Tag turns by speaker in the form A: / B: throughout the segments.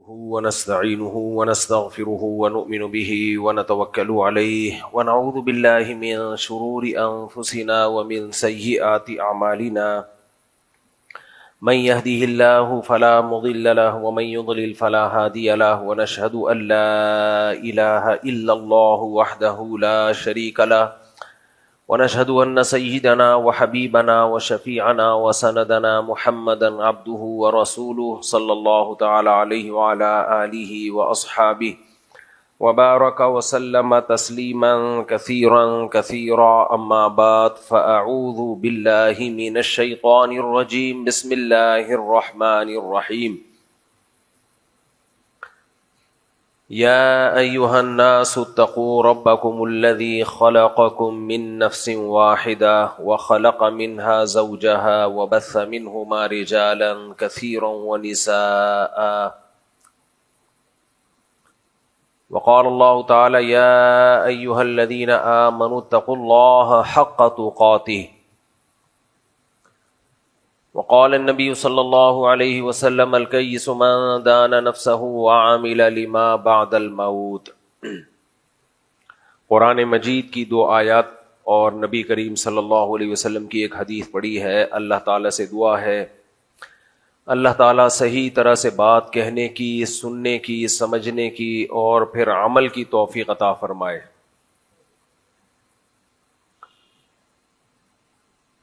A: ونستعينه ونستغفره ونؤمن به ونتوكل عليه ونعوذ بالله من شرور أنفسنا ومن سيئات أعمالنا من يهده الله فلا مضل له ومن يضلل فلا هادي له ونشهد أن لا إله إلا الله وحده لا شريك له ونشهد أن سيدنا وحبيبنا وشفيعنا وسندنا محمدا عبده ورسوله صلى الله تعالى عليه وعلى آله وأصحابه وبارك وسلم تسليما كثيرا أما بعد فأعوذ بالله من الشيطان الرجيم بسم الله الرحمن الرحيم يا أيها الناس اتقوا ربكم الذي خلقكم من نفس واحدة وخلق منها زوجها وبث منهما رجالا كثيرا ونساء وقال الله تعالى يا أيها الذين آمنوا اتقوا الله حق تقاته وقال النبي صلی اللہ علیہ وسلم الکیس من دان نفسه وعمل لما بعد الموت۔ قرآن مجید کی 2 آیات اور نبی کریم صلی اللہ علیہ وسلم کی ایک حدیث پڑھی ہے۔ اللہ تعالیٰ سے دعا ہے اللہ تعالیٰ صحیح طرح سے بات کہنے کی، سننے کی، سمجھنے کی اور پھر عمل کی توفیق عطا فرمائے۔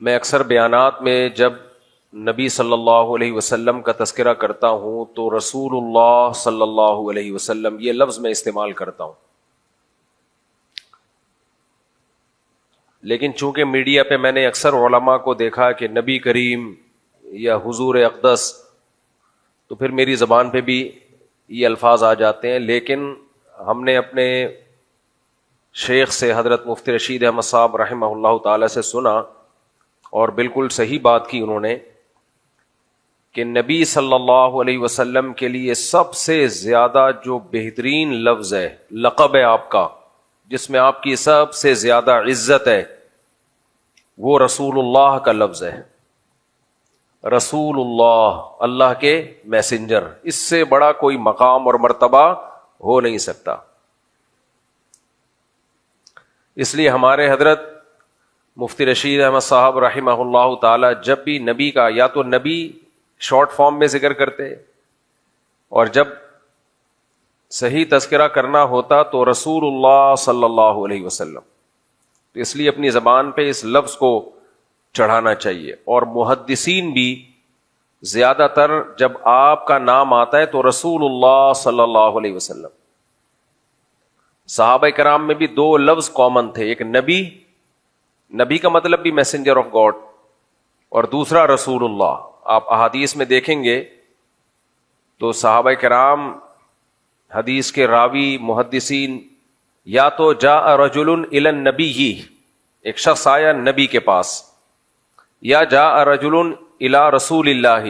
A: میں اکثر بیانات میں جب نبی صلی اللہ علیہ وسلم کا تذکرہ کرتا ہوں تو رسول اللہ صلی اللہ علیہ وسلم یہ لفظ میں استعمال کرتا ہوں، لیکن چونکہ میڈیا پہ میں نے اکثر علماء کو دیکھا کہ نبی کریم یا حضور اقدس، تو پھر میری زبان پہ بھی یہ الفاظ آ جاتے ہیں۔ لیکن ہم نے اپنے شیخ سے حضرت مفتی رشید احمد صاحب رحمہ اللہ تعالی سے سنا اور بالکل صحیح بات کی انہوں نے کہ نبی صلی اللہ علیہ وسلم کے لیے سب سے زیادہ جو بہترین لفظ ہے، لقب ہے آپ کا، جس میں آپ کی سب سے زیادہ عزت ہے، وہ رسول اللہ کا لفظ ہے۔ رسول اللہ، اللہ کے میسنجر، اس سے بڑا کوئی مقام اور مرتبہ ہو نہیں سکتا۔ اس لیے ہمارے حضرت مفتی رشید احمد صاحب رحمہ اللہ تعالی جب بھی نبی کا یا تو نبی شارٹ فارم میں ذکر کرتے اور جب صحیح تذکرہ کرنا ہوتا تو رسول اللہ صلی اللہ علیہ وسلم، تو اس لیے اپنی زبان پہ اس لفظ کو چڑھانا چاہیے۔ اور محدثین بھی زیادہ تر جب آپ کا نام آتا ہے تو رسول اللہ صلی اللہ علیہ وسلم۔ صحابہ کرام میں بھی 2 لفظ کامن تھے، ایک نبی، نبی کا مطلب بھی میسنجر آف گاڈ، اور دوسرا رسول اللہ۔ آپ احادیث میں دیکھیں گے تو صحابہ کرام، حدیث کے راوی، محدثین، یا تو جاء رجل الی النبی، ایک شخص آیا نبی کے پاس، یا جاء رجل الی رسول اللہ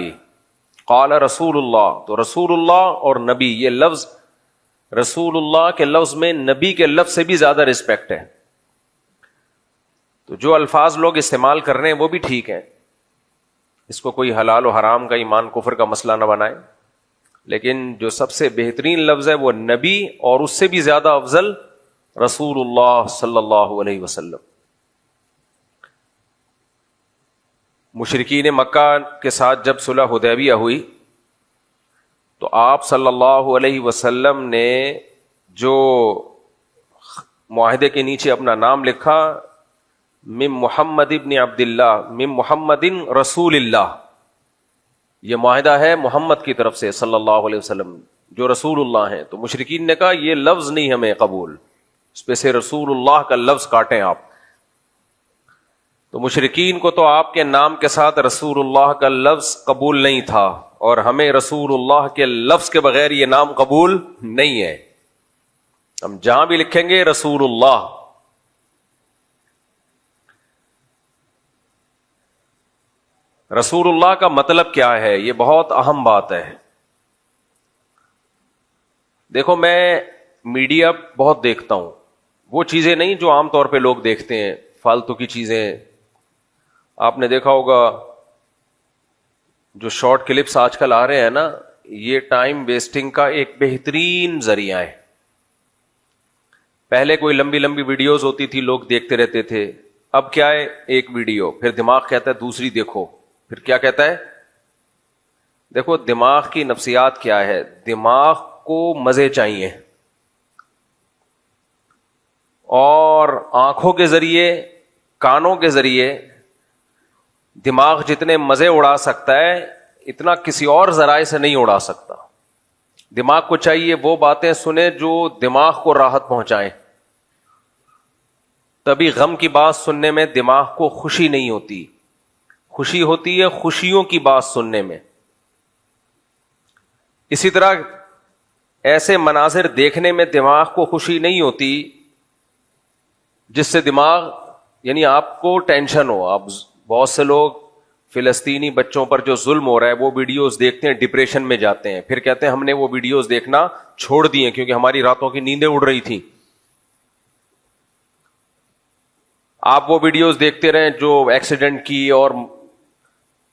A: قال رسول اللہ، تو رسول اللہ اور نبی، یہ لفظ رسول اللہ کے لفظ میں نبی کے لفظ سے بھی زیادہ رسپیکٹ ہے۔ تو جو الفاظ لوگ استعمال کر رہے ہیں وہ بھی ٹھیک ہیں، اس کو کوئی حلال و حرام کا، ایمان کفر کا مسئلہ نہ بنائے، لیکن جو سب سے بہترین لفظ ہے وہ نبی، اور اس سے بھی زیادہ افضل رسول اللہ صلی اللہ علیہ وسلم۔ مشرکین مکہ کے ساتھ جب صلح حدیبیہ ہوئی تو آپ صلی اللہ علیہ وسلم نے جو معاہدے کے نیچے اپنا نام لکھا، من محمد ابن عبداللہ من محمد رسول اللہ، یہ معاہدہ ہے محمد کی طرف سے صلی اللہ علیہ وسلم جو رسول اللہ ہیں۔ تو مشرکین نے کہا یہ لفظ نہیں ہمیں قبول، اس پہ سے رسول اللہ کا لفظ کاٹیں آپ۔ تو مشرکین کو تو آپ کے نام کے ساتھ رسول اللہ کا لفظ قبول نہیں تھا، اور ہمیں رسول اللہ کے لفظ کے بغیر یہ نام قبول نہیں ہے، ہم جہاں بھی لکھیں گے رسول اللہ۔ رسول اللہ کا مطلب کیا ہے، یہ بہت اہم بات ہے۔ دیکھو میں میڈیا بہت دیکھتا ہوں، وہ چیزیں نہیں جو عام طور پہ لوگ دیکھتے ہیں، فالتو کی چیزیں۔ آپ نے دیکھا ہوگا جو شارٹ کلپس آج کل آ رہے ہیں نا، یہ ٹائم ویسٹنگ کا ایک بہترین ذریعہ ہے. پہلے کوئی لمبی لمبی ویڈیوز ہوتی تھی, لوگ دیکھتے رہتے تھے. اب کیا ہے, ایک ویڈیو, پھر دماغ کہتا ہے دوسری دیکھو, پھر کیا کہتا ہے. دیکھو دماغ کی نفسیات کیا ہے, دماغ کو مزے چاہیے, اور آنکھوں کے ذریعے, کانوں کے ذریعے دماغ جتنے مزے اڑا سکتا ہے اتنا کسی اور ذرائع سے نہیں اڑا سکتا. دماغ کو چاہیے وہ باتیں سنے جو دماغ کو راحت پہنچائیں. تبھی غم کی بات سننے میں دماغ کو خوشی نہیں ہوتی, خوشی ہوتی ہے خوشیوں کی بات سننے میں. اسی طرح ایسے مناظر دیکھنے میں دماغ کو خوشی نہیں ہوتی جس سے دماغ, یعنی آپ کو ٹینشن ہو. آپ بہت سے لوگ فلسطینی بچوں پر جو ظلم ہو رہا ہے وہ ویڈیوز دیکھتے ہیں, ڈپریشن میں جاتے ہیں, پھر کہتے ہیں ہم نے وہ ویڈیوز دیکھنا چھوڑ دیے کیونکہ ہماری راتوں کی نیندیں اڑ رہی تھیں. آپ وہ ویڈیوز دیکھتے رہیں جو ایکسیڈنٹ کی, اور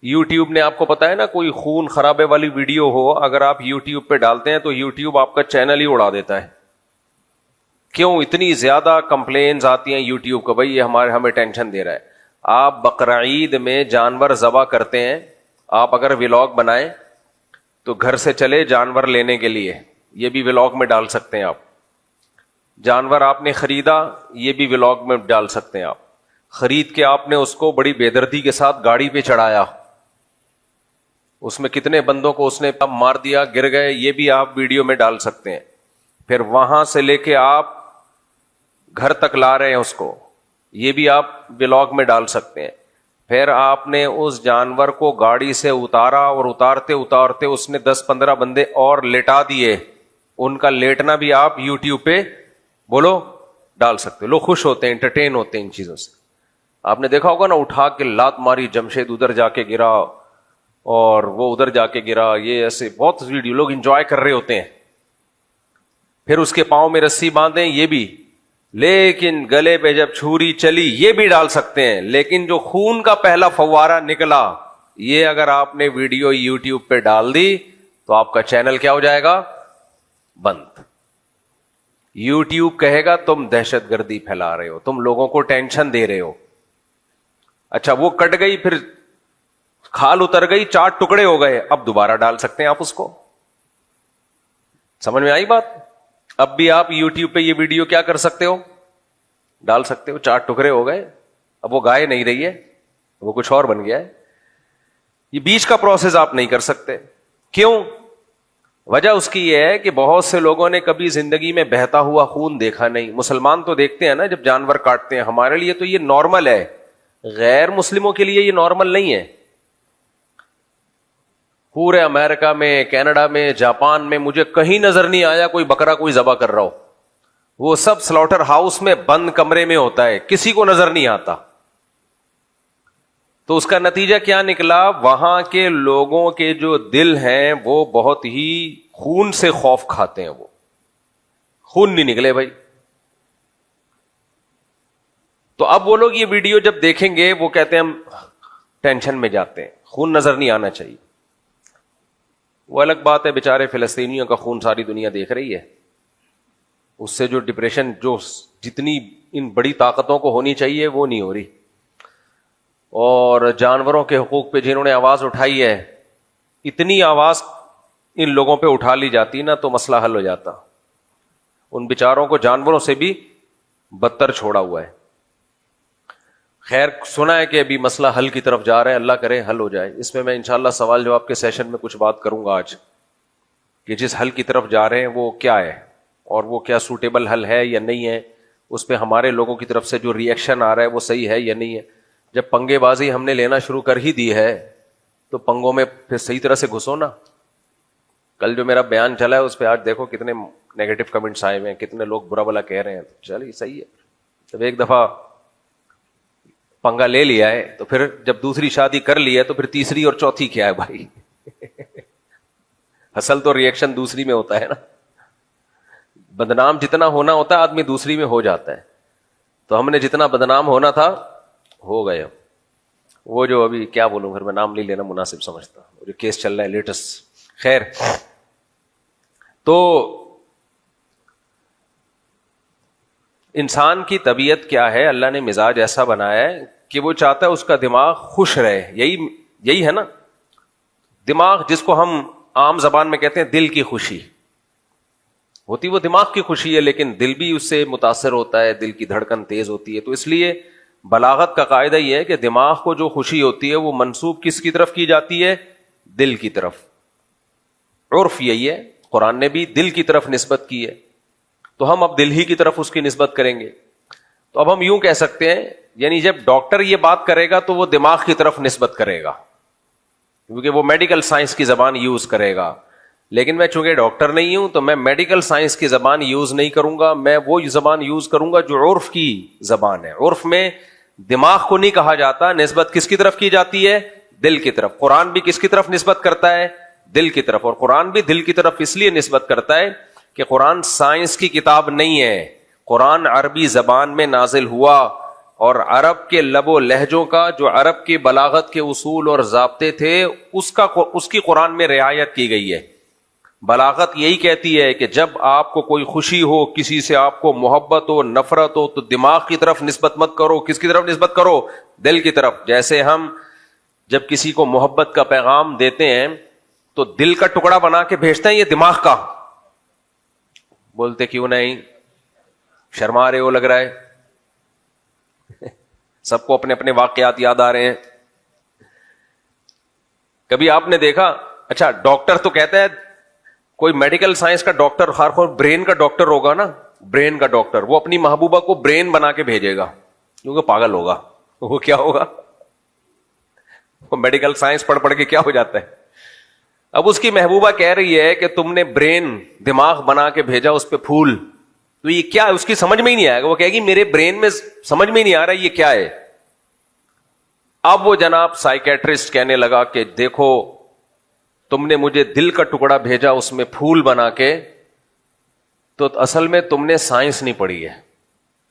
A: یوٹیوب نے آپ کو پتا ہے نا, کوئی خون خرابے والی ویڈیو ہو اگر آپ یوٹیوب پہ ڈالتے ہیں تو یوٹیوب آپ کا چینل ہی اڑا دیتا ہے. کیوں اتنی زیادہ کمپلینز آتی ہیں یوٹیوب کو, بھائی یہ ہمیں ٹینشن دے رہا ہے. آپ بقرعید میں جانور ذبح کرتے ہیں, آپ اگر ولاگ بنائیں تو گھر سے چلے جانور لینے کے لیے, یہ بھی ولاگ میں ڈال سکتے ہیں آپ. جانور آپ نے خریدا, یہ بھی ولاگ میں ڈال سکتے ہیں آپ. خرید کے آپ نے اس کو بڑی بے دردی کے ساتھ گاڑی پہ چڑھایا, اس میں کتنے بندوں کو اس نے مار دیا, گر گئے, یہ بھی آپ ویڈیو میں ڈال سکتے ہیں. پھر وہاں سے لے کے آپ گھر تک لا رہے ہیں اس کو, یہ بھی آپ ولاگ میں ڈال سکتے ہیں. پھر آپ نے اس جانور کو گاڑی سے اتارا, اور اتارتے اتارتے اس نے 10-15 بندے اور لیٹا دیے, ان کا لیٹنا بھی آپ یوٹیوب پہ بولو ڈال سکتے. لوگ خوش ہوتے ہیں, انٹرٹین ہوتے ہیں ان چیزوں سے. آپ نے دیکھا ہوگا نا, اٹھا کے لات ماری, جمشید ادھر جا کے گرا اور وہ ادھر جا کے گرا, یہ ایسے بہت ویڈیو لوگ انجوائے کر رہے ہوتے ہیں. پھر اس کے پاؤں میں رسی باندھیں, یہ بھی. لیکن گلے پہ جب چھری چلی, یہ بھی ڈال سکتے ہیں. لیکن جو خون کا پہلا فوارہ نکلا, یہ اگر آپ نے ویڈیو یوٹیوب پہ ڈال دی تو آپ کا چینل کیا ہو جائے گا, بند. یوٹیوب کہے گا تم دہشت گردی پھیلا رہے ہو, تم لوگوں کو ٹینشن دے رہے ہو. اچھا وہ کٹ گئی, پھر کھال اتر گئی, 4 ٹکڑے ہو گئے, اب دوبارہ ڈال سکتے ہیں آپ اس کو. سمجھ میں آئی بات؟ اب بھی آپ یوٹیوب پہ یہ ویڈیو کیا کر سکتے ہو, ڈال سکتے ہو. 4 ٹکڑے ہو گئے, اب وہ گائے نہیں رہی ہے, وہ کچھ اور بن گیا ہے. یہ بیچ کا پروسیس آپ نہیں کر سکتے. کیوں؟ وجہ اس کی یہ ہے کہ بہت سے لوگوں نے کبھی زندگی میں بہتا ہوا خون دیکھا نہیں. مسلمان تو دیکھتے ہیں نا جب جانور کاٹتے ہیں, ہمارے لیے تو یہ نارمل ہے, غیر مسلموں کے لیے یہ نارمل نہیں ہے. پورے امریکہ میں, کینیڈا میں, جاپان میں مجھے کہیں نظر نہیں آیا کوئی بکرا کوئی ذبح کر رہا ہو. وہ سب سلاٹر ہاؤس میں بند کمرے میں ہوتا ہے, کسی کو نظر نہیں آتا. تو اس کا نتیجہ کیا نکلا, وہاں کے لوگوں کے جو دل ہیں وہ بہت ہی خون سے خوف کھاتے ہیں. وہ خون نہیں نکلے بھائی. تو اب وہ لوگ یہ ویڈیو جب دیکھیں گے وہ کہتے ہیں ہم ٹینشن میں جاتے ہیں, خون نظر نہیں آنا چاہیے. وہ الگ بات ہے, بیچارے فلسطینیوں کا خون ساری دنیا دیکھ رہی ہے, اس سے جو ڈپریشن جو جتنی ان بڑی طاقتوں کو ہونی چاہیے وہ نہیں ہو رہی. اور جانوروں کے حقوق پہ جنہوں نے آواز اٹھائی ہے, اتنی آواز ان لوگوں پہ اٹھا لی جاتی نا تو مسئلہ حل ہو جاتا. ان بیچاروں کو جانوروں سے بھی بدتر چھوڑا ہوا ہے. خیر, سنا ہے کہ ابھی مسئلہ حل کی طرف جا رہا ہے, اللہ کرے حل ہو جائے. اس میں انشاءاللہ سوال جواب کے سیشن میں کچھ بات کروں گا آج, کہ جس حل کی طرف جا رہے ہیں وہ کیا ہے, اور وہ کیا سوٹیبل حل ہے یا نہیں ہے, اس پہ ہمارے لوگوں کی طرف سے جو ری ایکشن آ رہا ہے وہ صحیح ہے یا نہیں ہے. جب پنگے بازی ہم نے لینا شروع کر ہی دی ہے تو پنگوں میں پھر صحیح طرح سے گھسو نا. کل جو میرا بیان چلا ہے اس پہ آج دیکھو کتنے نیگیٹو کمنٹس آئے ہوئے ہیں, کتنے لوگ برا بلا کہہ رہے ہیں. چلیے صحیح ہے, جب ایک دفعہ پنگا لے لیا ہے تو پھر جب دوسری شادی کر لی ہے تو پھر تیسری اور چوتھی کیا ہے بھائی. اصل تو ری ایکشن دوسری میں ہوتا ہے نا. بدنام جتنا ہونا ہوتا ہے آدمی دوسری میں ہو جاتا ہے. تو ہم نے جتنا بدنام ہونا تھا ہو گئے. وہ جو ابھی کیا بولوں, پھر میں نام نہیں لینا مناسب سمجھتا, جو کیس چل رہا ہے لیٹسٹ, خیر، تو انسان کی طبیعت کیا ہے؟ اللہ نے مزاج ایسا بنایا ہے کہ وہ چاہتا ہے اس کا دماغ خوش رہے. یہی ہے نا دماغ، جس کو ہم عام زبان میں کہتے ہیں دل کی خوشی ہوتی. وہ دماغ کی خوشی ہے، لیکن دل بھی اس سے متاثر ہوتا ہے، دل کی دھڑکن تیز ہوتی ہے. تو اس لیے بلاغت کا قاعدہ یہ ہے کہ دماغ کو جو خوشی ہوتی ہے وہ منسوب کس کی طرف کی جاتی ہے؟ دل کی طرف. عرف یہی ہے، قرآن نے بھی دل کی طرف نسبت کی ہے، تو ہم اب دل ہی کی طرف اس کی نسبت کریں گے. تو اب ہم یوں کہہ سکتے ہیں، یعنی جب ڈاکٹر یہ بات کرے گا تو وہ دماغ کی طرف نسبت کرے گا، کیونکہ وہ میڈیکل سائنس کی زبان یوز کرے گا. لیکن میں چونکہ ڈاکٹر نہیں ہوں تو میں میڈیکل سائنس کی زبان یوز نہیں کروں گا، میں وہ زبان یوز کروں گا جو عرف کی زبان ہے. عرف میں دماغ کو نہیں کہا جاتا، نسبت کس کی طرف کی جاتی ہے؟ دل کی طرف. قرآن بھی کس کی طرف نسبت کرتا ہے؟ دل کی طرف. اور قرآن بھی دل کی طرف اس لیے نسبت کرتا ہے کہ قرآن سائنس کی کتاب نہیں ہے. قرآن عربی زبان میں نازل ہوا، اور عرب کے لب و لہجوں کا، جو عرب کی بلاغت کے اصول اور ضابطے تھے، اس کی قرآن میں رعایت کی گئی ہے. بلاغت یہی کہتی ہے کہ جب آپ کو کوئی خوشی ہو، کسی سے آپ کو محبت ہو، نفرت ہو، تو دماغ کی طرف نسبت مت کرو. کس کی طرف نسبت کرو؟ دل کی طرف. جیسے ہم جب کسی کو محبت کا پیغام دیتے ہیں تو دل کا ٹکڑا بنا کے بھیجتے ہیں، یہ دماغ کا. بولتے کیوں نہیں؟ شرما رہے ہو لگ رہا ہے. سب کو اپنے اپنے واقعات یاد آ رہے ہیں. کبھی آپ نے دیکھا، اچھا ڈاکٹر تو کہتا ہے، کوئی میڈیکل سائنس کا ڈاکٹر، خاص طور برین کا ڈاکٹر ہوگا نا، برین کا ڈاکٹر، وہ اپنی محبوبہ کو برین بنا کے بھیجے گا، کیونکہ پاگل ہوگا. وہ کیا ہوگا؟ وہ میڈیکل سائنس پڑھ پڑھ کے کیا ہو جاتا ہے. اب اس کی محبوبہ کہہ رہی ہے کہ تم نے برین، دماغ بنا کے بھیجا، اس پہ پھول، تو یہ کیا ہے؟ اس کی سمجھ میں ہی نہیں آئے گا. وہ کہے گی میرے برین میں سمجھ میں ہی نہیں آ رہا یہ کیا ہے. اب وہ جناب سائیکیٹرسٹ کہنے لگا کہ دیکھو تم نے مجھے دل کا ٹکڑا بھیجا اس میں پھول بنا کے، تو اصل میں تم نے سائنس نہیں پڑھی ہے.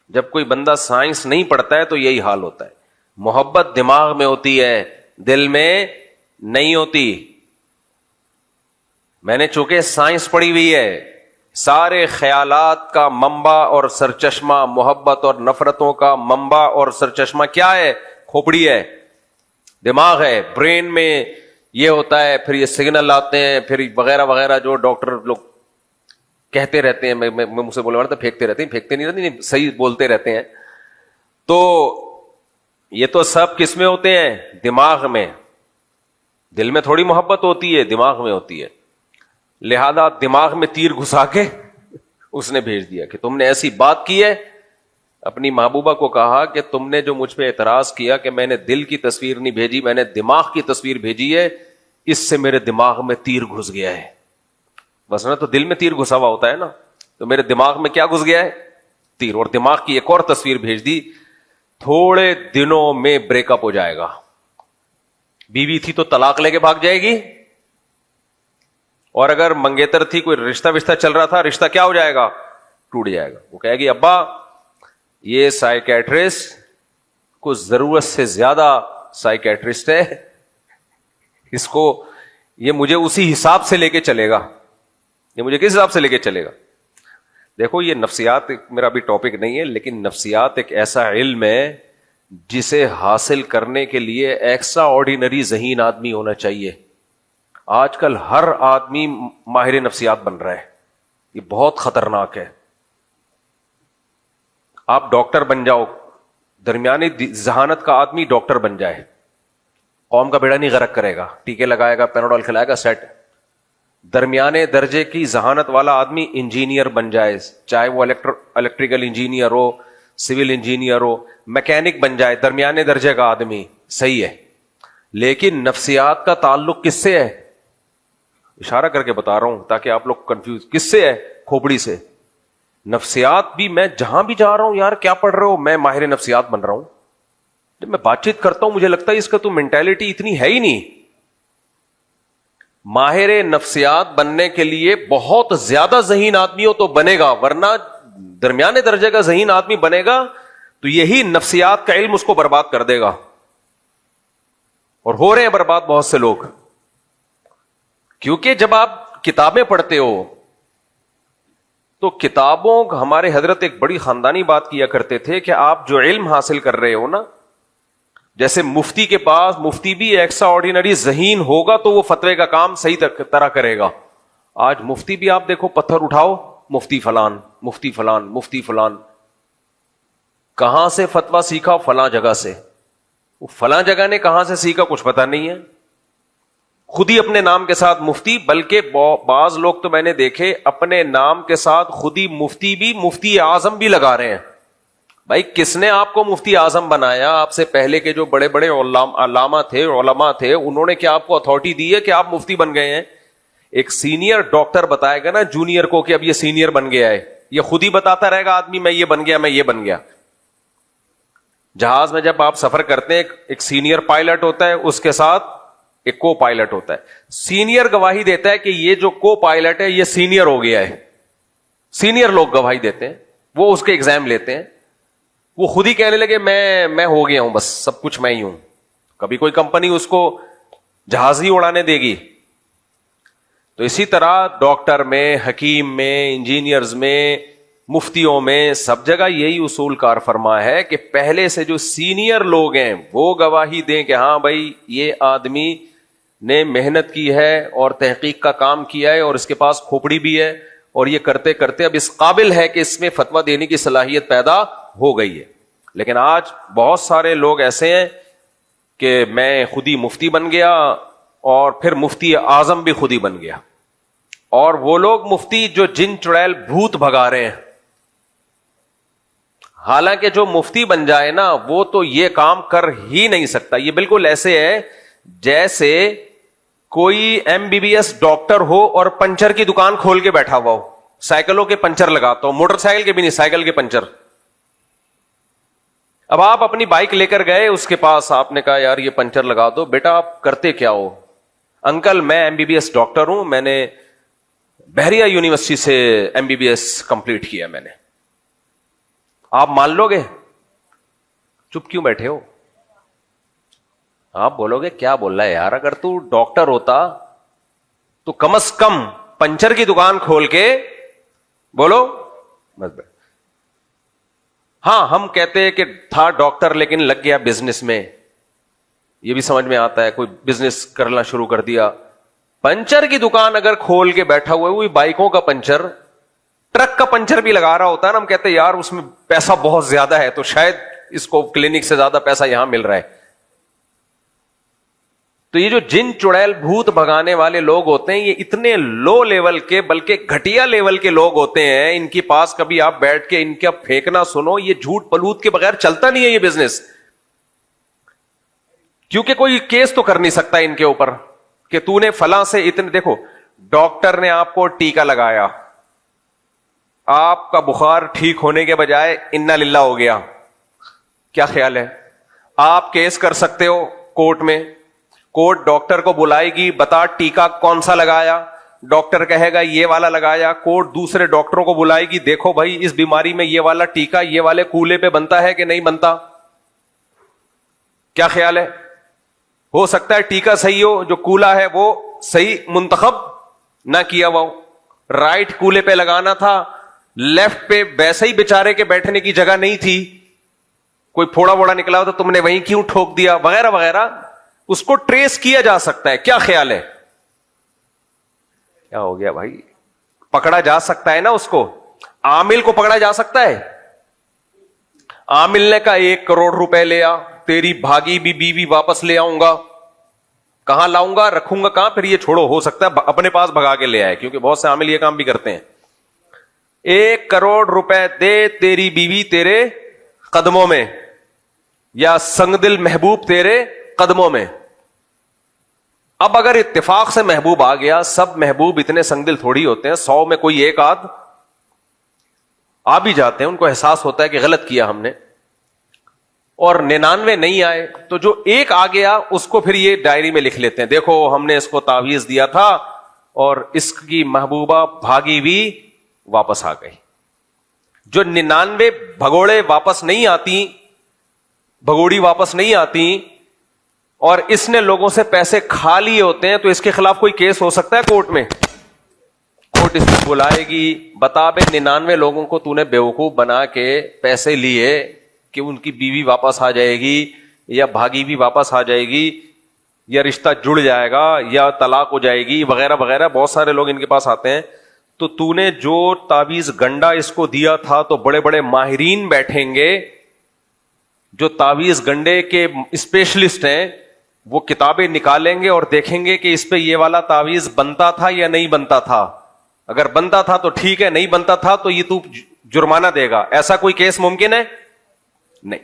A: جب کوئی بندہ سائنس نہیں پڑھتا ہے تو یہی حال ہوتا ہے. محبت دماغ میں ہوتی ہے، دل میں نہیں ہوتی. میں نے چونکہ سائنس پڑھی ہوئی ہے، سارے خیالات کا منبع اور سرچشمہ، محبت اور نفرتوں کا منبع اور سرچشمہ کیا ہے؟ کھوپڑی ہے، دماغ ہے. برین میں یہ ہوتا ہے، پھر یہ سگنل آتے ہیں، پھر وغیرہ وغیرہ جو ڈاکٹر لوگ کہتے رہتے ہیں. میں مجھ سے بولنے والا تھا، پھینکتے رہتے ہیں، پھینکتے نہیں رہتے، نہیں صحیح بولتے رہتے ہیں. تو یہ تو سب کس میں ہوتے ہیں؟ دماغ میں. دل میں تھوڑی محبت ہوتی ہے، دماغ میں ہوتی ہے. لہذا دماغ میں تیر گھسا کے اس نے بھیج دیا کہ تم نے ایسی بات کی ہے. اپنی محبوبہ کو کہا کہ تم نے جو مجھ پہ اعتراض کیا کہ میں نے دل کی تصویر نہیں بھیجی، میں نے دماغ کی تصویر بھیجی ہے، اس سے میرے دماغ میں تیر گھس گیا ہے. بس نا، تو دل میں تیر گھسا ہوا ہوتا ہے نا، تو میرے دماغ میں کیا گھس گیا ہے؟ تیر. اور دماغ کی ایک اور تصویر بھیج دی، تھوڑے دنوں میں بریک اپ ہو جائے گا. بیوی تھی تو طلاق لے کے بھاگ جائے گی، اور اگر منگیتر تھی، کوئی رشتہ وشتہ چل رہا تھا، رشتہ کیا ہو جائے گا؟ ٹوٹ جائے گا. وہ کہے گی ابا یہ سائیکیٹرسٹ کو ضرورت سے زیادہ سائیکیٹرسٹ ہے، اس کو، یہ مجھے اسی حساب سے لے کے چلے گا. یہ مجھے کس حساب سے لے کے چلے گا؟ دیکھو یہ نفسیات میرا بھی ٹاپک نہیں ہے، لیکن نفسیات ایک ایسا علم ہے جسے حاصل کرنے کے لیے ایکسٹرا آرڈینری ذہین آدمی ہونا چاہیے. آج کل ہر آدمی ماہر نفسیات بن رہا ہے، یہ بہت خطرناک ہے. آپ ڈاکٹر بن جاؤ، درمیانی ذہانت کا آدمی ڈاکٹر بن جائے، قوم کا بیڑا نہیں غرق کرے گا، ٹیکے لگائے گا، پیناڈول کھلائے گا، سیٹ. درمیانے درجے کی ذہانت والا آدمی انجینئر بن جائے، چاہے وہ الیکٹریکل انجینئر ہو، سول انجینئر ہو، میکینک بن جائے، درمیانے درجے کا آدمی صحیح ہے. لیکن نفسیات کا تعلق کس سے ہے؟ اشارہ کر کے بتا رہا ہوں تاکہ آپ لوگ کنفیوز. کس سے ہے؟ کھوپڑی سے. نفسیات بھی، میں جہاں بھی جا رہا ہوں، یار کیا پڑھ رہے ہو؟ میں ماہر نفسیات بن رہا ہوں. جب میں بات چیت کرتا ہوں مجھے لگتا ہے اس کا تو مینٹالٹی اتنی ہے ہی نہیں. ماہر نفسیات بننے کے لیے بہت زیادہ ذہین آدمی ہو تو بنے گا، ورنہ درمیانے درجے کا ذہین آدمی بنے گا تو یہی نفسیات کا علم اس کو برباد کر دے گا. اور ہو رہے ہیں برباد بہت سے لوگ. کیونکہ جب آپ کتابیں پڑھتے ہو تو کتابوں، ہمارے حضرت ایک بڑی خاندانی بات کیا کرتے تھے کہ آپ جو علم حاصل کر رہے ہو نا، جیسے مفتی کے پاس، مفتی بھی ایکسٹرا آرڈینری ذہین ہوگا تو وہ فتوے کا کام صحیح طرح کرے گا. آج مفتی بھی آپ دیکھو، پتھر اٹھاؤ مفتی فلان، مفتی فلان، مفتی فلان. کہاں سے فتویٰ سیکھا؟ فلاں جگہ سے. وہ فلاں جگہ نے کہاں سے سیکھا کچھ پتہ نہیں ہے. خود ہی اپنے نام کے ساتھ مفتی، بلکہ بعض لوگ تو میں نے دیکھے اپنے نام کے ساتھ خود ہی مفتی بھی، مفتی اعظم بھی لگا رہے ہیں. بھائی کس نے آپ کو مفتی اعظم بنایا؟ آپ سے پہلے کے جو بڑے بڑے علامہ تھے، علماء تھے، انہوں نے کیا آپ کو اتھارٹی دی ہے کہ آپ مفتی بن گئے ہیں؟ ایک سینئر ڈاکٹر بتائے گا نا جونیئر کو کہ اب یہ سینئر بن گیا ہے، یہ خود ہی بتاتا رہے گا آدمی میں یہ بن گیا، میں یہ بن گیا. جہاز میں جب آپ سفر کرتے ہیں ایک سینئر پائلٹ ہوتا ہے، اس کے ساتھ ایک کو پائلٹ ہوتا ہے. سینئر گواہی دیتا ہے کہ یہ جو کو پائلٹ ہے یہ سینئر ہو گیا ہے. سینئر لوگ گواہی دیتے ہیں، وہ اس کے ایگزام لیتے ہیں. وہ خود ہی کہنے لگے میں ہو گیا ہوں، بس سب کچھ میں ہی ہوں. کبھی کوئی کمپنی اس کو جہاز ہی اڑانے دے گی؟ تو اسی طرح ڈاکٹر میں، حکیم میں، انجینئرز میں، مفتیوں میں، سب جگہ یہی اصول کار فرما ہے کہ پہلے سے جو سینئر لوگ ہیں وہ گواہی دیں کہ ہاں بھائی یہ آدمی نے محنت کی ہے اور تحقیق کا کام کیا ہے اور اس کے پاس کھوپڑی بھی ہے اور یہ کرتے کرتے اب اس قابل ہے کہ اس میں فتویٰ دینے کی صلاحیت پیدا ہو گئی ہے. لیکن آج بہت سارے لوگ ایسے ہیں کہ میں خود ہی مفتی بن گیا اور پھر مفتی اعظم بھی خود ہی بن گیا. اور وہ لوگ مفتی جو جن چڑیل بھوت بھگا رہے ہیں. حالانکہ جو مفتی بن جائے نا وہ تو یہ کام کر ہی نہیں سکتا. یہ بالکل ایسے ہے جیسے کوئی M B B S doctor ہو اور پنچر کی دکان کھول کے بیٹھا ہوا ہو. سائیکلوں کے پنچر لگاتا ہو، موٹر سائیکل کے بھی نہیں، سائیکل کے پنچر. اب آپ اپنی بائک لے کر گئے اس کے پاس، آپ نے کہا یار یہ پنچر لگا دو. بیٹا آپ کرتے کیا ہو؟ انکل میں M B B S doctor ہوں، میں نے بحریہ یونیورسٹی سے M B B S complete کیا میں نے. آپ مان لو گے؟ چپ کیوں بیٹھے ہو؟ آپ بولو گے کیا بول رہا ہے یار، اگر تو ڈاکٹر ہوتا تو کم از کم پنچر کی دکان کھول کے بولو. بس ہاں ہم کہتے ہیں کہ تھا ڈاکٹر لیکن لگ گیا بزنس میں. یہ بھی سمجھ میں آتا ہے، کوئی بزنس کرنا شروع کر دیا. پنچر کی دکان اگر کھول کے بیٹھا ہوا ہے، وہی بائکوں کا پنچر، ٹرک کا پنچر بھی لگا رہا ہوتا ہے نا، ہم کہتے ہیں یار اس میں پیسہ بہت زیادہ ہے تو شاید اس کو کلینک سے زیادہ پیسہ یہاں مل رہا ہے. تو یہ جو جن چڑیل بھوت بھگانے والے لوگ ہوتے ہیں یہ اتنے لو لیول کے بلکہ گھٹیا لیول کے لوگ ہوتے ہیں. ان کے پاس کبھی آپ بیٹھ کے ان کا پھینکنا سنو، یہ جھوٹ پلوت کے بغیر چلتا نہیں ہے یہ بزنس. کیونکہ کوئی کیس تو کر نہیں سکتا ان کے اوپر کہ تو نے فلاں سے اتنے. دیکھو ڈاکٹر نے آپ کو ٹیکا لگایا، آپ کا بخار ٹھیک ہونے کے بجائے انا للہ ہو گیا، کیا خیال ہے؟ آپ کیس کر سکتے ہو کورٹ میں. کورٹ ڈاکٹر کو بلائے گی، بتا ٹیکا کون سا لگایا، ڈاکٹر کہے گا یہ والا لگایا. کورٹ دوسرے ڈاکٹروں کو بلائے گی، دیکھو بھائی اس بیماری میں یہ والا ٹیکا یہ والے کولے پہ بنتا ہے کہ نہیں بنتا، کیا خیال ہے؟ ہو سکتا ہے ٹیکا صحیح ہو، جو کولا ہے وہ صحیح منتخب نہ کیا ہوا ہو. رائٹ کولے پہ لگانا تھا، لیفٹ پہ ویسے ہی بیچارے کے بیٹھنے کی جگہ نہیں تھی، کوئی پھوڑا ووڑا نکلا ہو تو تم نے وہیں کیوں ٹھوک دیا، وغیرہ وغیرہ. اس کو ٹریس کیا جا سکتا ہے. کیا خیال ہے؟ کیا ہو گیا بھائی؟ پکڑا جا سکتا ہے نا اس کو. عامل کو پکڑا جا سکتا ہے. عامل نے کہا 1 کروڑ روپے لیا، تیری بھاگی بھی بیوی واپس لے آؤں گا. کہاں لاؤں گا، رکھوں گا کہاں؟ پھر یہ چھوڑو، ہو سکتا ہے اپنے پاس بھگا کے لے آئے، کیونکہ بہت سے عامل یہ کام بھی کرتے ہیں. 1 کروڑ روپے دے، تیری بیوی تیرے قدموں میں، یا سنگ دل محبوب تیرے قدموں میں. اب اگر اتفاق سے محبوب آ گیا، سب محبوب اتنے سنگ دل تھوڑی ہوتے ہیں، 100 میں کوئی ایک آدھ آ بھی جاتے ہیں، ان کو احساس ہوتا ہے کہ غلط کیا ہم نے، اور 99 نہیں آئے تو جو ایک آ گیا اس کو پھر یہ ڈائری میں لکھ لیتے ہیں، دیکھو ہم نے اس کو تعویذ دیا تھا اور اس کی محبوبہ بھاگی بھی واپس آ گئی. جو 99 بھگوڑے واپس نہیں آتی، بھگوڑی واپس نہیں آتی، اور اس نے لوگوں سے پیسے کھا لیے ہوتے ہیں تو اس کے خلاف کوئی کیس ہو سکتا ہے کورٹ میں؟ کورٹ اس کو بلائے گی، بتا بے 99 لوگوں کو تو نے بیوقوف بنا کے پیسے لیے کہ ان کی بیوی واپس آ جائے گی یا بھاگی بھی واپس آ جائے گی یا رشتہ جڑ جائے گا یا طلاق ہو جائے گی وغیرہ وغیرہ، بہت سارے لوگ ان کے پاس آتے ہیں. تو نے جو تعویذ گنڈا اس کو دیا تھا تو بڑے بڑے ماہرین بیٹھیں گے جو تعویذ گنڈے کے اسپیشلسٹ ہیں، وہ کتابیں نکالیں گے اور دیکھیں گے کہ اس پہ یہ والا تعویذ بنتا تھا یا نہیں بنتا تھا. اگر بنتا تھا تو ٹھیک ہے، نہیں بنتا تھا تو یہ تو جرمانہ دے گا. ایسا کوئی کیس ممکن ہے؟ نہیں.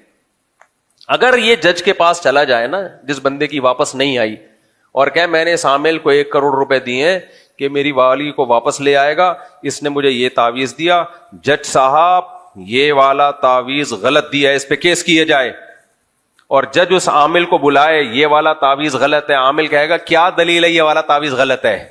A: اگر یہ جج کے پاس چلا جائے نا جس بندے کی واپس نہیں آئی اور کہ میں نے اس عامل کو 1 کروڑ روپے دیے کہ میری والی کو واپس لے آئے گا، اس نے مجھے یہ تعویذ دیا، جج صاحب یہ والا تعویذ غلط دیا ہے، اس پہ کیس کیے جائے. اور جج اس عامل کو بلائے، یہ والا تعویذ غلط ہے. عامل کہے گا کیا دلیل ہے یہ والا تعویذ غلط ہے؟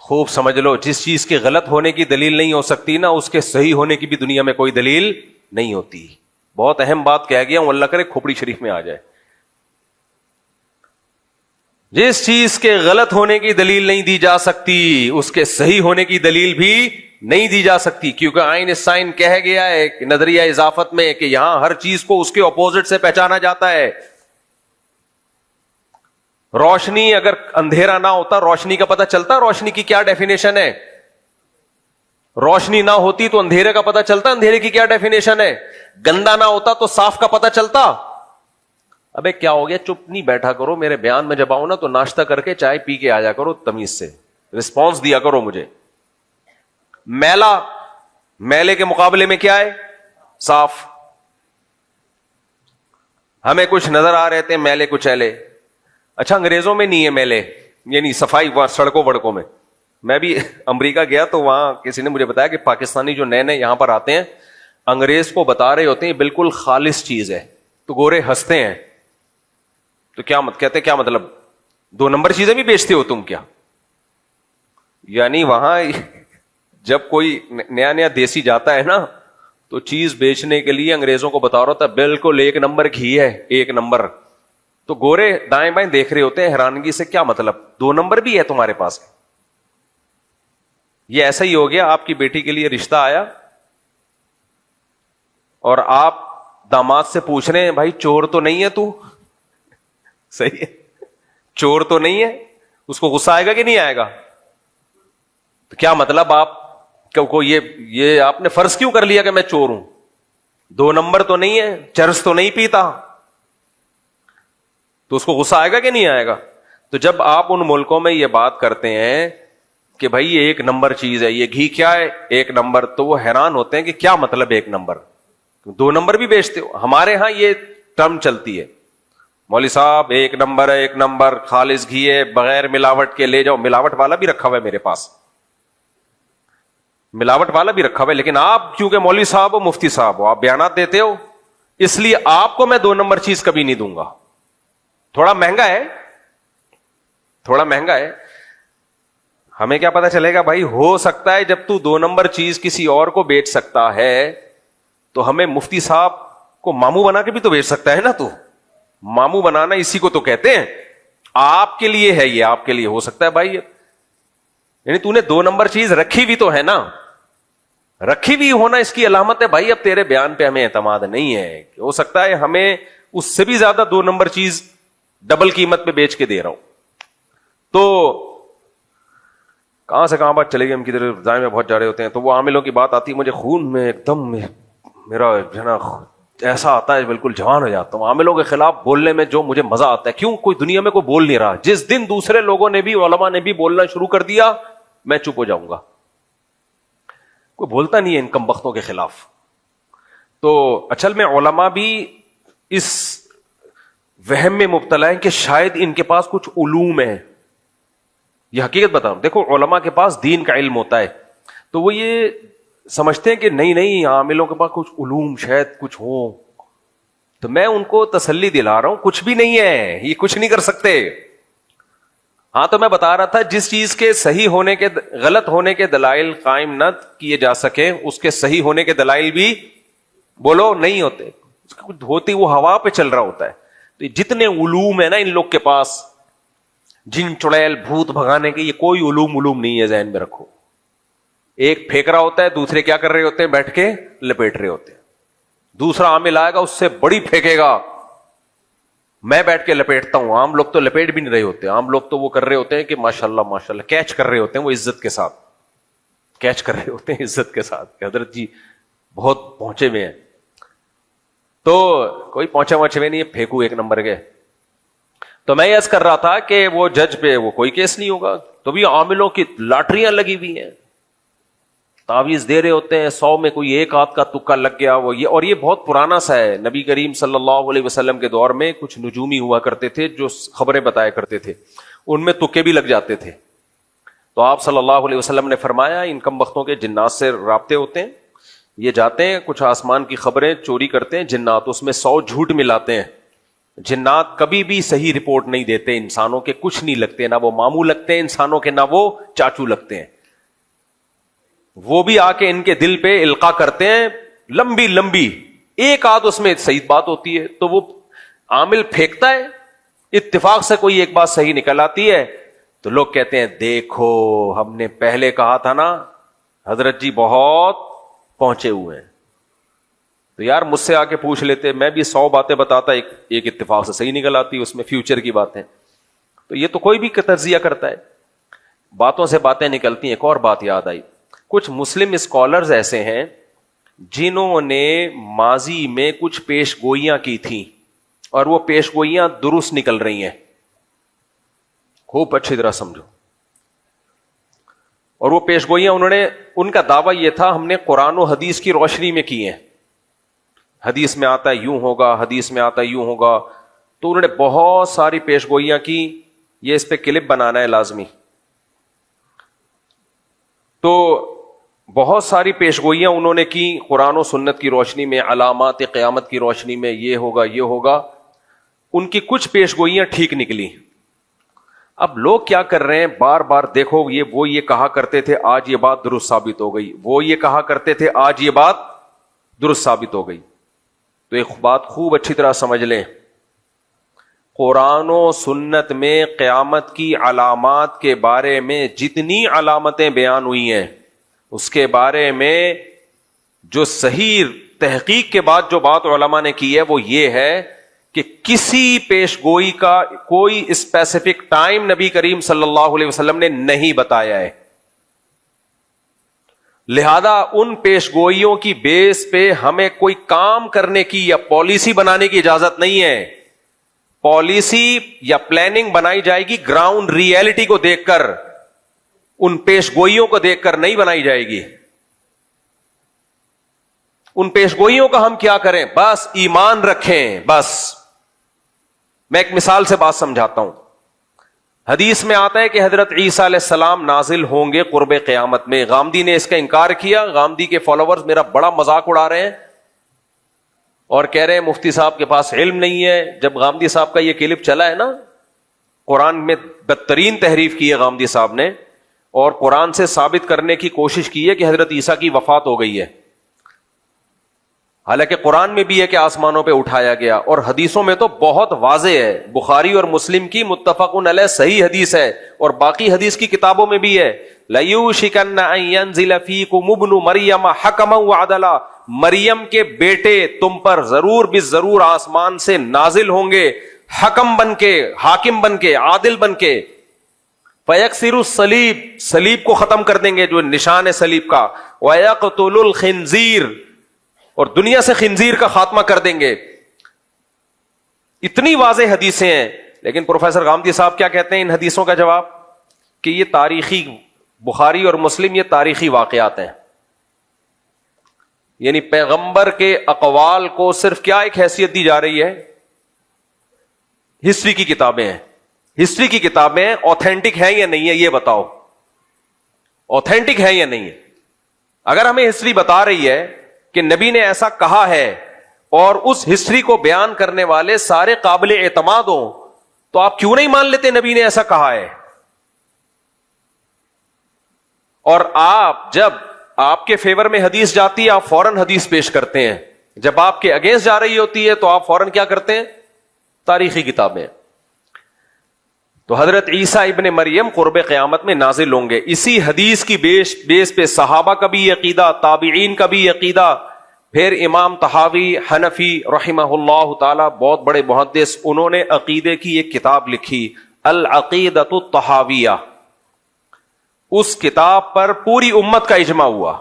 A: خوب سمجھ لو، جس چیز کے غلط ہونے کی دلیل نہیں ہو سکتی نا، اس کے صحیح ہونے کی بھی دنیا میں کوئی دلیل نہیں ہوتی. بہت اہم بات کہہ گیا ہوں، اللہ کرے کھوپڑی شریف میں آ جائے. جس چیز کے غلط ہونے کی دلیل نہیں دی جا سکتی اس کے صحیح ہونے کی دلیل بھی نہیں دی جا سکتی، کیونکہ آئنسٹائن کہہ گیا ہے کہ نظریہ اضافت میں کہ یہاں ہر چیز کو اس کے اپوزٹ سے پہچانا جاتا ہے. روشنی اگر اندھیرا نہ ہوتا روشنی کا پتہ چلتا؟ روشنی کی کیا ڈیفینیشن ہے؟ روشنی نہ ہوتی تو اندھیرے کا پتہ چلتا؟ اندھیرے کی کیا ڈیفینیشن ہے؟ گندا نہ ہوتا تو صاف کا پتہ چلتا؟ ابے کیا ہو گیا، چپ نہیں بیٹھا کرو، میرے بیان میں جب آؤں نا تو ناشتہ کر کے چائے پی کے آ جا کرو، تمیز سے رسپانس دیا کرو مجھے. میلا، میلے کے مقابلے میں کیا ہے؟ صاف. ہمیں کچھ نظر آ رہے تھے میلے کچیلے. اچھا انگریزوں میں نہیں ہے میلے، یعنی صفائی سڑکوں وڑکوں میں. میں بھی امریکہ گیا تو وہاں کسی نے مجھے بتایا کہ پاکستانی جو نئے نئے یہاں پر آتے ہیں انگریز کو بتا رہے ہوتے ہیں بالکل خالص چیز ہے، تو گورے ہنستے ہیں. تو کیا کہتے کیا مطلب 2 نمبر چیزیں بھی بیچتے ہو تم کیا؟ یعنی وہاں جب کوئی نیا نیا دیسی جاتا ہے نا تو چیز بیچنے کے لیے انگریزوں کو بتا رہا ہوتا ہے بالکل 1 نمبر گھی ہے، 1 نمبر. تو گورے دائیں بائیں دیکھ رہے ہوتے ہیں حیرانگی سے، کیا مطلب 2 نمبر بھی ہے تمہارے پاس؟ یہ ایسا ہی ہو گیا، آپ کی بیٹی کے لیے رشتہ آیا اور آپ داماد سے پوچھ رہے ہیں بھائی چور تو نہیں ہے تو؟ صحیح ہے، چور تو نہیں ہے. اس کو غصہ آئے گا کہ نہیں آئے گا؟ تو کیا مطلب آپ کو یہ آپ نے فرض کیوں کر لیا کہ میں چور ہوں؟ 2 نمبر تو نہیں ہے، چرس تو نہیں پیتا، تو اس کو غصہ آئے گا کہ نہیں آئے گا؟ تو جب آپ ان ملکوں میں یہ بات کرتے ہیں کہ بھائی یہ 1 نمبر چیز ہے، یہ گھی کیا ہے 1 نمبر، تو وہ حیران ہوتے ہیں کہ کیا مطلب 1 نمبر، 2 نمبر بھی بیچتے ہو؟ ہمارے ہاں یہ ٹرم چلتی ہے، مولوی صاحب 1 نمبر ہے، 1 نمبر خالص گھی ہے بغیر ملاوٹ کے لے جاؤ. ملاوٹ والا بھی رکھا ہوا ہے میرے پاس، ملاوٹ والا بھی رکھا ہوا ہے، لیکن آپ کیونکہ مولوی صاحب ہو، مفتی صاحب ہو، آپ بیانات دیتے ہو، اس لیے آپ کو میں 2 نمبر چیز کبھی نہیں دوں گا. تھوڑا مہنگا ہے، تھوڑا مہنگا ہے. ہمیں کیا پتا چلے گا بھائی؟ ہو سکتا ہے جب تو 2 نمبر چیز کسی اور کو بیچ سکتا ہے تو ہمیں مفتی صاحب کو ماموں بنا کے بھی تو بیچ سکتا ہے نا. تو ماموں بنانا اسی کو تو کہتے ہیں. آپ کے لیے ہے یہ، آپ کے لیے ہو سکتا ہے بھائی، یعنی تو نے 2 نمبر چیز رکھی بھی تو ہے نا. رکھی بھی ہونا اس کی علامت ہے بھائی اب تیرے بیان پہ ہمیں اعتماد نہیں ہے. ہو سکتا ہے ہمیں اس سے بھی زیادہ 2 نمبر چیز ڈبل قیمت پہ بیچ کے دے رہا ہوں. تو کہاں سے کہاں بات چلے گی، ہم کدھر دائیں میں بہت جا رہے ہوتے ہیں. تو وہ عاملوں کی بات آتی ہے، مجھے خون میں ایک دم میرا جو ہے نا ایسا آتا ہے بالکل جوان ہو جاتا ہوں. عاملوں کے خلاف بولنے میں جو مجھے مزہ آتا ہے. کیوں؟ کوئی دنیا میں کوئی بول نہیں رہا. جس دن دوسرے لوگوں نے بھی، علماء نے بھی بولنا شروع کر دیا، میں چپ ہو جاؤں گا. کوئی بولتا نہیں ہے ان کم بختوں کے خلاف. تو اصل میں علماء بھی اس وہم میں مبتلا ہیں کہ شاید ان کے پاس کچھ علوم ہے. یہ حقیقت بتاؤں، دیکھو علماء کے پاس دین کا علم ہوتا ہے تو وہ یہ سمجھتے ہیں کہ نہیں عاملوں کے پاس کچھ علوم شاید کچھ ہو. تو میں ان کو تسلی دلا رہا ہوں کچھ بھی نہیں ہے، یہ کچھ نہیں کر سکتے. ہاں تو میں بتا رہا تھا جس چیز کے صحیح ہونے کے غلط ہونے کے دلائل قائم نہ کیے جا سکے، اس کے صحیح ہونے کے دلائل بھی بولو نہیں ہوتے. ہوتی وہ ہوا پہ چل رہا ہوتا ہے. تو جتنے علوم ہے نا ان لوگ کے پاس, جن چڑیل بھوت بھگانے کے, یہ کوئی علوم نہیں ہے, ذہن میں رکھو. ایک پھینک رہا ہوتا ہے, دوسرے کیا کر رہے ہوتے ہیں, بیٹھ کے لپیٹ رہے ہوتے ہیں. دوسرا عامل آئے گا اس سے بڑی پھینکے گا, میں بیٹھ کے لپیٹتا ہوں. عام لوگ تو لپیٹ بھی نہیں رہے ہوتے, عام لوگ تو وہ کر رہے ہوتے ہیں کہ ماشاءاللہ کیچ کر رہے ہوتے ہیں, وہ عزت کے ساتھ کیچ کر رہے ہوتے ہیں, عزت کے ساتھ کہ حضرت جی بہت پہنچے ہوئے ہیں. تو کوئی پہنچے ہوئے نہیں ہے, پھینکو ایک نمبر کے. تو میں عرض کر رہا تھا کہ وہ جج پہ وہ کوئی کیس نہیں ہوگا, تو بھی عاملوں کی لاٹریاں لگی ہوئی ہیں, تعویذ دے رہے ہوتے ہیں, 100 میں کوئی ایک آدھ کا تکا لگ گیا وہ یہ. اور یہ بہت پرانا سا ہے, نبی کریم صلی اللہ علیہ وسلم کے دور میں کچھ نجومی ہوا کرتے تھے جو خبریں بتایا کرتے تھے, ان میں تکے بھی لگ جاتے تھے. تو آپ صلی اللہ علیہ وسلم نے فرمایا ان کم بختوں کے جنات سے رابطے ہوتے ہیں, یہ جاتے ہیں کچھ آسمان کی خبریں چوری کرتے ہیں جنات, اس میں 100 جھوٹ ملاتے ہیں. جنات کبھی بھی صحیح رپورٹ نہیں دیتے, انسانوں کے کچھ نہیں لگتے, نہ وہ ماموں لگتے ہیں انسانوں کے, نہ وہ چاچو لگتے ہیں. وہ بھی آ کے ان کے دل پہ القا کرتے ہیں لمبی لمبی, ایک آدھ اس میں صحیح بات ہوتی ہے تو وہ عامل پھینکتا ہے, اتفاق سے کوئی ایک بات صحیح نکل آتی ہے تو لوگ کہتے ہیں دیکھو ہم نے پہلے کہا تھا نا حضرت جی بہت پہنچے ہوئے ہیں. تو یار مجھ سے آ کے پوچھ لیتے, میں بھی 100 باتیں بتاتا, ایک اتفاق سے صحیح نکل آتی, اس میں فیوچر کی باتیں. تو یہ تو کوئی بھی تجزیہ کرتا ہے, باتوں سے باتیں نکلتی ہیں. ایک اور بات یاد آئی, کچھ مسلم اسکالرز ایسے ہیں جنہوں نے ماضی میں کچھ پیش گوئیاں کی تھیں اور وہ پیش گوئیاں درست نکل رہی ہیں, خوب اچھی طرح سمجھو. اور وہ پیش گوئیاں ان کا دعویٰ یہ تھا ہم نے قرآن و حدیث کی روشنی میں کی ہیں, حدیث میں آتا ہے یوں ہوگا, حدیث میں آتا ہے یوں ہوگا. تو انہوں نے بہت ساری پیش گوئیاں کی, یہ اس پہ کلپ بنانا ہے لازمی. تو بہت ساری پیش گوئیاں انہوں نے کی قرآن و سنت کی روشنی میں, علامات قیامت کی روشنی میں, یہ ہوگا یہ ہوگا. ان کی کچھ پیش گوئیاں ٹھیک نکلی. اب لوگ کیا کر رہے ہیں, بار بار دیکھو وہ یہ کہا کرتے تھے, آج یہ بات درست ثابت ہو گئی, وہ یہ کہا کرتے تھے, آج یہ بات درست ثابت ہو گئی. تو ایک بات خوب اچھی طرح سمجھ لیں, قرآن و سنت میں قیامت کی علامات کے بارے میں جتنی علامتیں بیان ہوئی ہیں اس کے بارے میں جو صحیح تحقیق کے بعد جو بات علماء نے کی ہے وہ یہ ہے کہ کسی پیش گوئی کا کوئی اسپیسیفک ٹائم نبی کریم صلی اللہ علیہ وسلم نے نہیں بتایا ہے. لہذا ان پیش گوئیوں کی بیس پہ ہمیں کوئی کام کرنے کی یا پالیسی بنانے کی اجازت نہیں ہے. پالیسی یا پلاننگ بنائی جائے گی گراؤنڈ ریئلٹی کو دیکھ کر, ان پیش گوئیوں کو دیکھ کر نہیں بنائی جائے گی. ان پیش گوئیوں کا ہم کیا کریں, بس ایمان رکھیں. بس میں ایک مثال سے بات سمجھاتا ہوں. حدیث میں آتا ہے کہ حضرت عیسیٰ علیہ السلام نازل ہوں گے قرب قیامت میں. غامدی نے اس کا انکار کیا. غامدی کے فالوورز میرا بڑا مذاق اڑا رہے ہیں اور کہہ رہے ہیں مفتی صاحب کے پاس علم نہیں ہے. جب غامدی صاحب کا یہ کلپ چلا ہے نا, قرآن میں بدترین تحریف کی ہے غامدی صاحب نے, اور قرآن سے ثابت کرنے کی کوشش کی ہے کہ حضرت عیسیٰ کی وفات ہو گئی ہے, حالانکہ قرآن میں بھی ہے کہ آسمانوں پہ اٹھایا گیا, اور حدیثوں میں تو بہت واضح ہے. بخاری اور مسلم کی متفقن علیہ صحیح حدیث ہے, اور باقی حدیث کی کتابوں میں بھی ہے. لَيُوشِكَنَّ أَن يَنزِلَ فِيكُمُ ابْنُ مَرْيَمَ حَكَمًا وَعَدْلًا, مریم کے بیٹے تم پر ضرور بالضرور آسمان سے نازل ہوں گے, حکم بن کے, حاکم بن کے, عادل بن کے. فَيَكْسِرُ الصَّلِيبَ, صلیب کو ختم کر دیں گے جو نشان ہے صلیب کا. وَيَقْتُلُ الْخِنزِيرَ, اور دنیا سے خنزیر کا خاتمہ کر دیں گے. اتنی واضح حدیثیں ہیں. لیکن پروفیسر غامدی صاحب کیا کہتے ہیں ان حدیثوں کا جواب, کہ یہ تاریخی, بخاری اور مسلم یہ تاریخی واقعات ہیں. یعنی پیغمبر کے اقوال کو صرف کیا ایک حیثیت دی جا رہی ہے, ہسٹری کی کتابیں ہیں. ہسٹری کی کتابیں اوتھینٹک ہیں یا نہیں ہے, یہ بتاؤ اوتھینٹک ہے یا نہیں ہے. اگر ہمیں ہسٹری بتا رہی ہے کہ نبی نے ایسا کہا ہے اور اس ہسٹری کو بیان کرنے والے سارے قابل اعتماد ہوں, تو آپ کیوں نہیں مان لیتے نبی نے ایسا کہا ہے؟ اور آپ جب آپ کے فیور میں حدیث جاتی ہے آپ فوراً حدیث پیش کرتے ہیں, جب آپ کے اگینسٹ جا رہی ہوتی ہے تو آپ فوراً کیا کرتے ہیں؟ تاریخی کتابیں. تو حضرت عیسیٰ ابن مریم قرب قیامت میں نازل ہوں گے. اسی حدیث کی بیس پہ صحابہ کا بھی عقیدہ، تابعین کا بھی عقیدہ. پھر امام طحاوی حنفی رحمہ اللہ تعالی، بہت بڑے محدث، انہوں نے عقیدے کی ایک کتاب لکھی العقیدۃ الطحاویہ. اس کتاب پر پوری امت کا اجماع ہوا.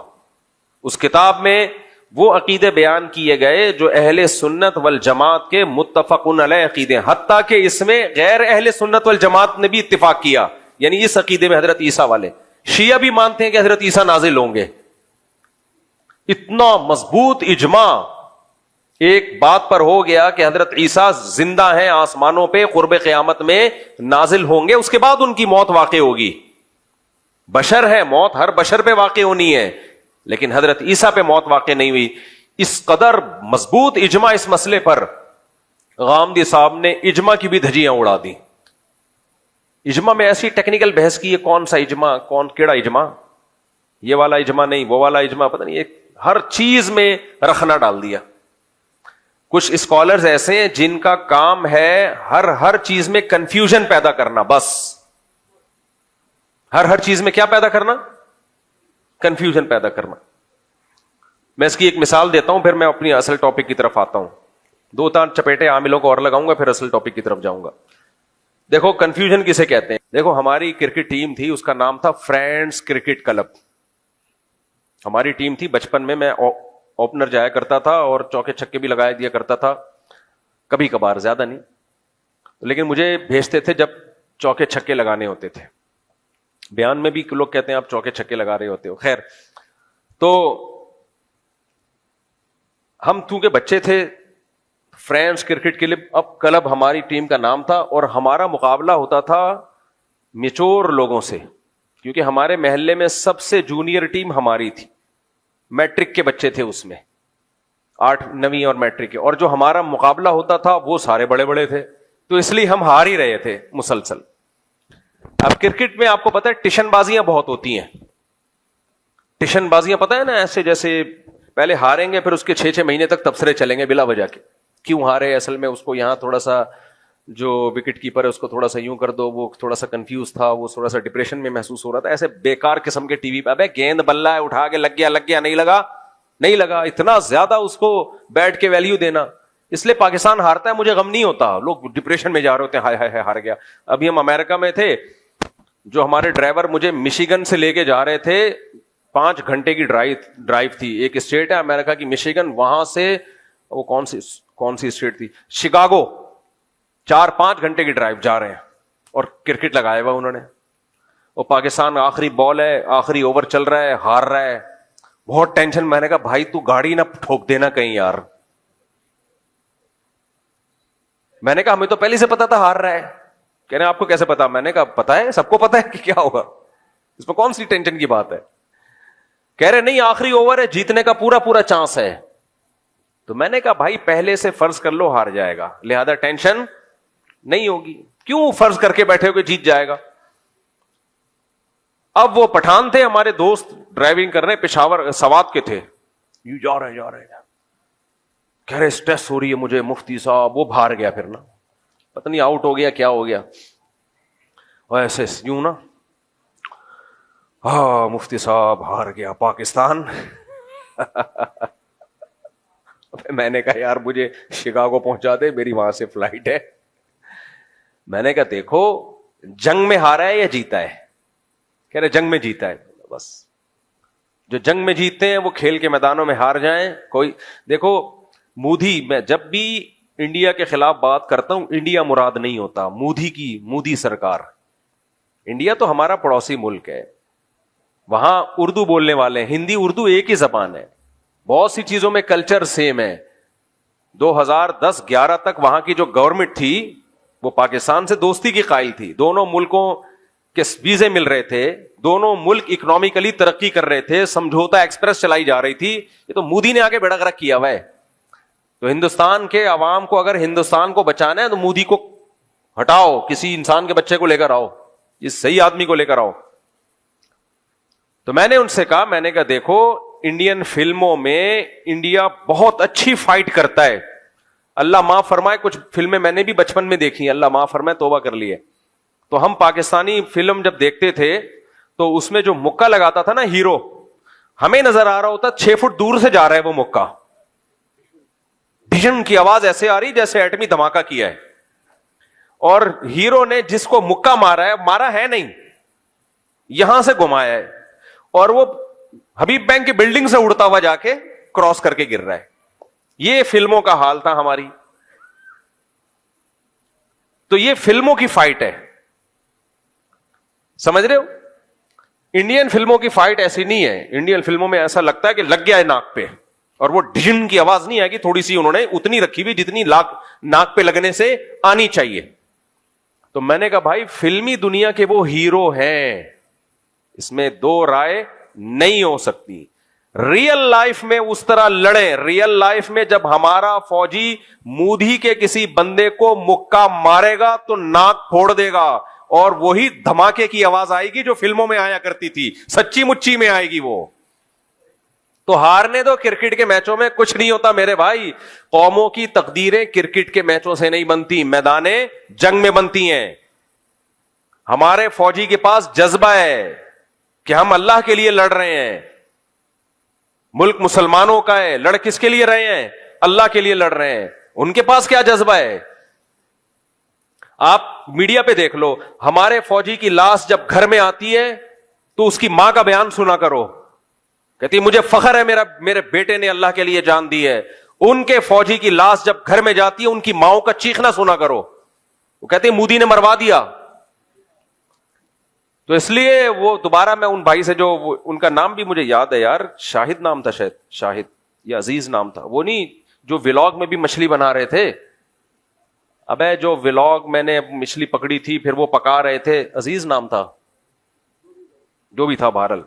A: اس کتاب میں وہ عقیدے بیان کیے گئے جو اہل سنت والجماعت کے متفقن علیہ عقیدے، حتیٰ کہ اس میں غیر اہل سنت والجماعت نے بھی اتفاق کیا. یعنی اس عقیدے میں حضرت عیسیٰ والے، شیعہ بھی مانتے ہیں کہ حضرت عیسیٰ نازل ہوں گے. اتنا مضبوط اجماع ایک بات پر ہو گیا کہ حضرت عیسیٰ زندہ ہیں آسمانوں پہ، قرب قیامت میں نازل ہوں گے. اس کے بعد ان کی موت واقع ہوگی. بشر ہے، موت ہر بشر پہ واقع ہونی ہے، لیکن حضرت عیسیٰ پہ موت واقع نہیں ہوئی. اس قدر مضبوط اجماع اس مسئلے پر، غامدی صاحب نے اجماع کی بھی دھجیاں اڑا دی. اجماع میں ایسی ٹیکنیکل بحث کی ہے، کون سا اجماع، کیڑا اجماع، یہ والا اجماع نہیں، وہ والا اجماع، پتہ نہیں، ہر چیز میں رخنا ڈال دیا. کچھ اسکالرز ایسے ہیں جن کا کام ہے ہر چیز میں کنفیوژن پیدا کرنا. بس ہر چیز میں کیا پیدا کرنا؟ کنفیوژن پیدا کرنا. میں اس کی ایک مثال دیتا ہوں، پھر میں اپنی اصل ٹاپک کی طرف آتا ہوں. 2-4 چپیٹے عاملوں کو اور لگاؤں گا، پھر اصل ٹاپک کی طرف جاؤں گا. دیکھو کنفیوژن کسے کہتے ہیں. دیکھو ہماری کرکٹ ٹیم تھی، اس کا نام تھا فرینڈز کرکٹ کلب. ہماری ٹیم تھی، بچپن میں اوپنر جایا کرتا تھا اور چوکے چھکے بھی لگایا دیا کرتا تھا، کبھی کبھار، زیادہ نہیں. لیکن مجھے بھیجتے تھے جب چوکے چھکے لگانے ہوتے تھے. بیان میں بھی لوگ کہتے ہیں آپ چوکے چھکے لگا رہے ہوتے ہو. خیر، تو ہم چونکہ بچے تھے، فرینڈز کرکٹ کلب، اب کلب ہماری ٹیم کا نام تھا، اور ہمارا مقابلہ ہوتا تھا میچور لوگوں سے، کیونکہ ہمارے محلے میں سب سے جونیئر ٹیم ہماری تھی. میٹرک کے بچے تھے اس میں، 8 9ویں اور میٹرک کے، اور جو ہمارا مقابلہ ہوتا تھا وہ سارے بڑے بڑے تھے، تو اس لیے ہم ہار ہی رہے تھے مسلسل. اب کرکٹ میں آپ کو پتا ہے ٹیشن بازیاں بہت ہوتی ہیں. ٹیشن بازیاں پتا ہے نا، ایسے جیسے پہلے ہاریں گے، پھر اس کے 6 مہینے تک تبصرے چلیں گے بلا وجہ کے، کیوں ہارے، اصل میں اس کو یہاں تھوڑا سا جو وکٹ کیپر ہے اس کو تھوڑا سا یوں کر دو، وہ تھوڑا سا کنفیوز تھا، وہ تھوڑا سا ڈپریشن میں محسوس ہو رہا تھا. ایسے بیکار قسم کے ٹی وی پہ، ابے گیند بلہ ہے، اٹھا کے لگ گیا، نہیں لگا، اتنا زیادہ اس کو بیٹ کے ویلیو دینا. اس لیے پاکستان ہارتا ہے، مجھے غم نہیں ہوتا، لوگ ڈپریشن میں جا رہے ہوتے ہیں، ہائے ہائے ہار گیا. ابھی ہم امریکہ میں تھے، جو ہمارے ڈرائیور مجھے مشیگن سے لے کے جا رہے تھے، 5 گھنٹے کی ڈرائیو تھی. ایک اسٹیٹ ہے امریکہ کی مشیگن، وہاں سے وہ کون سی اسٹیٹ تھی، شکاگو، 4-5 گھنٹے کی ڈرائیو جا رہے ہیں، اور کرکٹ لگایا ہوا انہوں نے. وہ پاکستان آخری بال ہے، آخری اوور چل رہا ہے، ہار رہا ہے، بہت ٹینشن. میں نے کہا بھائی تو گاڑی نہ ٹھوک دینا کہیں یار. میں نے کہا ہمیں تو پہلے سے پتا تھا ہار رہا ہے. کہہ رہے ہیں آپ کو کیسے پتا؟ میں نے کہا پتا ہے، سب کو پتا ہے کہ کیا ہوگا، اس میں کون سی ٹینشن کی بات ہے. کہہ رہے نہیں آخری اوور ہے، جیتنے کا پورا چانس ہے. تو میں نے کہا بھائی پہلے سے فرض کر لو ہار جائے گا، لہذا ٹینشن نہیں ہوگی، کیوں فرض کر کے بیٹھے ہو کہ جیت جائے گا. اب وہ پٹھان تھے ہمارے دوست، ڈرائیونگ کر رہے، پشاور سوات کے تھے، یوں جا رہے کہہ رہے اسٹریس ہو رہی ہے مجھے مفتی صاحب. وہ باہر گیا، پھر نا پتہ نہیں آؤٹ ہو گیا کیا ہو گیا، ایسے یوں نا، ہاں مفتی صاحب ہار گیا پاکستان. میں نے کہا یار مجھے شکاگو پہنچا دے، میری وہاں سے فلائٹ ہے. میں نے کہا دیکھو جنگ میں ہارا ہے یا جیتا ہے؟ کہہ رہے جنگ میں جیتا ہے. بس جو جنگ میں جیتتے ہیں وہ کھیل کے میدانوں میں ہار جائیں. کوئی دیکھو مودی، میں جب بھی انڈیا کے خلاف بات کرتا ہوں، انڈیا مراد نہیں ہوتا، مودی سرکار. انڈیا تو ہمارا پڑوسی ملک ہے، وہاں اردو بولنے والے ہیں، ہندی اردو ایک ہی زبان ہے، بہت سی چیزوں میں کلچر سیم ہے. 2010-11 تک وہاں کی جو گورنمنٹ تھی وہ پاکستان سے دوستی کی قائل تھی. دونوں ملکوں کے ویزے مل رہے تھے، دونوں ملک اکنامکلی ترقی کر رہے تھے، سمجھوتا ایکسپریس چلائی جا رہی تھی. یہ تو مودی نے آگے بیڑا گرک کیا ہوا ہے. تو ہندوستان کے عوام کو اگر ہندوستان کو بچانا ہے تو مودی کو ہٹاؤ، کسی انسان کے بچے کو لے کر آؤ، اس صحیح آدمی کو لے کر آؤ. تو میں نے ان سے کہا، میں نے کہا دیکھو انڈین فلموں میں انڈیا بہت اچھی فائٹ کرتا ہے. اللہ معاف فرمائے, کچھ فلمیں میں نے بھی بچپن میں دیکھی, اللہ معاف فرمائے, توبہ کر لیے. تو ہم پاکستانی فلم جب دیکھتے تھے تو اس میں جو مکہ لگاتا تھا نا ہیرو, ہمیں نظر آ رہا ہوتا 6 فٹ دور سے جا رہا ہے وہ مکہ, ڈھن کی آواز ایسے آ رہی جیسے ایٹمی دھماکہ کیا ہے, اور ہیرو نے جس کو مکہ مارا ہے نہیں, یہاں سے گھمایا ہے, اور وہ حبیب بینک کی بلڈنگ سے اڑتا ہوا جا کے کراس کر کے گر رہا ہے. یہ فلموں کا حال تھا ہماری. تو یہ فلموں کی فائٹ ہے, سمجھ رہے ہو. انڈین فلموں کی فائٹ ایسی نہیں ہے. انڈین فلموں میں ایسا لگتا ہے کہ لگ گیا ہے ناک پہ, اور وہ ڈھن کی آواز نہیں آئے گی, تھوڑی سی انہوں نے اتنی رکھی ہوئی جتنی ناک پہ لگنے سے آنی چاہیے. تو میں نے کہا بھائی فلمی دنیا کے وہ ہیرو ہیں, اس میں دو رائے نہیں ہو سکتی. ریئل لائف میں اس طرح لڑیں. ریئل لائف میں جب ہمارا فوجی مودھی کے کسی بندے کو مکہ مارے گا تو ناک پھوڑ دے گا, اور وہی دھماکے کی آواز آئے گی جو فلموں میں آیا کرتی تھی, سچی مچی میں آئے گی وہ. تو ہارنے دو, کرکٹ کے میچوں میں کچھ نہیں ہوتا میرے بھائی. قوموں کی تقدیریں کرکٹ کے میچوں سے نہیں بنتی, میدان جنگ میں بنتی ہیں. ہمارے فوجی کے پاس جذبہ ہے کہ ہم اللہ کے لیے لڑ رہے ہیں, ملک مسلمانوں کا ہے, لڑ کس کے لیے رہے ہیں, اللہ کے لیے لڑ رہے ہیں. ان کے پاس کیا جذبہ ہے. آپ میڈیا پہ دیکھ لو, ہمارے فوجی کی لاش جب گھر میں آتی ہے تو اس کی ماں کا بیان سنا کرو, کہتی مجھے فخر ہے میرے بیٹے نے اللہ کے لیے جان دی ہے. ان کے فوجی کی لاش جب گھر میں جاتی ہے ان کی ماؤں کا چیخنا سنا کرو, وہ کہتے ہیں مودی نے مروا دیا. تو اس لیے وہ دوبارہ میں ان بھائی سے جو ان کا نام بھی مجھے یاد ہے یار, شاہد نام تھا, شاید شاہد یا عزیز نام تھا, وہ نہیں جو ولاگ میں بھی مچھلی بنا رہے تھے. ابے جو ولاگ میں نے مچھلی پکڑی تھی پھر وہ پکا رہے تھے, عزیز نام تھا, جو بھی تھا بہرحال.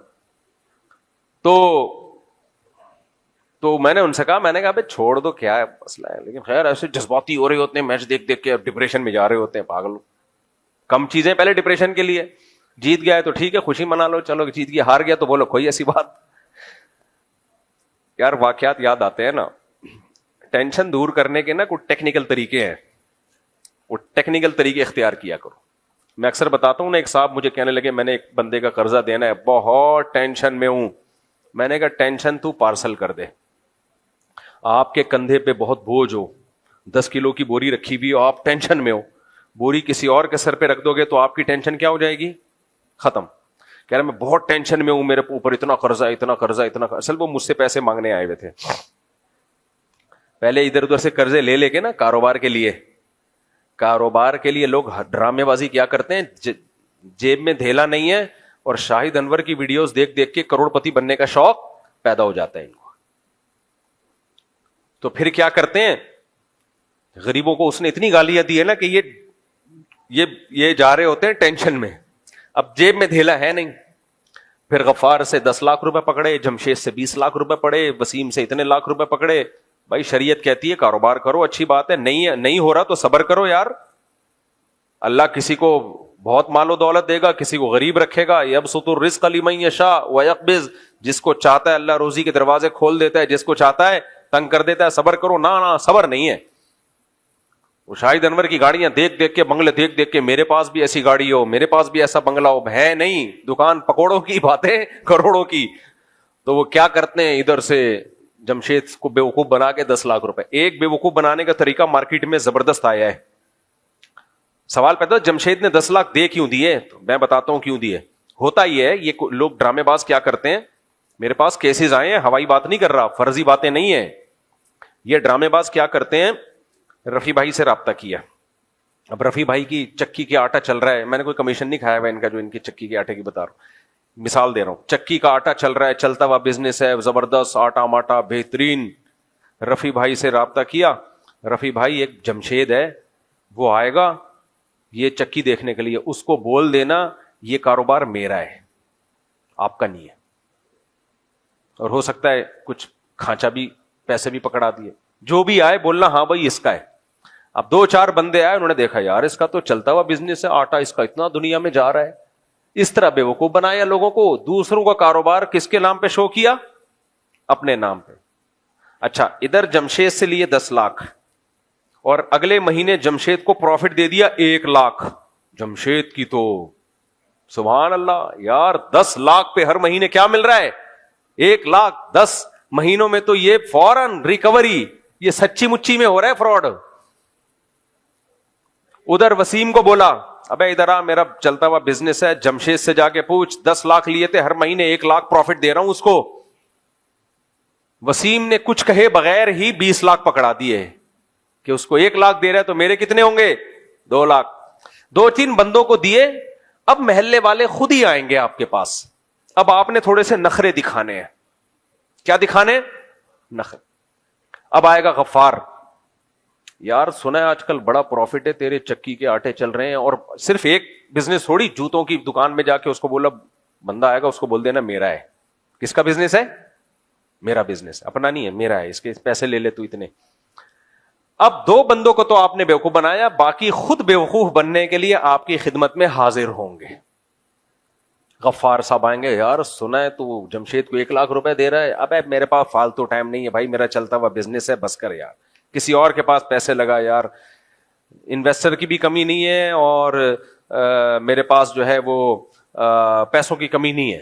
A: تو میں نے ان سے کہا, میں نے کہا بھائی چھوڑ دو کیا ہے مسئلہ ہے, لیکن خیر ایسے جذباتی ہو رہے ہوتے ہیں میچ دیکھ دیکھ کے, ڈپریشن میں جا رہے ہوتے ہیں پاگل. کم چیزیں پہلے ڈپریشن کے لیے. جیت گیا ہے تو ٹھیک ہے خوشی منا لو, چلو جیت گیا, ہار گیا تو بولو کوئی ایسی بات. یار واقعات یاد آتے ہیں نا. ٹینشن دور کرنے کے نا کچھ ٹیکنیکل طریقے ہیں, وہ ٹیکنیکل طریقے اختیار کیا کرو. میں اکثر بتاتا ہوں نا, ایک صاحب مجھے کہنے لگے میں نے ایک بندے کا قرضہ دینا ہے, بہت ٹینشن میں ہوں. میں نے کہا ٹینشن تو پارسل کر دے. آپ کے کندھے پہ بہت بوجھ ہو, 10 کلو کی بوری رکھی ہوئی ہو, آپ ٹینشن میں ہو, بوری کسی اور کے سر پہ رکھ دو گے تو آپ کی ٹینشن کیا ہو جائے گی, ختم. کہہ رہا میں بہت ٹینشن میں ہوں, میرے اوپر اتنا قرضہ اتنا قرضہ اتنا. اصل وہ مجھ سے پیسے مانگنے آئے ہوئے تھے. پہلے ادھر ادھر سے قرضے لے کے نا کاروبار کے لیے لوگ ڈرامے بازی کیا کرتے ہیں, جیب میں دھیلا نہیں ہے اور شاہد انور کی ویڈیوز دیکھ دیکھ کے کروڑ پتی بننے کا شوق پیدا ہو جاتا ہے ان کو. تو پھر کیا کرتے ہیں, غریبوں کو اس نے اتنی گالیاں دی ہے نا کہ یہ جا رہے ہوتے ہیں ٹینشن میں, اب جیب میں دھیلا ہے نہیں. پھر غفار سے 10 لاکھ روپے پکڑے, جمشید سے 20 لاکھ روپے پڑے, وسیم سے اتنے لاکھ روپے پکڑے. بھائی شریعت کہتی ہے کاروبار کرو, اچھی بات ہے, نہیں ہو رہا تو صبر کرو یار. اللہ کسی کو بہت مال و دولت دے گا, کسی کو غریب رکھے گا. یبسط الرزق لمن یشاء ویقبض, جس کو چاہتا ہے اللہ روزی کے دروازے کھول دیتا ہے, جس کو چاہتا ہے تنگ کر دیتا ہے. صبر کرو. نہ صبر نہیں ہے. وہ شاہد انور کی گاڑیاں دیکھ دیکھ کے, بنگلے دیکھ دیکھ کے, میرے پاس بھی ایسی گاڑی ہو, میرے پاس بھی ایسا بنگلہ ہو, ہے نہیں. دکان پکوڑوں کی, باتیں کروڑوں کی. تو وہ کیا کرتے ہیں, ادھر سے جمشید کو بیوقوف بنا کے 10 لاکھ روپے. ایک بیوقوف بنانے کا طریقہ مارکیٹ میں زبردست آیا ہے. سوال پیدا, جمشید نے 10 لاکھ دے کیوں دیے؟ تو میں بتاتا ہوں کیوں دیے. ہوتا یہ ہے, یہ لوگ ڈرامے باز کیا کرتے ہیں, میرے پاس کیسز آئے ہیں, ہوائی بات نہیں کر رہا, فرضی باتیں نہیں ہیں. یہ ڈرامے باز کیا کرتے ہیں, رفیع بھائی سے رابطہ کیا. اب رفیع بھائی کی چکی کے آٹا چل رہا ہے, میں نے کوئی کمیشن نہیں کھایا ہوا ان کا جو ان کی چکی کے آٹے کی بتا رہا ہوں, مثال دے رہا ہوں. چکی کا آٹا چل رہا ہے, چلتا ہوا بزنس ہے, زبردست آٹا ماٹا بہترین. رفیع بھائی سے رابطہ کیا. رفیع بھائی ایک جمشید ہے, وہ آئے گا یہ چکی دیکھنے کے لیے, اس کو بول دینا یہ کاروبار میرا ہے, آپ کا نہیں ہے. اور ہو سکتا ہے کچھ کھانچا بھی, پیسے بھی پکڑا دیے. جو بھی آئے بولنا ہاں بھائی اس کا ہے. اب 2-4 بندے آئے, انہوں نے دیکھا یار اس کا تو چلتا ہوا بزنس ہے, آٹا اس کا اتنا دنیا میں جا رہا ہے. اس طرح بیوقوف بنایا لوگوں کو. دوسروں کا کاروبار کس کے نام پہ شو کیا, اپنے نام پہ. اچھا ادھر جمشید سے لیے 10 لاکھ اور اگلے مہینے جمشید کو پروفٹ دے دیا 1 لاکھ. جمشید کی تو سبحان اللہ یار 10 لاکھ پہ ہر مہینے کیا مل رہا ہے؟ 1 لاکھ. 10 مہینوں میں تو یہ فوراً ریکوری, یہ سچی مچی میں ہو رہا ہے فراڈ. ادھر وسیم کو بولا ابے ادھر آ, میرا چلتا ہوا بزنس ہے, جمشید سے جا کے پوچھ, 10 لاکھ لیے تھے, ہر مہینے 1 لاکھ پروفٹ دے رہا ہوں اس کو. وسیم نے کچھ کہے بغیر ہی 20 لاکھ پکڑا دیے کہ اس کو 1 لاکھ دے رہا ہے تو میرے کتنے ہوں گے؟ 2 لاکھ. 2-3 بندوں کو دیے. اب محلے والے خود ہی آئیں گے آپ کے پاس. اب آپ نے تھوڑے سے نخرے دکھانے ہیں. کیا دکھانے؟ نخرے. اب آئے گا غفار, یار سنا ہے آج کل بڑا پروفٹ ہے, تیرے چکی کے آٹے چل رہے ہیں. اور صرف ایک بزنس تھوڑی, جوتوں کی دکان میں جا کے اس کو بولا, بندہ آئے گا اس کو بول دینا میرا ہے. کس کا بزنس ہے؟ میرا بزنس, اپنا نہیں ہے, میرا ہے, اس کے پیسے لے لے تو اتنے. اب 2 بندوں کو تو آپ نے بیوقوف بنایا, باقی خود بیوقوف بننے کے لیے آپ کی خدمت میں حاضر ہوں گے. غفار صاحب آئیں گے, یار سنا ہے تو جمشید کو 1 لاکھ روپے دے رہا ہے. اب میرے پاس فالتو ٹائم نہیں ہے بھائی, میرا چلتا ہوا بزنس ہے, بس کر یار, کسی اور کے پاس پیسے لگا یار, انویسٹر کی بھی کمی نہیں ہے اور میرے پاس جو ہے وہ پیسوں کی کمی نہیں ہے.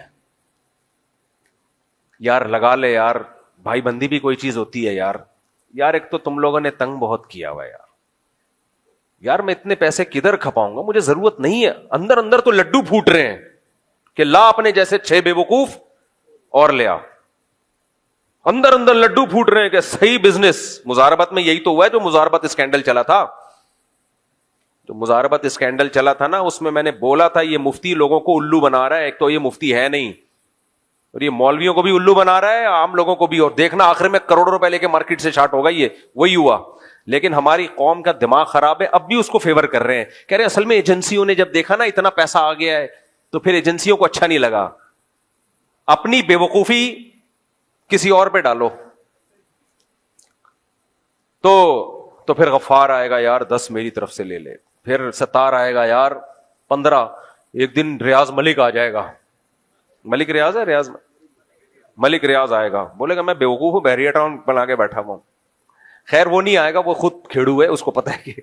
A: یار لگا لے یار, بھائی بندی بھی کوئی چیز ہوتی ہے یار. یار ایک تو تم لوگوں نے تنگ بہت کیا ہوا یار, یار میں اتنے پیسے کدھر کھپاؤں گا, مجھے ضرورت نہیں ہے. اندر اندر تو لڈو پھوٹ رہے ہیں کہ لا اپنے جیسے 6 بے وقوف اور لیا. اندر اندر لڈو پھوٹ رہے ہیں کہ صحیح بزنس. مزاربت میں یہی تو ہوا ہے, جو مزاربت اسکینڈل چلا تھا, جو مزاربت اسکینڈل چلا تھا نا, اس میں میں نے بولا تھا یہ مفتی لوگوں کو الو بنا رہا ہے. ایک تو یہ مفتی ہے نہیں, اور یہ مولویوں کو بھی الو بنا رہا ہے, عام لوگوں کو بھی. اور دیکھنا آخر میں کروڑوں روپے لے کے مارکیٹ سے شارٹ ہوگا, یہ وہی ہوا. لیکن ہماری قوم کا دماغ خراب ہے, اب بھی اس کو فیور کر رہے ہیں. کہہ رہے ہیں اصل میں ایجنسیوں نے جب دیکھا نا اتنا پیسہ آ گیا ہے تو پھر ایجنسیوں کو اچھا نہیں لگا. اپنی بے وقوفی کسی اور پہ ڈالو. تو پھر غفار آئے گا, یار 10 میری طرف سے لے لے. پھر ستار آئے گا, یار 15. ایک دن ریاض ملک آ جائے گا. ملک ریاض ہے, ریاض ملک ریاض آئے گا, بولے گا میں بیوقوف ہوں, بحریہ ٹاؤن بنا کے بیٹھا ہوں. خیر وہ نہیں آئے گا, وہ خود کھیڑو ہے, اس کو پتا ہے کہ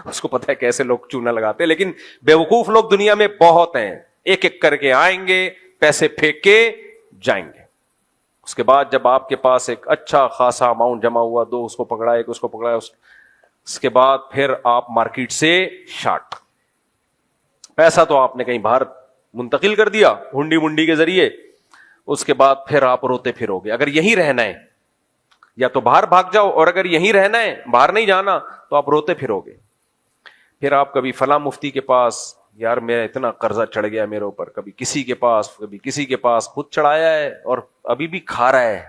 A: اس کو پتا ہے کیسے لوگ چونا لگاتے. لیکن بیوقوف لوگ دنیا میں بہت ہیں, ایک ایک کر کے آئیں گے, پیسے پھینک کے جائیں گے. اس کے بعد جب آپ کے پاس ایک اچھا خاصا اماؤنٹ جمع ہوا, 2 اس کو پکڑا, ایک اس کو پکڑا, اس کے بعد پھر آپ مارکیٹ سے شارٹ. پیسہ تو آپ نے کہیں باہر منتقل کر دیا ہنڈی منڈی کے ذریعے. اس کے بعد پھر آپ روتے پھرو گے. اگر یہی رہنا ہے یا تو باہر بھاگ جاؤ, اور اگر یہی رہنا ہے, باہر نہیں جانا, تو آپ روتے پھرو گے. پھر آپ کبھی فلاں مفتی کے پاس, یار میں اتنا قرضہ چڑھ گیا میرے اوپر, کبھی کسی کے پاس, کبھی کسی کے پاس, خود چڑھایا ہے اور ابھی بھی کھا رہا ہے.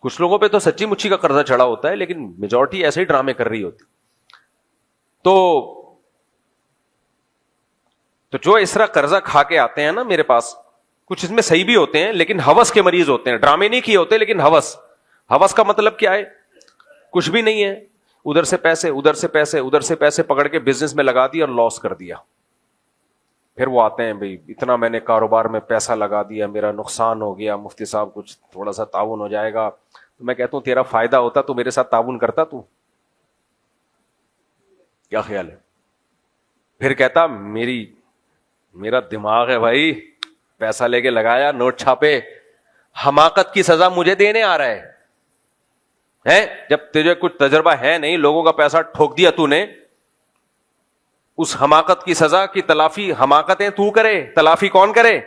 A: کچھ لوگوں پہ تو سچی مچی کا قرضہ چڑھا ہوتا ہے, لیکن میجورٹی ایسے ہی ڈرامے کر رہی ہوتی. تو جو اس طرح قرضہ کھا کے آتے ہیں نا میرے پاس, کچھ اس میں صحیح بھی ہوتے ہیں لیکن ہوس کے مریض ہوتے ہیں. ڈرامے نہیں کیے ہوتے لیکن ہوس کا مطلب کیا ہے؟ کچھ بھی نہیں ہے, ادھر سے پیسے, ادھر سے پیسے, ادھر سے پیسے پکڑ کے بزنس میں لگا دیا اور لاس کر دیا. پھر وہ آتے ہیں, بھائی اتنا میں نے کاروبار میں پیسہ لگا دیا, میرا نقصان ہو گیا, مفتی صاحب کچھ تھوڑا سا تعاون ہو جائے گا. تو میں کہتا ہوں تیرا فائدہ ہوتا تو میرے ساتھ تعاون کرتا, تو کیا خیال ہے؟ پھر کہتا میرا دماغ ہے بھائی, پیسہ لے کے لگایا, نوٹ چھاپے, حماقت کی سزا مجھے دینے آ رہا ہے. جب تجھے کچھ تجربہ ہے نہیں, لوگوں کا پیسہ ٹھوک دیا تو نے, اس حماقت کی سزا کی تلافی, حماقتیں تو کرے, تلافی کون کرے؟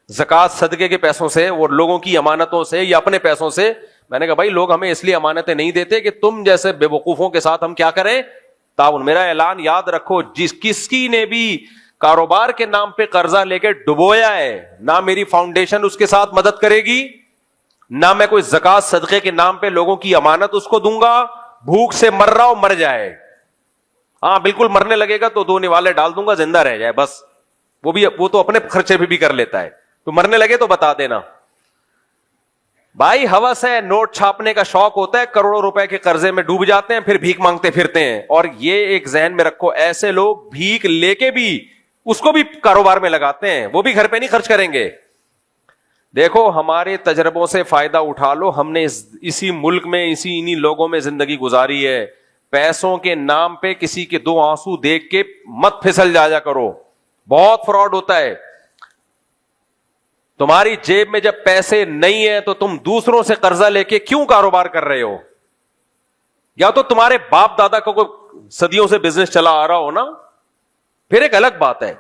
A: زکوٰۃ صدقے کے پیسوں سے, اور لوگوں کی امانتوں سے یا اپنے پیسوں سے. میں نے کہا بھائی لوگ ہمیں اس لیے امانتیں نہیں دیتے کہ تم جیسے بے وقوفوں کے ساتھ ہم کیا کریں؟ تعاون. میرا اعلان یاد رکھو, کس کی نے بھی کاروبار کے نام پہ قرضہ لے کے ڈبویا ہے, نہ میری فاؤنڈیشن اس کے ساتھ مدد کرے گی, نہ میں کوئی زکوٰۃ صدقے کے نام پہ لوگوں کی امانت اس کو دوں گا. بھوک سے مر رہا ہو مر جائے, ہاں بالکل مرنے لگے گا تو 2 نوالے ڈال دوں گا, زندہ رہ جائے بس. وہ تو اپنے خرچے بھی کر لیتا ہے, تو مرنے لگے تو بتا دینا. بھائی ہوس ہے, نوٹ چھاپنے کا شوق ہوتا ہے, کروڑوں روپے کے قرضے میں ڈوب جاتے ہیں, پھر بھیک مانگتے پھرتے ہیں. اور یہ ایک ذہن میں رکھو, ایسے لوگ بھیک لے کے بھی اس کو بھی کاروبار میں لگاتے ہیں, وہ بھی گھر پہ نہیں خرچ کریں گے. دیکھو ہمارے تجربوں سے فائدہ اٹھا لو. ہم نے اسی ملک میں انہی لوگوں میں زندگی گزاری ہے. پیسوں کے نام پہ کسی کے دو آنسو دیکھ کے مت پھسل جایا کرو, بہت فراڈ ہوتا ہے. تمہاری جیب میں جب پیسے نہیں ہیں تو تم دوسروں سے قرضہ لے کے کیوں کاروبار کر رہے ہو؟ یا تو تمہارے باپ دادا کا کوئی صدیوں سے بزنس چلا آ رہا ہو نا, پھر ایک الگ بات ہے.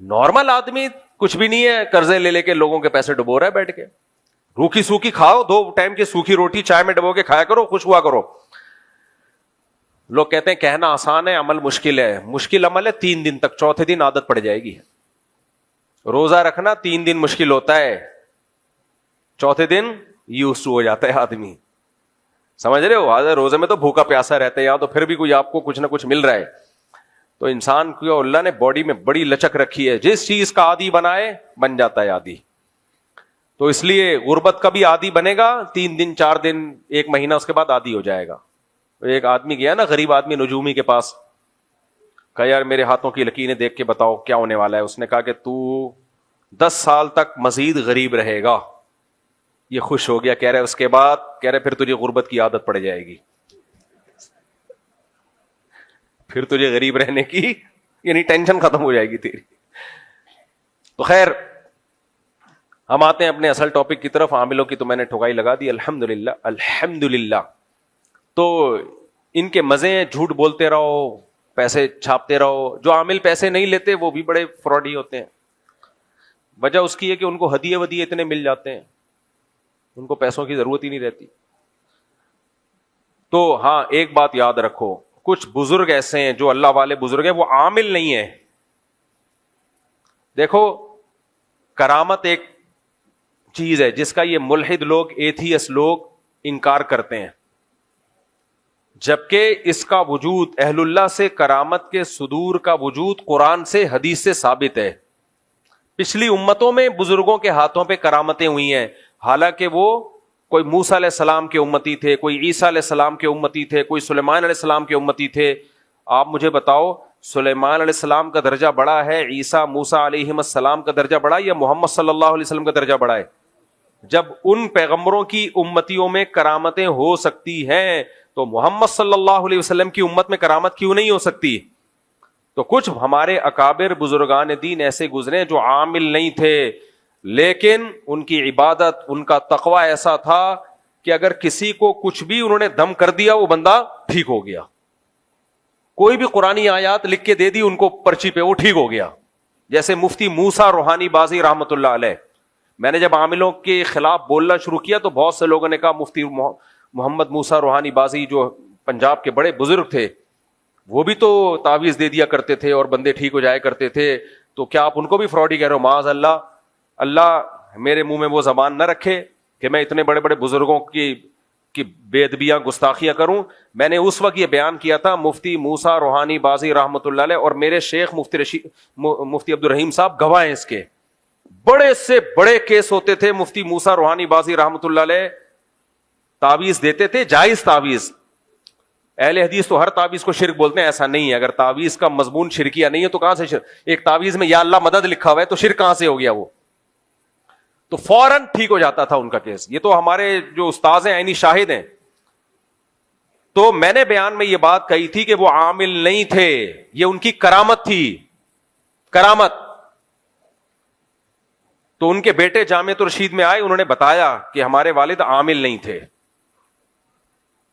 A: نارمل آدمی کچھ بھی نہیں ہے, قرضے لے لے کے لوگوں کے پیسے ڈبو رہا ہے بیٹھ کے. روکھی سوکھی کھاؤ, 2 ٹائم کی سوکھی روٹی چائے میں ڈبو کے کھایا کرو, خوش ہوا کرو. لوگ کہتے ہیں کہنا آسان ہے, عمل مشکل ہے. مشکل عمل ہے 3 دن تک, چوتھے دن عادت پڑ جائے گی. روزہ رکھنا 3 دن مشکل ہوتا ہے, چوتھے دن یوز ہو جاتا ہے آدمی. سمجھ رہے ہو؟ روزے میں تو بھوکا پیاسا رہتا ہے, یہاں تو پھر بھی کوئی آپ کو کچھ نہ کچھ مل رہا ہے. تو انسان کو اللہ نے باڈی میں بڑی لچک رکھی ہے, جس چیز کا عادی بنائے بن جاتا ہے عادی. تو اس لیے غربت کا بھی عادی بنے گا, 3 دن 4 دن 1 مہینہ, اس کے بعد عادی ہو جائے گا. ایک آدمی گیا نا, غریب آدمی نجومی کے پاس, کہا یار میرے ہاتھوں کی لکیریں دیکھ کے بتاؤ کیا ہونے والا ہے. اس نے کہا کہ تو 10 سال تک مزید غریب رہے گا. یہ خوش ہو گیا, کہہ رہے اس کے بعد, کہہ رہے پھر تجھے غربت کی عادت پڑ جائے گی, پھر تجھے غریب رہنے کی یعنی ٹینشن ختم ہو جائے گی تیری. تو خیر ہم آتے ہیں اپنے اصل ٹاپک کی طرف. عاملوں کی تو میں نے ٹھکائی لگا دی, الحمدللہ الحمدللہ. تو ان کے مزے ہیں, جھوٹ بولتے رہو, پیسے چھاپتے رہو. جو عامل پیسے نہیں لیتے وہ بھی بڑے فراڈی ہوتے ہیں. وجہ اس کی ہے کہ ان کو ہدیے ودیے اتنے مل جاتے ہیں, ان کو پیسوں کی ضرورت ہی نہیں رہتی. تو ہاں ایک بات یاد رکھو, کچھ بزرگ ایسے ہیں جو اللہ والے بزرگ ہیں, وہ عامل نہیں ہیں. دیکھو کرامت ایک چیز ہے جس کا یہ ملحد لوگ, ایتھیس لوگ انکار کرتے ہیں, جبکہ اس کا وجود اہل اللہ سے, کرامت کے صدور کا وجود قرآن سے حدیث سے ثابت ہے. پچھلی امتوں میں بزرگوں کے ہاتھوں پہ کرامتیں ہوئی ہیں, حالانکہ وہ کوئی موسیٰ علیہ السلام کے امتی تھے, کوئی عیسیٰ علیہ السلام کے امتی تھے, کوئی سلیمان علیہ السلام کے امتی تھے. آپ مجھے بتاؤ سلیمان علیہ السلام کا درجہ بڑا ہے, عیسیٰ موسیٰ علیہ السلام کا درجہ بڑا ہے, یا محمد صلی اللہ علیہ وسلم کا درجہ بڑا ہے؟ جب ان پیغمبروں کی امتیوں میں کرامتیں ہو سکتی ہیں تو محمد صلی اللہ علیہ وسلم کی امت میں کرامت کیوں نہیں ہو سکتی؟ تو کچھ ہمارے اکابر بزرگان دین ایسے گزرے جو عامل نہیں تھے, لیکن ان کی عبادت, ان کا تقوی ایسا تھا کہ اگر کسی کو کچھ بھی انہوں نے دم کر دیا وہ بندہ ٹھیک ہو گیا. کوئی بھی قرآنی آیات لکھ کے دے دی ان کو پرچی پہ, وہ ٹھیک ہو گیا. جیسے مفتی موسیٰ روحانی بازی رحمۃ اللہ علیہ. میں نے جب عاملوں کے خلاف بولنا شروع کیا تو بہت سے لوگوں نے کہا مفتی محمد موسیٰ روحانی بازی جو پنجاب کے بڑے بزرگ تھے وہ بھی تو تعویذ دے دیا کرتے تھے اور بندے ٹھیک ہو جایا کرتے تھے, تو کیا آپ ان کو بھی فراڈی کہہ رہے ہو؟ معاذ اللہ, اللہ میرے منہ میں وہ زبان نہ رکھے کہ میں اتنے بڑے بڑے بزرگوں کی بے ادبیاں گستاخیاں کروں. میں نے اس وقت یہ بیان کیا تھا, مفتی موسیٰ روحانی بازی رحمۃ اللہ علیہ اور میرے شیخ مفتی عبد الرحیم صاحب گواہ ہیں اس کے. بڑے سے بڑے کیس ہوتے تھے, مفتی موسیٰ روحانی بازی رحمۃ اللہ علیہ تعویذ دیتے تھے, جائز تعویذ. اہل حدیث تو ہر تعویذ کو شرک بولتے ہیں, ایسا نہیں ہے. اگر تعویذ کا مضمون شرکیہ نہیں ہے تو کہاں سے شرک؟ ایک تعویذ میں یا اللہ مدد لکھا ہوا ہے تو شرک کہاں سے ہو گیا؟ وہ تو فوراً ٹھیک ہو جاتا تھا ان کا کیس. یہ تو ہمارے جو استاذ ہیں عینی شاہد ہیں. تو میں نے بیان میں یہ بات کہی تھی کہ وہ عامل نہیں تھے, یہ ان کی کرامت تھی, کرامت. تو ان کے بیٹے جامعۃ الرشید میں آئے, انہوں نے بتایا کہ ہمارے والد عامل نہیں تھے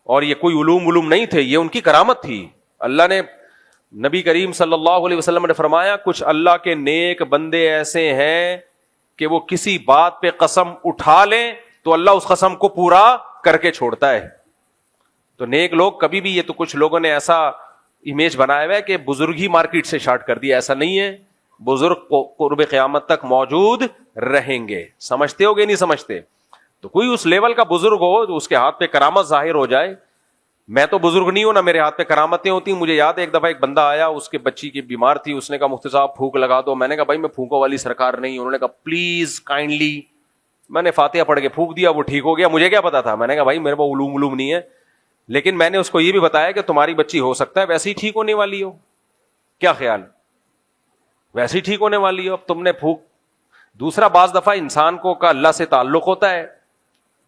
A: اور یہ کوئی علوم نہیں تھے, یہ ان کی کرامت تھی. اللہ نے, نبی کریم صلی اللہ علیہ وسلم نے فرمایا کچھ اللہ کے نیک بندے ایسے ہیں کہ وہ کسی بات پہ قسم اٹھا لیں تو اللہ اس قسم کو پورا کر کے چھوڑتا ہے. تو نیک لوگ کبھی بھی, یہ تو کچھ لوگوں نے ایسا امیج بنایا ہوا ہے کہ بزرگ ہی مارکیٹ سے شارٹ کر دیا, ایسا نہیں ہے. بزرگ قرب قیامت تک موجود رہیں گے. سمجھتے ہو گے نہیں سمجھتے؟ تو کوئی اس لیول کا بزرگ ہو تو اس کے ہاتھ پہ کرامت ظاہر ہو جائے. میں تو بزرگ نہیں ہوں نا, میرے ہاتھ پہ کرامتیں ہوتی ہیں. مجھے یاد ہے ایک دفعہ ایک بندہ آیا, اس کے بچی کی بیمار تھی, اس نے کہا مفتی صاحب پھونک لگا دو. میں نے کہا بھائی میں پھونکوں والی سرکار نہیں. انہوں نے کہا پلیز کائنڈلی. میں نے فاتحہ پڑھ کے پھونک دیا, وہ ٹھیک ہو گیا. مجھے کیا پتا تھا؟ میں نے کہا بھائی میرے کو علوم نہیں ہے, لیکن میں نے اس کو یہ بھی بتایا کہ تمہاری بچی ہو سکتا ہے ویسے ہی ٹھیک ہونے والی ہو. کیا خیال؟ ویسے ہی ٹھیک ہونے والی ہو. اب تم نے پھونک دوسرا بعض دفعہ انسان کو کا اللہ سے تعلق ہوتا ہے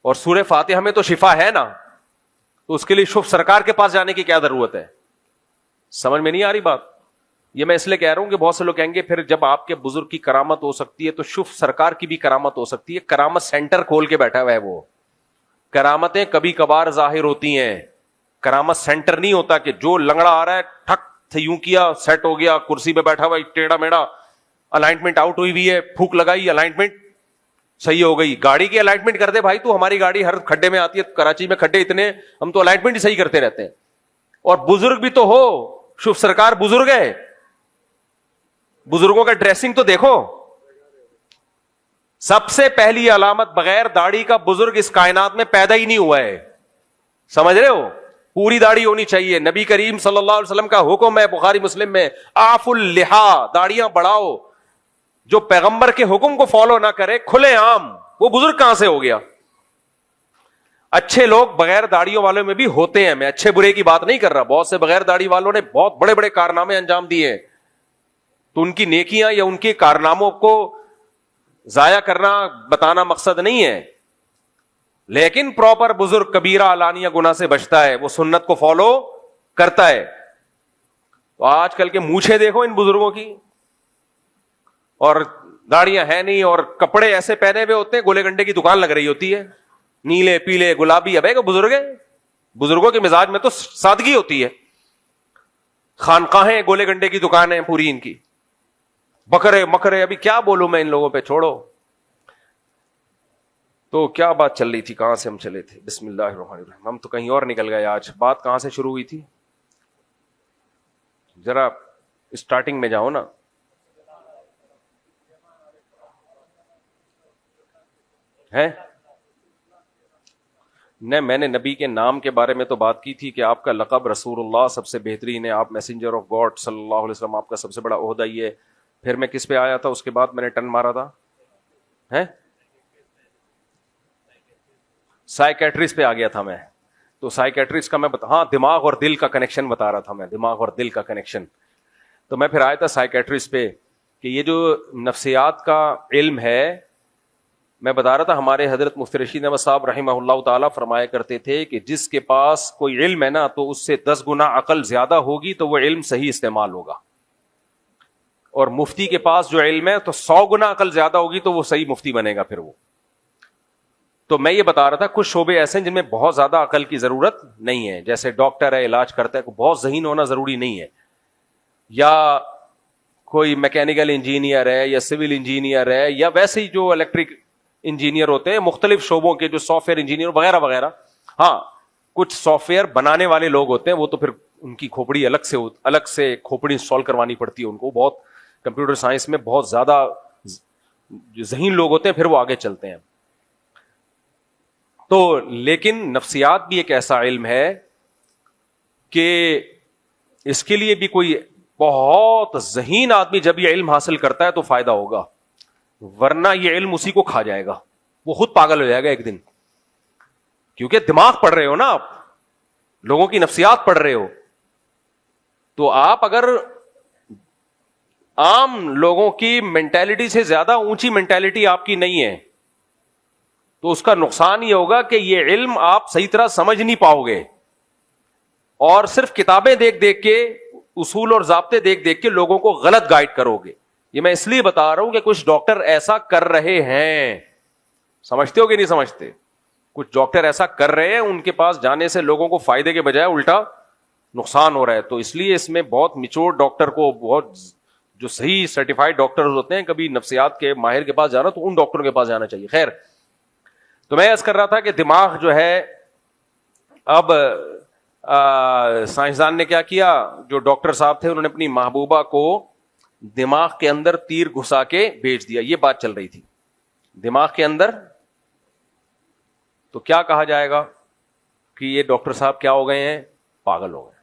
A: اور سورہ فاتحہ میں تو شفا ہے نا, تو اس کے لیے شف سرکار کے پاس جانے کی کیا ضرورت ہے؟ سمجھ میں نہیں آ رہی بات؟ یہ میں اس لیے کہہ رہا ہوں کہ بہت سے لوگ کہیں گے پھر جب آپ کے بزرگ کی کرامت ہو سکتی ہے تو شف سرکار کی بھی کرامت ہو سکتی ہے. کرامت سینٹر کھول کے بیٹھا ہوا ہے وہ. کرامتیں کبھی کبھار ظاہر ہوتی ہیں, کرامت سینٹر نہیں ہوتا کہ جو لنگڑا آ رہا ہے ٹھک یوں کیا سیٹ ہو گیا, کرسی پہ بیٹھا ہوا ٹیڑھا میڑا, الائنمنٹ آؤٹ ہوئی ہوئی ہے, پھونک لگائی الائنمنٹ صحیح ہو گئی. گاڑی کی الائنمنٹ کر دے بھائی تو, ہماری گاڑی ہر کھڈے میں آتی ہے, کراچی میں کھڈے اتنے, ہم تو الائنمنٹ ہی صحیح کرتے رہتے ہیں. اور بزرگ بھی تو ہو, شوف سرکار بزرگ ہے, بزرگوں کا ڈریسنگ تو دیکھو. سب سے پہلی علامت بغیر داڑھی کا بزرگ اس کائنات میں پیدا ہی نہیں ہوا ہے, سمجھ رہے ہو؟ پوری داڑھی ہونی چاہیے. نبی کریم صلی اللہ علیہ وسلم کا حکم ہے بخاری مسلم میں, آف اللحا, داڑیاں بڑھاؤ. جو پیغمبر کے حکم کو فالو نہ کرے کھلے عام, وہ بزرگ کہاں سے ہو گیا؟ اچھے لوگ بغیر داڑھیوں والوں میں بھی ہوتے ہیں, میں اچھے برے کی بات نہیں کر رہا, بہت سے بغیر داڑھی والوں نے بہت بڑے بڑے کارنامے انجام دیے, تو ان کی نیکیاں یا ان کے کارناموں کو ضائع کرنا بتانا مقصد نہیں ہے. لیکن پراپر بزرگ کبیرہ علانیہ گناہ سے بچتا ہے, وہ سنت کو فالو کرتا ہے. تو آج کل کے مونچھیں دیکھو ان بزرگوں کی, اور داڑیاں ہیں نہیں, اور کپڑے ایسے پہنے ہوئے ہوتے ہیں گولے گنڈے کی دکان لگ رہی ہوتی ہے, نیلے پیلے گلابی. اب ہے کہ بزرگ ہے, بزرگوں کے مزاج میں تو سادگی ہوتی ہے. خانقاہیں گولے گنڈے کی دکانیں پوری ان کی, بکرے مکرے. ابھی کیا بولوں میں ان لوگوں پہ, چھوڑو. تو کیا بات چل رہی تھی, کہاں سے ہم چلے تھے؟ بسم اللہ الرحمن الرحیم. ہم تو کہیں اور نکل گئے. آج بات کہاں سے شروع ہوئی تھی؟ ذرا اسٹارٹنگ میں جاؤ نا. ہے نہیں, میں نے نبی کے نام کے بارے میں تو بات کی تھی کہ آپ کا لقب رسول اللہ سب سے بہترین ہے, آپ میسنجر آف گاڈ صلی اللہ علیہ وسلم, آپ کا سب سے بڑا عہدہ یہ ہے. پھر میں کس پہ آیا تھا اس کے بعد میں نے ٹن مارا تھا؟ ہے سائیکیٹرسٹ پہ آ گیا تھا میں. تو سائیکیٹرسٹ کا میں ہاں دماغ اور دل کا کنیکشن بتا رہا تھا میں, دماغ اور دل کا کنیکشن. تو میں پھر آیا تھا سائیکیٹرسٹ پہ کہ یہ جو نفسیات کا علم ہے, میں بتا رہا تھا ہمارے حضرت مفتی رشید احمد صاحب رحمہ اللہ تعالیٰ فرمایا کرتے تھے کہ جس کے پاس کوئی علم ہے نا تو اس سے 10 گنا عقل زیادہ ہوگی تو وہ علم صحیح استعمال ہوگا, اور مفتی کے پاس جو علم ہے تو 100 گنا عقل زیادہ ہوگی تو وہ صحیح مفتی بنے گا پھر وہ. تو میں یہ بتا رہا تھا کچھ شعبے ایسے ہیں جن میں بہت زیادہ عقل کی ضرورت نہیں ہے, جیسے ڈاکٹر ہے علاج کرتا ہے, بہت ذہین ہونا ضروری نہیں ہے, یا کوئی میکینیکل انجینئر ہے یا سول انجینئر ہے, یا ویسے ہی جو الیکٹرک انجینئر ہوتے ہیں مختلف شعبوں کے, جو سافٹ ویئر انجینئر وغیرہ وغیرہ. ہاں کچھ سافٹ ویئر بنانے والے لوگ ہوتے ہیں, وہ تو پھر ان کی کھوپڑی الگ سے کھوپڑی انسٹال کروانی پڑتی ہے ان کو, بہت کمپیوٹر سائنس میں بہت زیادہ جو ذہین لوگ ہوتے ہیں پھر وہ آگے چلتے ہیں. تو لیکن نفسیات بھی ایک ایسا علم ہے کہ اس کے لیے بھی کوئی بہت ذہین آدمی جب یہ علم حاصل کرتا ہے تو فائدہ ہوگا, ورنہ یہ علم اسی کو کھا جائے گا, وہ خود پاگل ہو جائے گا ایک دن. کیونکہ دماغ پڑھ رہے ہو نا آپ, لوگوں کی نفسیات پڑھ رہے ہو, تو آپ اگر عام لوگوں کی مینٹالٹی سے زیادہ اونچی مینٹالٹی آپ کی نہیں ہے تو اس کا نقصان یہ ہوگا کہ یہ علم آپ صحیح طرح سمجھ نہیں پاؤ گے, اور صرف کتابیں دیکھ دیکھ کے, اصول اور ضابطے دیکھ دیکھ کے لوگوں کو غلط گائیڈ کرو گے. یہ میں اس لیے بتا رہا ہوں کہ کچھ ڈاکٹر ایسا کر رہے ہیں, سمجھتے ہو کہ نہیں سمجھتے؟ کچھ ڈاکٹر ایسا کر رہے ہیں, ان کے پاس جانے سے لوگوں کو فائدے کے بجائے الٹا نقصان ہو رہا ہے. تو اس لیے اس میں بہت میچور ڈاکٹر کو, بہت جو صحیح سرٹیفائڈ ڈاکٹر ہوتے ہیں, کبھی نفسیات کے ماہر کے پاس جانا تو ان ڈاکٹروں کے پاس جانا چاہیے. خیر, تو میں عرض کر رہا تھا کہ دماغ جو ہے, اب سائنسدان نے کیا کیا, جو ڈاکٹر صاحب تھے انہوں نے اپنی محبوبہ کو دماغ کے اندر تیر گھسا کے بیچ دیا. یہ بات چل رہی تھی دماغ کے اندر. تو کیا کہا جائے گا کہ یہ ڈاکٹر صاحب کیا ہو گئے ہیں, پاگل ہو گئے.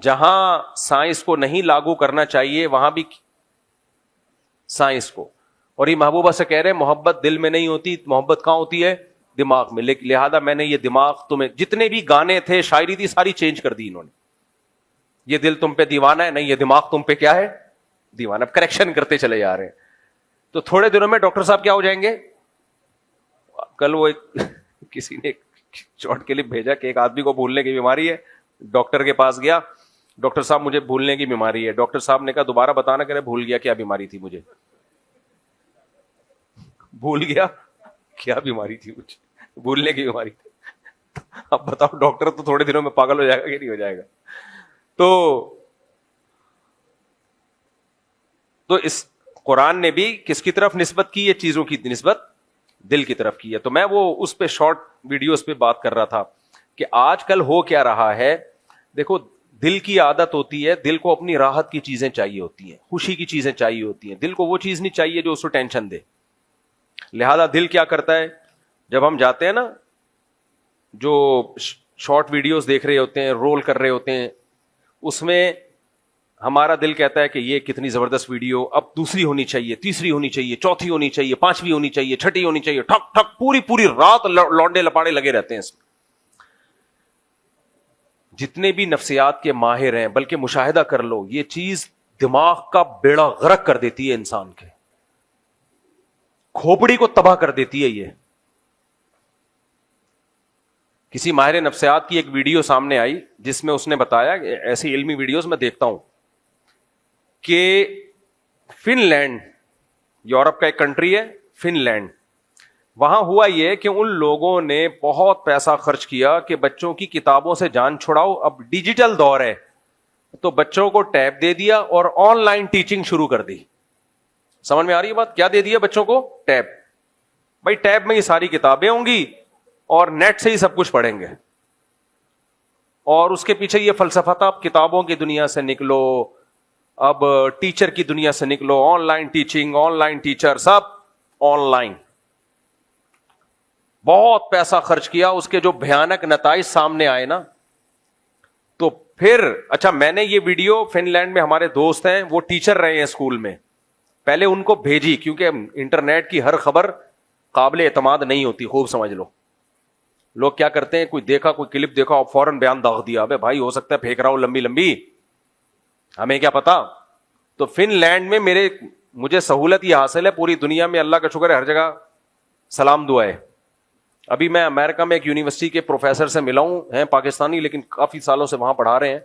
A: جہاں سائنس کو نہیں لاگو کرنا چاہیے وہاں بھی سائنس کو, اور یہ محبوبہ سے کہہ رہے محبت دل میں نہیں ہوتی, محبت کہاں ہوتی ہے؟ دماغ میں. لہذا میں نے یہ دماغ تمہیں, جتنے بھی گانے تھے شاعری تھی ساری چینج کر دی انہوں نے. یہ دل تم پہ دیوانہ ہے, نہیں یہ دماغ تم پہ کیا ہے؟ دیوانہ. اب کریکشن کرتے چلے جا رہے ہیں. تو تھوڑے دنوں میں ڈاکٹر صاحب کیا ہو جائیں گے. کل وہ کسی نے شارٹ کلپ بھیجا کہ ایک آدمی کو بھولنے کی بیماری ہے, ڈاکٹر کے پاس گیا, ڈاکٹر صاحب مجھے بھولنے کی بیماری ہے. ڈاکٹر صاحب نے کہا دوبارہ بتانا, کہ بھول گیا کیا بیماری تھی مجھے, بھول گیا کیا بیماری تھی مجھے, بھولنے کی بیماری تھی. اب بتاؤ ڈاکٹر تو تھوڑے دنوں میں پاگل ہو جائے گا کہ نہیں ہو جائے گا. تو اس قرآن نے بھی کس کی طرف نسبت کی ہے, چیزوں کی نسبت دل کی طرف کی ہے. تو میں وہ اس پہ شارٹ ویڈیوز پہ بات کر رہا تھا کہ آج کل ہو کیا رہا ہے. دیکھو دل کی عادت ہوتی ہے, دل کو اپنی راحت کی چیزیں چاہیے ہوتی ہیں, خوشی کی چیزیں چاہیے ہوتی ہیں. دل کو وہ چیز نہیں چاہیے جو اس کو ٹینشن دے. لہذا دل کیا کرتا ہے, جب ہم جاتے ہیں نا, جو شارٹ ویڈیوز دیکھ رہے ہوتے ہیں, رول کر رہے ہوتے ہیں, اس میں ہمارا دل کہتا ہے کہ یہ کتنی زبردست ویڈیو, اب دوسری ہونی چاہیے, تیسری ہونی چاہیے, چوتھی ہونی چاہیے, پانچویں ہونی چاہیے, چھٹی ہونی چاہیے. ٹھک ٹھک پوری رات لونڈے لپاڑے لگے رہتے ہیں اس میں. جتنے بھی نفسیات کے ماہر ہیں, بلکہ مشاہدہ کر لو, یہ چیز دماغ کا بیڑا غرق کر دیتی ہے, انسان کے کھوپڑی کو تباہ کر دیتی ہے. یہ کسی ماہر نفسیات کی ایک ویڈیو سامنے آئی جس میں اس نے بتایا, ایسی علمی ویڈیوز میں دیکھتا ہوں, کہ فن لینڈ, یورپ کا ایک کنٹری ہے فن لینڈ, وہاں ہوا یہ کہ ان لوگوں نے بہت پیسہ خرچ کیا کہ بچوں کی کتابوں سے جان چھڑاؤ, اب ڈیجیٹل دور ہے, تو بچوں کو ٹیب دے دیا اور آن لائن ٹیچنگ شروع کر دی. سمجھ میں آ رہی ہے بات, کیا دے دیا بچوں کو, ٹیب. بھائی ٹیب میں یہ ساری کتابیں ہوں گی اور نیٹ سے ہی سب کچھ پڑھیں گے, اور اس کے پیچھے یہ فلسفہ تھا, اب کتابوں کی دنیا سے نکلو, اب ٹیچر کی دنیا سے نکلو, on line teaching, on line teacher, sub on line. بہت پیسہ خرچ کیا, اس کے جو بھیانک نتائج سامنے آئے نا, تو پھر اچھا میں نے یہ ویڈیو, فن لینڈ میں ہمارے دوست ہیں, وہ ٹیچر رہے ہیں اسکول میں, پہلے ان کو بھیجی, کیونکہ انٹرنیٹ کی ہر خبر قابل اعتماد نہیں ہوتی, خوب سمجھ لو. لوگ کیا کرتے ہیں, کوئی دیکھا, کوئی کلپ دیکھا اور فوراً بیان داغ دیا, ابے بھائی ہو سکتا ہے پھینک رہا ہوں لمبی لمبی, ہمیں کیا پتا. تو فن لینڈ میں مجھے سہولت یہ حاصل ہے, پوری دنیا میں اللہ کا شکر ہے, ہر جگہ سلام دعا ہے. ابھی میں امریکہ میں ایک یونیورسٹی کے پروفیسر سے ملا ہوں, ہیں پاکستانی لیکن کافی سالوں سے وہاں پڑھا رہے ہیں,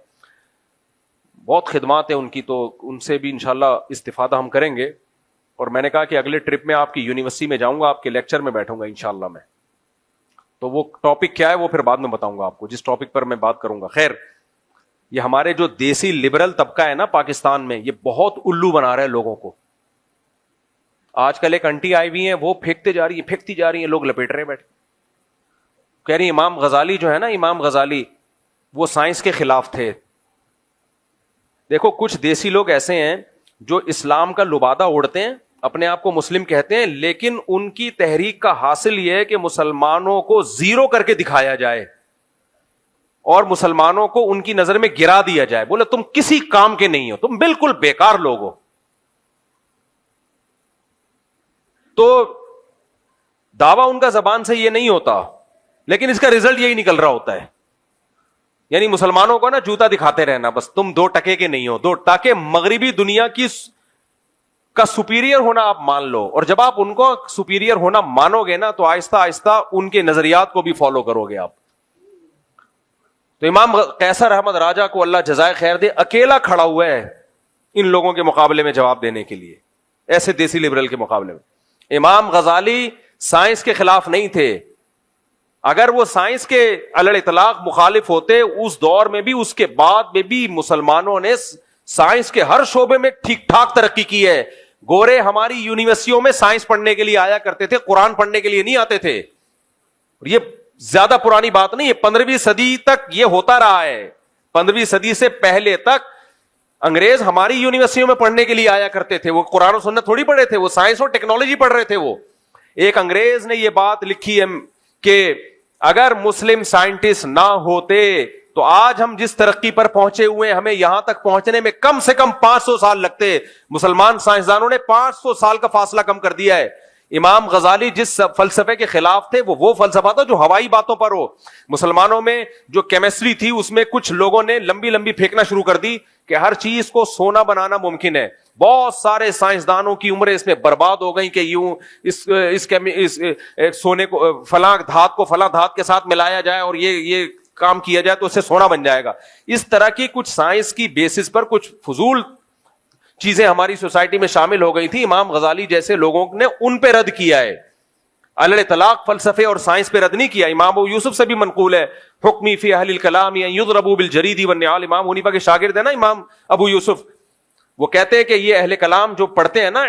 A: بہت خدمات ہیں ان کی, تو ان سے بھی انشاءاللہ استفادہ ہم کریں گے. اور میں نے کہا کہ اگلے ٹرپ میں آپ کی یونیورسٹی میں جاؤں گا, آپ کے لیکچر میں بیٹھوں گا انشاءاللہ میں. تو وہ ٹاپک کیا ہے وہ پھر بعد میں بتاؤں گا آپ کو, جس ٹاپک پر میں بات کروں گا. خیر, یہ ہمارے جو دیسی لبرل طبقہ ہے نا پاکستان میں, یہ بہت الو بنا رہا ہے لوگوں کو. آج کل ایک انٹی آئی ہوئی ہیں, وہ پھینکتی جا رہی ہیں, لوگ لپیٹ رہے ہیں بیٹھے. کہہ رہی امام غزالی جو ہے نا, امام غزالی وہ سائنس کے خلاف تھے. دیکھو کچھ دیسی لوگ ایسے ہیں جو اسلام کا لبادہ اوڑھتے ہیں, اپنے آپ کو مسلم کہتے ہیں, لیکن ان کی تحریک کا حاصل یہ ہے کہ مسلمانوں کو زیرو کر کے دکھایا جائے اور مسلمانوں کو ان کی نظر میں گرا دیا جائے. بولے تم کسی کام کے نہیں ہو, تم بالکل بیکار لوگ ہو. تو دعویٰ ان کا زبان سے یہ نہیں ہوتا, لیکن اس کا رزلٹ یہی نکل رہا ہوتا ہے. یعنی مسلمانوں کو نا جوتا دکھاتے رہنا, بس تم 2 ٹکے کے نہیں ہو, تاکہ مغربی دنیا کا سپیریئر ہونا آپ مان لو. اور جب آپ ان کو سپیریئر ہونا مانو گے نا, تو آہستہ آہستہ ان کے نظریات کو بھی فالو کرو گے آپ. تو امام قیصر احمد راجہ کو اللہ جزائے خیر دے, اکیلا کھڑا ہوا ہے ان لوگوں کے مقابلے میں جواب دینے کے لیے, ایسے دیسی لبرل کے مقابلے میں. امام غزالی سائنس کے خلاف نہیں تھے. اگر وہ سائنس کے علی الاطلاق مخالف ہوتے, اس دور میں بھی, اس کے بعد میں بھی مسلمانوں نے سائنس کے ہر شعبے میں ٹھیک ٹھاک ترقی کی ہے. گورے ہماری یونیورسٹیوں میں سائنس پڑھنے کے لیے آیا کرتے تھے, قرآن پڑھنے کے لیے نہیں آتے تھے. یہ زیادہ پرانی بات نہیں ہے, 15ویں صدی تک یہ ہوتا رہا ہے. 15ویں صدی سے پہلے تک انگریز ہماری یونیورسٹیوں میں پڑھنے کے لیے آیا کرتے تھے. وہ قرآن و سنت تھوڑی پڑھے تھے, وہ سائنس اور ٹیکنالوجی پڑھ رہے تھے. وہ ایک انگریز نے یہ بات لکھی ہے کہ اگر مسلم سائنٹسٹ نہ ہوتے تو آج ہم جس ترقی پر پہنچے ہوئے, ہمیں یہاں تک پہنچنے میں کم سے کم 500 سال لگتے. مسلمان سائنسدانوں نے 500 سال کا فاصلہ کم کر دیا ہے. امام غزالی جس فلسفے کے خلاف تھے, وہ فلسفہ تھا جو ہوائی باتوں پر ہو. مسلمانوں میں جو کیمسٹری تھی, اس میں کچھ لوگوں نے لمبی لمبی پھینکنا شروع کر دی کہ ہر چیز کو سونا بنانا ممکن ہے. بہت سارے سائنسدانوں کی عمریں اس میں برباد ہو گئی کہ یوں اس سونے کو فلاں دھات کو فلاں دھات کے ساتھ ملایا جائے اور یہ کام کیا جائے تو اس سے سونا بن جائے گا. اس طرح کی کچھ سائنس کی بیسس پر کچھ فضول چیزیں ہماری سوسائٹی میں شامل ہو گئی تھی. امام غزالی جیسے لوگوں نے ان پہ رد کیا ہے. علی اطلاق فلسفے اور سائنس پہ رد نہیں کیا. امام ابو یوسف سے بھی منقول ہے حکمی فی اہل الکلام یضربوا بالجرید والنعال. امام حنیفہ کے شاگرد ہیں نا امام ابو یوسف, وہ کہتے ہیں کہ یہ اہل کلام جو پڑھتے ہیں نا,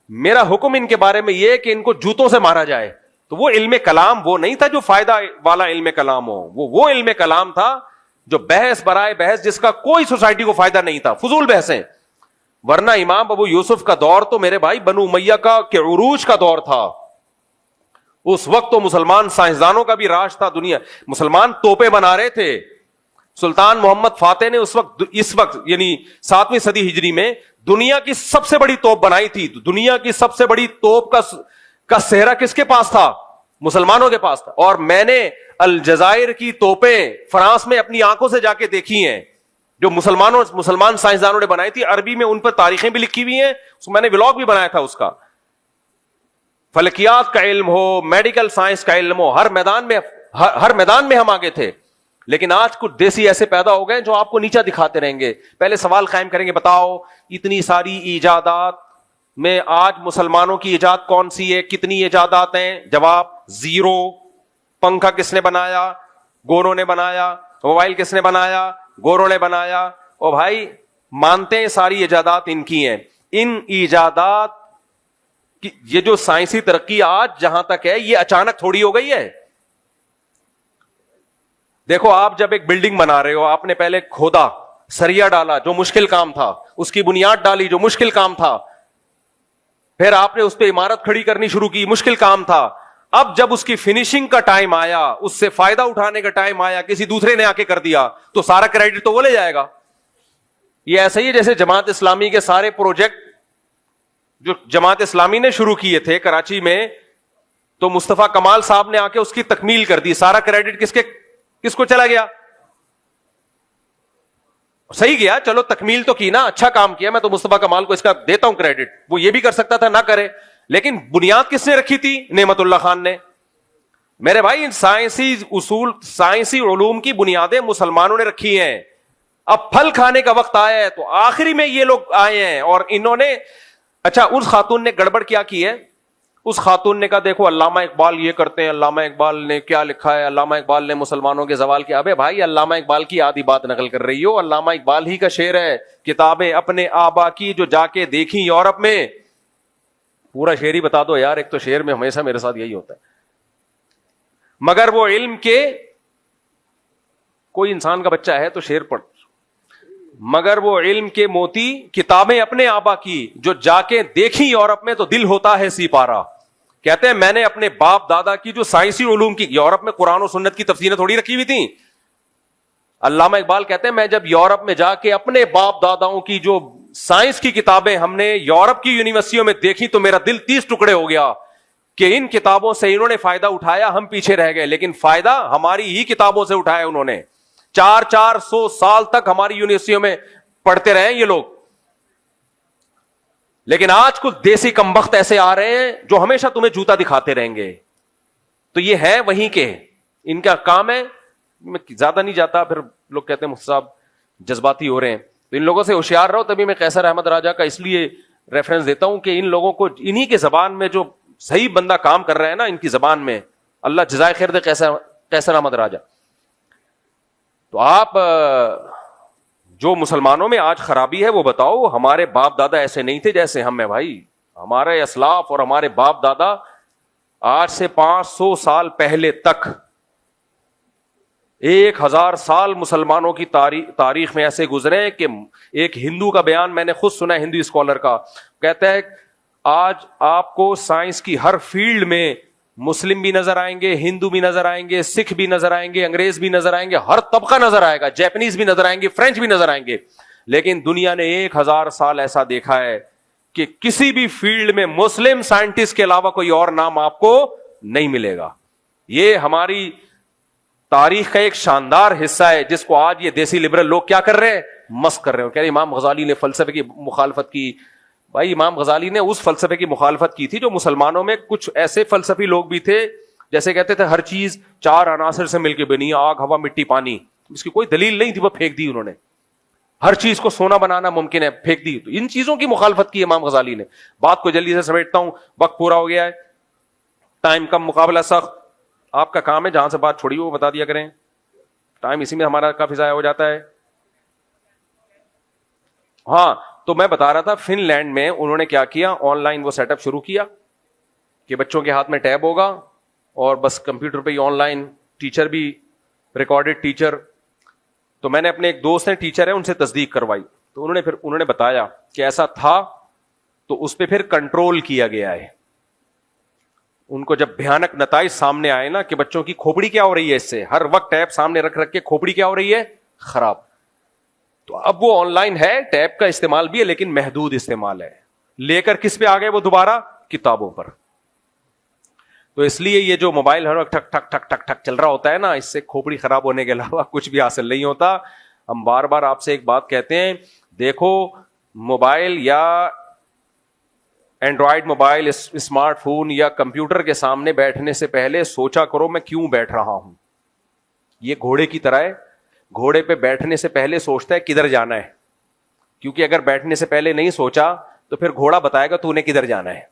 A: میرا حکم ان کے بارے میں یہ ہے کہ ان کو جوتوں سے مارا جائے. تو وہ علم کلام وہ نہیں تھا جو فائدہ والا علم کلام ہو, وہ علم کلام تھا جو بحث برائے بحث جس کا کوئی سوسائٹی کو فائدہ نہیں تھا, فضول بحثیں. ورنہ امام ابو یوسف کا دور تو میرے بھائی بنو امیہ کا کہ عروج کا دور تھا. اس وقت تو مسلمان سائنسدانوں کا بھی راج تھا. دنیا مسلمان توپیں بنا رہے تھے. سلطان محمد فاتح نے اس وقت یعنی 7ویں صدی ہجری میں دنیا کی سب سے بڑی توپ بنائی تھی. دنیا کی سب سے بڑی توپ کا صحرا کس کے پاس تھا؟ مسلمانوں کے پاس تھا. اور میں نے الجزائر کی توپیں فرانس میں اپنی آنکھوں سے جا کے دیکھی ہیں جو مسلمان سائنسدانوں نے بنائی تھی. عربی میں ان پر تاریخیں بھی لکھی ہوئی ہیں, میں نے ولاگ بھی بنایا تھا اس کا. فلکیات کا علم ہو, میڈیکل سائنس کا علم ہو, ہر میدان میں ہم آگے تھے. لیکن آج کچھ دیسی ایسے پیدا ہو گئے جو آپ کو نیچا دکھاتے رہیں گے. پہلے سوال قائم کریں گے, بتاؤ اتنی ساری ایجادات میں آج مسلمانوں کی ایجاد کون سی ہے؟ کتنی ایجادات ہیں؟ جواب 0. پنکھا کس نے بنایا؟ گوروں نے بنایا. موبائل کس نے بنایا؟ گوروں نے بنایا. او بھائی مانتے ہیں ساری ایجادات ان کی ہیں. ان ایجادات کی یہ جو سائنسی ترقی آج جہاں تک ہے یہ اچانک تھوڑی ہو گئی ہے. دیکھو آپ جب ایک بلڈنگ بنا رہے ہو, آپ نے پہلے کھودا, سریا ڈالا جو مشکل کام تھا, اس کی بنیاد ڈالی جو مشکل کام تھا, پھر آپ نے اس پہ عمارت کھڑی کرنی شروع کی, مشکل کام تھا. اب جب اس کی فنیشنگ کا ٹائم آیا, اس سے فائدہ اٹھانے کا ٹائم آیا, کسی دوسرے نے آ کے کر دیا تو سارا کریڈٹ تو وہ لے جائے گا. یہ ایسا ہی ہے جیسے جماعت اسلامی کے سارے پروجیکٹ جو جماعت اسلامی نے شروع کیے تھے کراچی میں, تو مصطفیٰ کمال صاحب نے آ کے اس کی تکمیل کر دی. سارا کریڈٹ کس کو چلا گیا؟ صحیح گیا, چلو تکمیل تو کی نا, اچھا کام کیا, میں تو مصطفیٰ کمال کو اس کا دیتا ہوں کریڈٹ. وہ یہ بھی کر سکتا تھا نہ کرے, لیکن بنیاد کس نے رکھی تھی؟ نعمت اللہ خان نے. میرے بھائی سائنسی اصول, سائنسی علوم کی بنیادیں مسلمانوں نے رکھی ہیں. اب پھل کھانے کا وقت آیا ہے تو آخری میں یہ لوگ آئے ہیں اور انہوں نے, اچھا اس خاتون نے گڑبڑ کیا کی ہے؟ اس خاتون نے کہا دیکھو علامہ اقبال یہ کرتے ہیں, علامہ اقبال نے کیا لکھا ہے, علامہ اقبال نے مسلمانوں کے زوال کیا. ابے بھائی علامہ اقبال کی آدھی بات نقل کر رہی ہو, علامہ اقبال ہی کا شعر ہے, کتابیں اپنے آبا کی جو جا کے دیکھی یورپ میں. پورا شعر ہی بتا دو یار, ایک تو شعر میں ہمیشہ میرے ساتھ یہی ہوتا ہے. مگر وہ علم کے, کوئی انسان کا بچہ ہے تو شعر پڑھ, مگر وہ علم کے موتی کتابیں اپنے آبا کی جو جا کے دیکھی یورپ میں تو دل ہوتا ہے سی پارا. کہتے ہیں میں نے اپنے باپ دادا کی جو سائنسی علوم کی, یورپ میں قرآن و سنت کی تفسیریں تھوڑی رکھی ہوئی تھیں. علامہ اقبال کہتے ہیں میں جب یورپ میں جا کے اپنے باپ داداؤں کی جو سائنس کی کتابیں ہم نے یورپ کی یونیورسٹیوں میں دیکھی تو میرا دل 30 ٹکڑے ہو گیا کہ ان کتابوں سے انہوں نے فائدہ اٹھایا, ہم پیچھے رہ گئے. لیکن فائدہ ہماری ہی کتابوں سے اٹھایا انہوں نے. 400 سال تک ہماری یونیورسٹیوں میں پڑھتے رہے یہ لوگ. لیکن آج کچھ دیسی کمبخت ایسے آ رہے ہیں جو ہمیشہ تمہیں جوتا دکھاتے رہیں گے. تو یہ ہے وہیں کے, ان کا کام ہے. میں زیادہ نہیں جاتا, پھر لوگ کہتے ہیں مفتی صاحب جذباتی ہو رہے ہیں. تو ان لوگوں سے ہوشیار رہو. تبھی میں قیصر احمد راجہ کا اس لیے ریفرنس دیتا ہوں کہ ان لوگوں کو انہی کے زبان میں جو صحیح بندہ کام کر رہا ہے نا, ان کی زبان میں اللہ جزائے خیر دے قیصر احمد راجہ. تو آپ جو مسلمانوں میں آج خرابی ہے وہ بتاؤ. ہمارے باپ دادا ایسے نہیں تھے جیسے ہم ہیں بھائی. ہمارے اسلاف اور ہمارے باپ دادا آج سے 500 سال پہلے تک 1000 سال مسلمانوں کی تاریخ میں ایسے گزرے کہ ایک ہندو کا بیان میں نے خود سنا ہے, ہندو اسکالر کا, کہتا ہے آج آپ کو سائنس کی ہر فیلڈ میں مسلم بھی نظر آئیں گے, ہندو بھی نظر آئیں گے, سکھ بھی نظر آئیں گے, انگریز بھی نظر آئیں گے, ہر طبقہ نظر آئے گا, جیپنیز بھی نظر آئیں گے, فرینچ بھی نظر آئیں گے. لیکن دنیا نے 1000 سال ایسا دیکھا ہے کہ کسی بھی فیلڈ میں مسلم سائنٹسٹ کے علاوہ کوئی اور نام آپ کو نہیں ملے گا. یہ ہماری تاریخ کا ایک شاندار حصہ ہے جس کو آج یہ دیسی لبرل لوگ کیا کر رہے ہیں, مست کر رہے ہو, کہہ رہے امام غزالی نے فلسفے کی مخالفت کی. بھائی امام غزالی نے اس فلسفے کی مخالفت کی تھی جو مسلمانوں میں کچھ ایسے فلسفی لوگ بھی تھے جیسے کہتے تھے ہر چیز 4 عناصر سے مل کے بنی ہے, آگ ہوا مٹی پانی. اس کی کوئی دلیل نہیں تھی, وہ پھینک دی انہوں نے. ہر چیز کو سونا بنانا ممکن ہے, پھینک دی. تو ان چیزوں کی مخالفت کی امام غزالی نے. بات کو جلدی سے سمیٹتا ہوں, وقت پورا ہو گیا ہے, ٹائم کم مقابلہ سخت. آپ کا کام ہے جہاں سے بات چھوڑی وہ بتا دیا کریں, ٹائم اسی میں ہمارا کافی ضائع ہو جاتا ہے. ہاں تو میں بتا رہا تھا فن لینڈ میں انہوں نے کیا کیا, آن لائن وہ سیٹ اپ شروع کیا کہ بچوں کے ہاتھ میں ٹیب ہوگا اور بس کمپیوٹر پہ ہی آن لائن, ٹیچر بھی ریکارڈڈ ٹیچر. تو میں نے اپنے ایک دوست ہیں ٹیچر ہے, ان سے تصدیق کروائی, تو انہوں نے بتایا کہ ایسا تھا. تو اس پہ پھر کنٹرول کیا گیا ہے. ان کو جب بھیانک نتائج سامنے آئے نا کہ بچوں کی کھوپڑی کیا ہو رہی ہے اس سے, ہر وقت ٹیب سامنے رکھ کے کھوپڑی کیا ہو رہی ہے, خراب. تو اب وہ آن لائن ہے, ٹیب کا استعمال بھی ہے لیکن محدود استعمال ہے. لے کر کس پہ آ گئے وہ دوبارہ, کتابوں پر. تو اس لیے یہ جو موبائل ہر وقت ٹھک ٹھک ٹھک ٹھک ٹھک چل رہا ہوتا ہے نا, اس سے کھوپڑی خراب ہونے کے علاوہ کچھ بھی حاصل نہیں ہوتا. ہم بار بار آپ سے ایک بات کہتے ہیں, دیکھو موبائل یا اینڈرائڈ موبائل, اسمارٹ فون یا کمپیوٹر کے سامنے بیٹھنے سے پہلے سوچا کرو میں کیوں بیٹھ رہا ہوں. یہ گھوڑے کی طرح ہے, گھوڑے پہ بیٹھنے سے پہلے سوچتا ہے کدھر جانا ہے, کیونکہ اگر بیٹھنے سے پہلے نہیں سوچا تو پھر گھوڑا بتائے گا تو نے کدھر جانا ہے.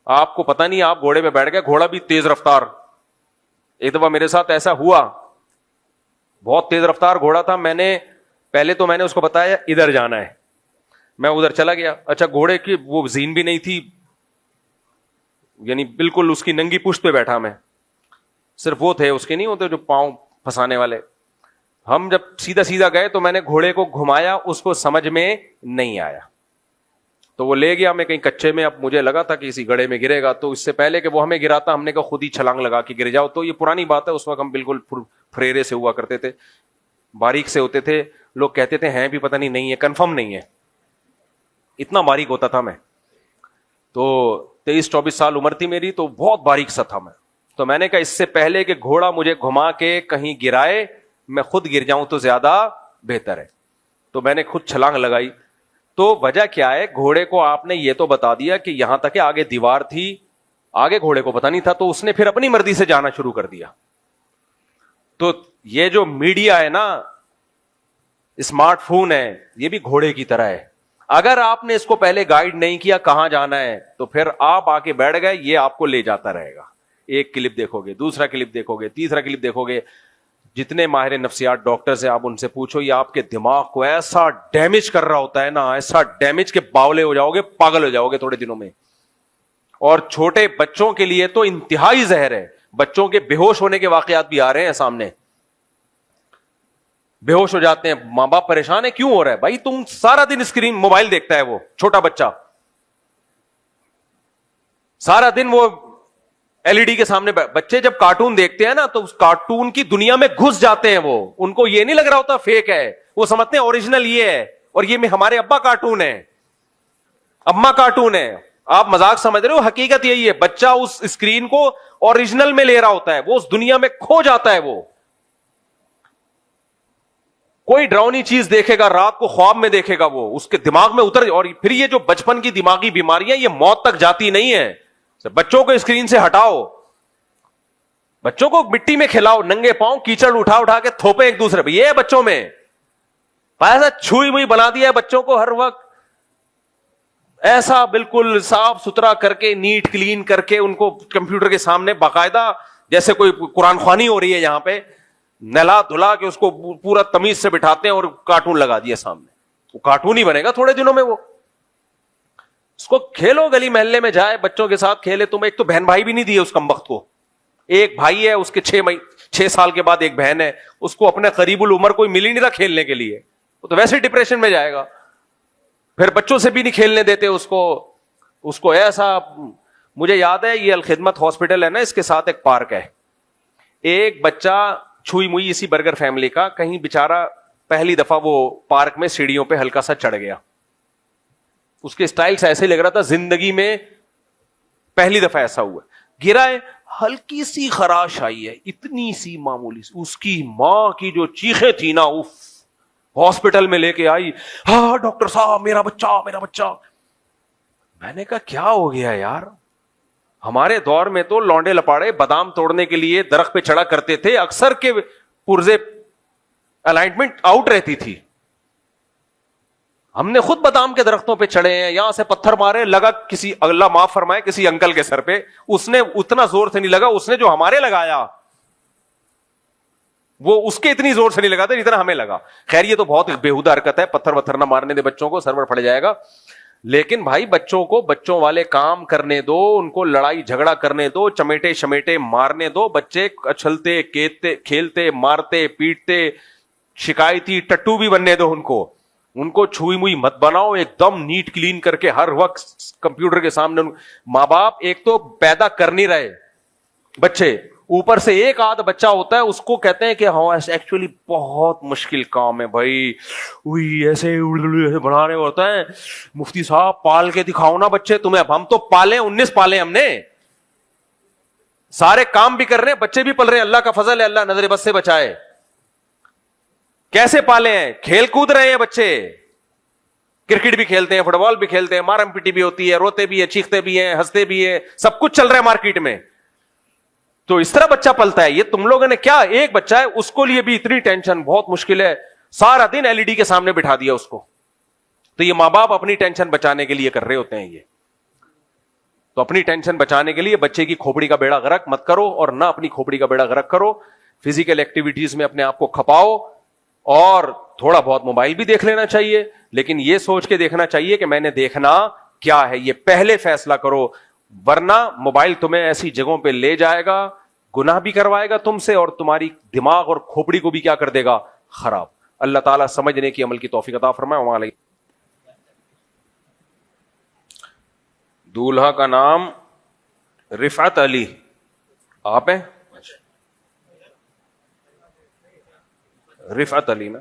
A: آپ کو پتہ نہیں, آپ گھوڑے پہ بیٹھ گئے, گھوڑا بھی تیز رفتار. ایک دفعہ میرے ساتھ ایسا ہوا, بہت تیز رفتار گھوڑا تھا. میں نے اس کو بتایا ادھر جانا ہے, میں ادھر چلا گیا. اچھا گھوڑے کی وہ زین بھی نہیں تھی, یعنی بالکل اس کی ننگی پشت پہ بیٹھا میں, صرف وہ تھے اس کے نہیں ہوتے جو پاؤں پھنسانے والے. ہم جب سیدھا سیدھا گئے تو میں نے گھوڑے کو گھمایا, اس کو سمجھ میں نہیں آیا تو وہ لے گیا. میں کہیں کچے میں, اب مجھے لگا تھا کہ اسی گڑھے میں گرے گا, تو اس سے پہلے کہ وہ ہمیں گراتا ہم نے کہا خود ہی چھلانگ لگا کے گر جاؤ. تو یہ پرانی بات ہے, اس وقت ہم بالکل پھریرے سے ہوا کرتے تھے, باریک سے ہوتے تھے. لوگ کہتے تھے ہیں بھی پتہ نہیں ہے, کنفرم نہیں ہے, اتنا باریک ہوتا تھا میں. تو 23-24 سال عمر تھی میری, تو بہت باریک سا تھا میں. تو میں نے کہا اس سے پہلے کہ گھوڑا مجھے گھما کے کہیں گرائے, میں خود گر جاؤں تو زیادہ بہتر ہے. تو میں نے خود چھلانگ لگائی. تو وجہ کیا ہے, گھوڑے کو آپ نے یہ تو بتا دیا کہ یہاں تک کہ آگے دیوار تھی, آگے گھوڑے کو پتا نہیں تھا, تو اس نے پھر اپنی مرضی سے جانا شروع کر دیا. تو یہ جو میڈیا ہے نا, اسمارٹ فون ہے, یہ بھی گھوڑے کی طرح ہے. اگر آپ نے اس کو پہلے گائیڈ نہیں کیا کہاں جانا ہے, تو پھر آپ آ کے بیٹھ گئے, یہ آپ کو لے جاتا رہے گا. ایک کلپ دیکھو گے, دوسرا کلپ دیکھو گے, تیسرا کلپ دیکھو گے. جتنے ماہر نفسیات ڈاکٹرز ہیں آپ ان سے پوچھو, یہ آپ کے دماغ کو ایسا ڈیمیج کر رہا ہوتا ہے نا, ایسا ڈیمیج کہ باولے ہو جاؤ گے, پاگل ہو جاؤ گے تھوڑے دنوں میں. اور چھوٹے بچوں کے لیے تو انتہائی زہر ہے. بچوں کے بے ہوش ہونے کے واقعات بھی آ رہے ہیں سامنے, بے ہوش ہو جاتے ہیں, ماں باپ پریشان ہے کیوں ہو رہا ہے. بھائی تم سارا دن اسکرین موبائل دیکھتا ہے, وہ چھوٹا بچہ سارا دن وہ LED کے سامنے. بچے جب کارٹون دیکھتے ہیں نا تو اس کارٹون کی دنیا میں گھس جاتے ہیں. وہ ان کو یہ نہیں لگ رہا ہوتا فیک ہے, وہ سمجھتے ہیں اوریجنل یہ ہے, اور یہ ہمارے ابا کارٹون ہے, اما کارٹون ہے. آپ مذاق سمجھ رہے ہو, حقیقت یہی ہے. بچہ اس اسکرین کو اوریجنل میں لے رہا ہوتا ہے, وہ اس دنیا میں کھو جاتا ہے. وہ کوئی ڈراؤنی چیز دیکھے گا, رات کو خواب میں دیکھے گا, وہ اس کے دماغ میں اتر. اور پھر یہ جو بچپن کی دماغی بیماریاں, یہ موت تک جاتی نہیں ہے. بچوں کو اسکرین سے ہٹاؤ, بچوں کو مٹی میں کھلاؤ, ننگے پاؤں کیچڑ اٹھا اٹھا کے تھوپے ایک دوسرے پہ. یہ ہے بچوں میں ایسا چھوئی موئی بنا دیا ہے بچوں کو, ہر وقت ایسا بالکل صاف ستھرا کر کے, نیٹ کلین کر کے ان کو کمپیوٹر کے سامنے باقاعدہ جیسے کوئی قرآن خوانی ہو رہی ہے یہاں پہ, نہلا دھلا کے اس کو پورا تمیز سے بٹھاتے ہیں اور کارٹون لگا دیا سامنے. وہ کارٹون ہی بنے گا تھوڑے دنوں میں. وہ اس کو کھیلو, گلی محلے میں جائے بچوں کے ساتھ کھیلے. تم ایک تو بہن بھائی بھی نہیں دیے اس کمبخت کو. ایک بھائی ہے, اس کے 6 سال کے بعد ایک بہن ہے, اس کو اپنے قریب العمر کوئی مل ہی نہیں رہا کھیلنے کے لیے. وہ تو ویسے ڈپریشن میں جائے گا. پھر بچوں سے بھی نہیں کھیلنے دیتے اس کو ایسا. مجھے یاد ہے یہ الخدمت ہاسپٹل ہے نا, اس کے ساتھ ایک پارک ہے. ایک بچہ چھوئی موئی اسی برگر فیملی کا, کہیں بےچارا پہلی دفعہ وہ پارک میں سیڑھیوں پہ ہلکا سا چڑھ گیا. اس کے اسٹائل سے ایسے لگ رہا تھا زندگی میں پہلی دفعہ ایسا ہوا. گرا ہے, ہلکی سی خراش آئی ہے, اتنی سی معمولی سی. اس کی ماں کی جو چیخیں تھی نا, اف, ہاسپٹل میں لے کے آئی, ہاں ڈاکٹر صاحب میرا بچہ میرا بچہ. میں نے کہا کیا ہو گیا یار, ہمارے دور میں تو لونڈے لپاڑے بادام توڑنے کے لیے درخت پہ چڑھا کرتے تھے, اکثر کے پرزے الائنمنٹ آؤٹ رہتی تھی. ہم نے خود بادام کے درختوں پہ چڑھے ہیں, یہاں سے پتھر مارے, لگا کسی, اللہ معاف فرمائے, کسی انکل کے سر پہ, اس نے اتنا زور سے نہیں لگا, اس نے جو ہمارے لگایا وہ اس کے اتنی زور سے نہیں لگا تھا جتنا ہمیں لگا. خیر یہ تو بہت بےہودہ حرکت ہے, پتھر وتھر نہ مارنے دے بچوں کو, سرور پھٹ جائے گا. لیکن بھائی بچوں کو بچوں والے کام کرنے دو, ان کو لڑائی جھگڑا کرنے دو, چمیٹے شمیٹے مارنے دو. بچے اچھلتے کھیلتے مارتے پیٹتے شکایتی ٹٹو بھی بننے دو ان کو چھوئی موئی مت بناؤ, ایک دم نیٹ کلین کر کے ہر وقت کمپیوٹر کے سامنے. ماں باپ ایک تو پیدا کر نہیں رہے بچے, اوپر سے ایک آدھ بچہ ہوتا ہے, اس کو کہتے ہیں کہ ہاں ایکچولی بہت مشکل کام ہے بھائی, ایسے بنا رہے ہوتا ہے. مفتی صاحب پال کے دکھاؤ نا بچے تمہیں. اب ہم تو پالے 19 پالے, ہم نے سارے کام بھی کر رہے ہیں, بچے بھی پل رہے ہیں, اللہ کا فضل ہے, اللہ نظر بد سے بچائے. کیسے پالے ہیں؟ کھیل کود رہے ہیں بچے, کرکٹ بھی کھیلتے ہیں, فٹ بال بھی کھیلتے ہیں, مارم پیٹی بھی ہوتی ہے, روتے بھی ہے, چیختے بھی ہیں, ہنستے بھی ہیں, سب کچھ چل رہا ہے مارکیٹ میں. تو اس طرح بچہ پلتا ہے. یہ تم لوگوں نے کیا, ایک بچہ ہے اس کو لیے بھی اتنی ٹینشن, بہت مشکل ہے, سارا دن LED کے سامنے بٹھا دیا اس کو. تو یہ ماں باپ اپنی ٹینشن بچانے کے لیے کر رہے ہوتے ہیں یہ. تو اپنی ٹینشن بچانے کے لیے بچے کی کھوپڑی کا بیڑا غرق مت کرو, اور نہ اپنی کھوپڑی کا بیڑا غرق کرو. فزیکل ایکٹیویٹیز میں اپنے آپ کو کھپاؤ, اور تھوڑا بہت موبائل بھی دیکھ لینا چاہیے, لیکن یہ سوچ کے دیکھنا چاہیے کہ میں نے دیکھنا کیا ہے, یہ پہلے فیصلہ کرو. ورنہ موبائل تمہیں ایسی جگہوں پہ لے جائے گا, گناہ بھی کروائے گا تم سے, اور تمہاری دماغ اور کھوپڑی کو بھی کیا کر دے گا, خراب. اللہ تعالیٰ سمجھنے کی عمل کی توفیق عطا فرمائے. وعلیکم. دولہا کا نام رفعت علی, آپ ہیں؟ رفعت علی نا.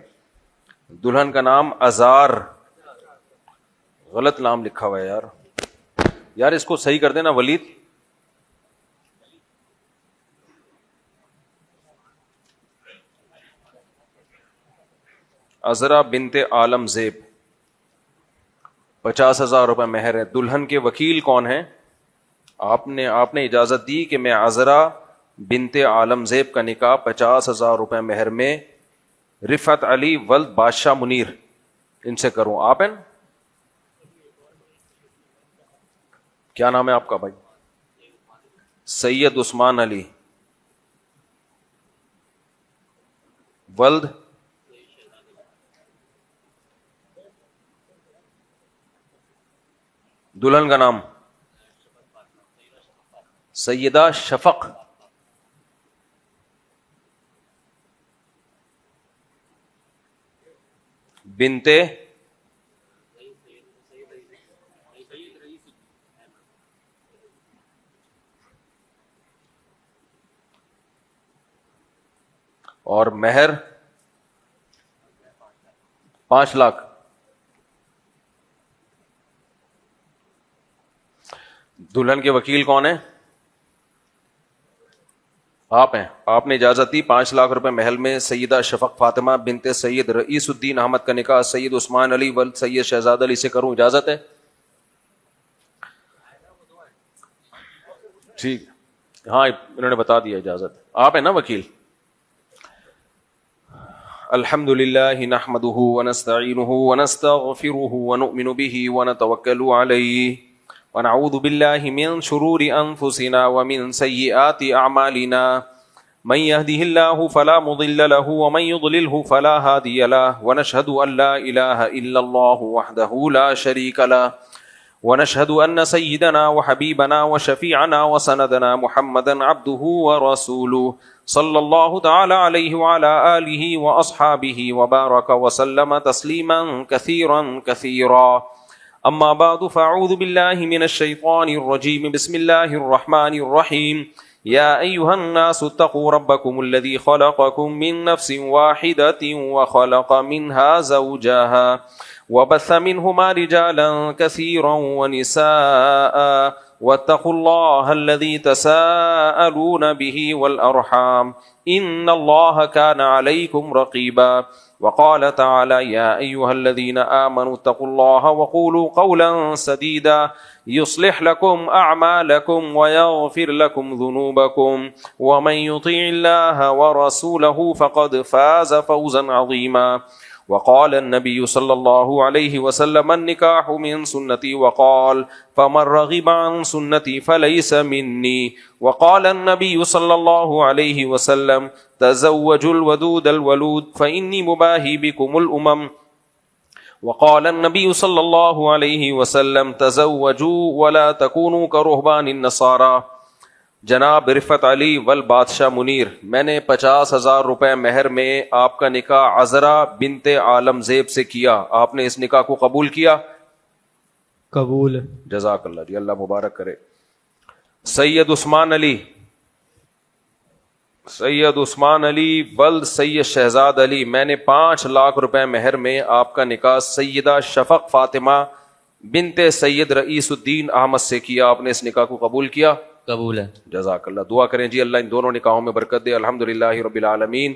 A: دلہن کا نام ازار, غلط نام لکھا ہوا ہے یار. یار اس کو صحیح کر دینا ولید. عذرا بنت عالم زیب, 50,000 روپے مہر ہے. دلہن کے وکیل کون ہیں؟ آپ نے اجازت دی کہ میں عذرا بنت عالم زیب کا نکاح 50,000 روپے مہر میں رفعت علی ولد بادشاہ منیر ان سے کروں. آپ ہیں؟ کیا نام ہے آپ کا بھائی؟ سید عثمان علی ولد دلہن کا نام سیدہ شفق بنتے اور مہر 5 لاکھ. دلہن کے وکیل کون ہیں؟ آپ ہیں. آپ نے اجازت دی 5 لاکھ روپے محل میں سیدہ شفق فاطمہ بنت سید رئیس الدین احمد کا نکاح سید عثمان علی ولد سید شہزاد علی سے کروں. اجازت ہے؟ ٹھیک, ہاں انہوں نے بتا دیا اجازت. آپ ہیں نا وکیل؟ الحمد للہ نحمده ونستعینه ونستغفره ونؤمن به ونتوکل علیہ ونعوذ باللہ من شرور انفسنا ومن سیئات اعمالنا من يهده الله فلا مضل له ومن يضلله فلا هادي له ونشهد ان لا اله الا الله وحده لا شريك له ونشهد ان سيدنا وحبيبنا وشفيعنا وسندنا محمدا عبده ورسوله صلى الله تعالى عليه وعلى آله وأصحابه وبارك وسلم تسليما كثيرا كثيرا. أما بعد فأعوذ بالله من الشيطان الرجيم. بسم الله الرحمن الرحيم. يا أيها الناس اتقوا ربكم الذي خلقكم من نفس واحدة وخلق منها زوجها وبث منهما رجالا كثيرا ونساء واتقوا الله الذي تساءلون به والأرحام إن الله كان عليكم رقيبا وقال تعالى يا أيها الذين آمنوا اتقوا الله وقولوا قولا سديدا يصلح لكم أعمالكم ويغفر لكم ذنوبكم ومن يطيع الله ورسوله فقد فاز فوزا عظيما وقال النبي صلى الله عليه وسلم النكاح من سنتي وقال فمن رغب عن سنتي فليس مني وقال النبي صلى الله عليه وسلم تزوجوا الودود الولود فإني مباهي بكم الأمم وقال النبي صلى الله عليه وسلم تزوجوا ولا تكونوا كرهبان النصارى. جناب رفعت علی ول بادشاہ منیر، میں نے 50,000 روپے مہر میں آپ کا نکاح عذرا بنت عالم زیب سے کیا. آپ نے اس نکاح کو قبول کیا؟
B: قبول.
A: جزاک اللہ جی، اللہ مبارک کرے. سید عثمان علی، سید عثمان علی ولد سید شہزاد علی، میں نے 5 لاکھ روپے مہر میں آپ کا نکاح سیدہ شفق فاطمہ بنت سید رئیس الدین احمد سے کیا. آپ نے اس نکاح کو قبول کیا؟
B: قبول ہے.
A: جزاک اللہ. دعا کریں جی اللہ ان دونوں نکاحوں میں برکت دے. الحمدللہ رب العالمین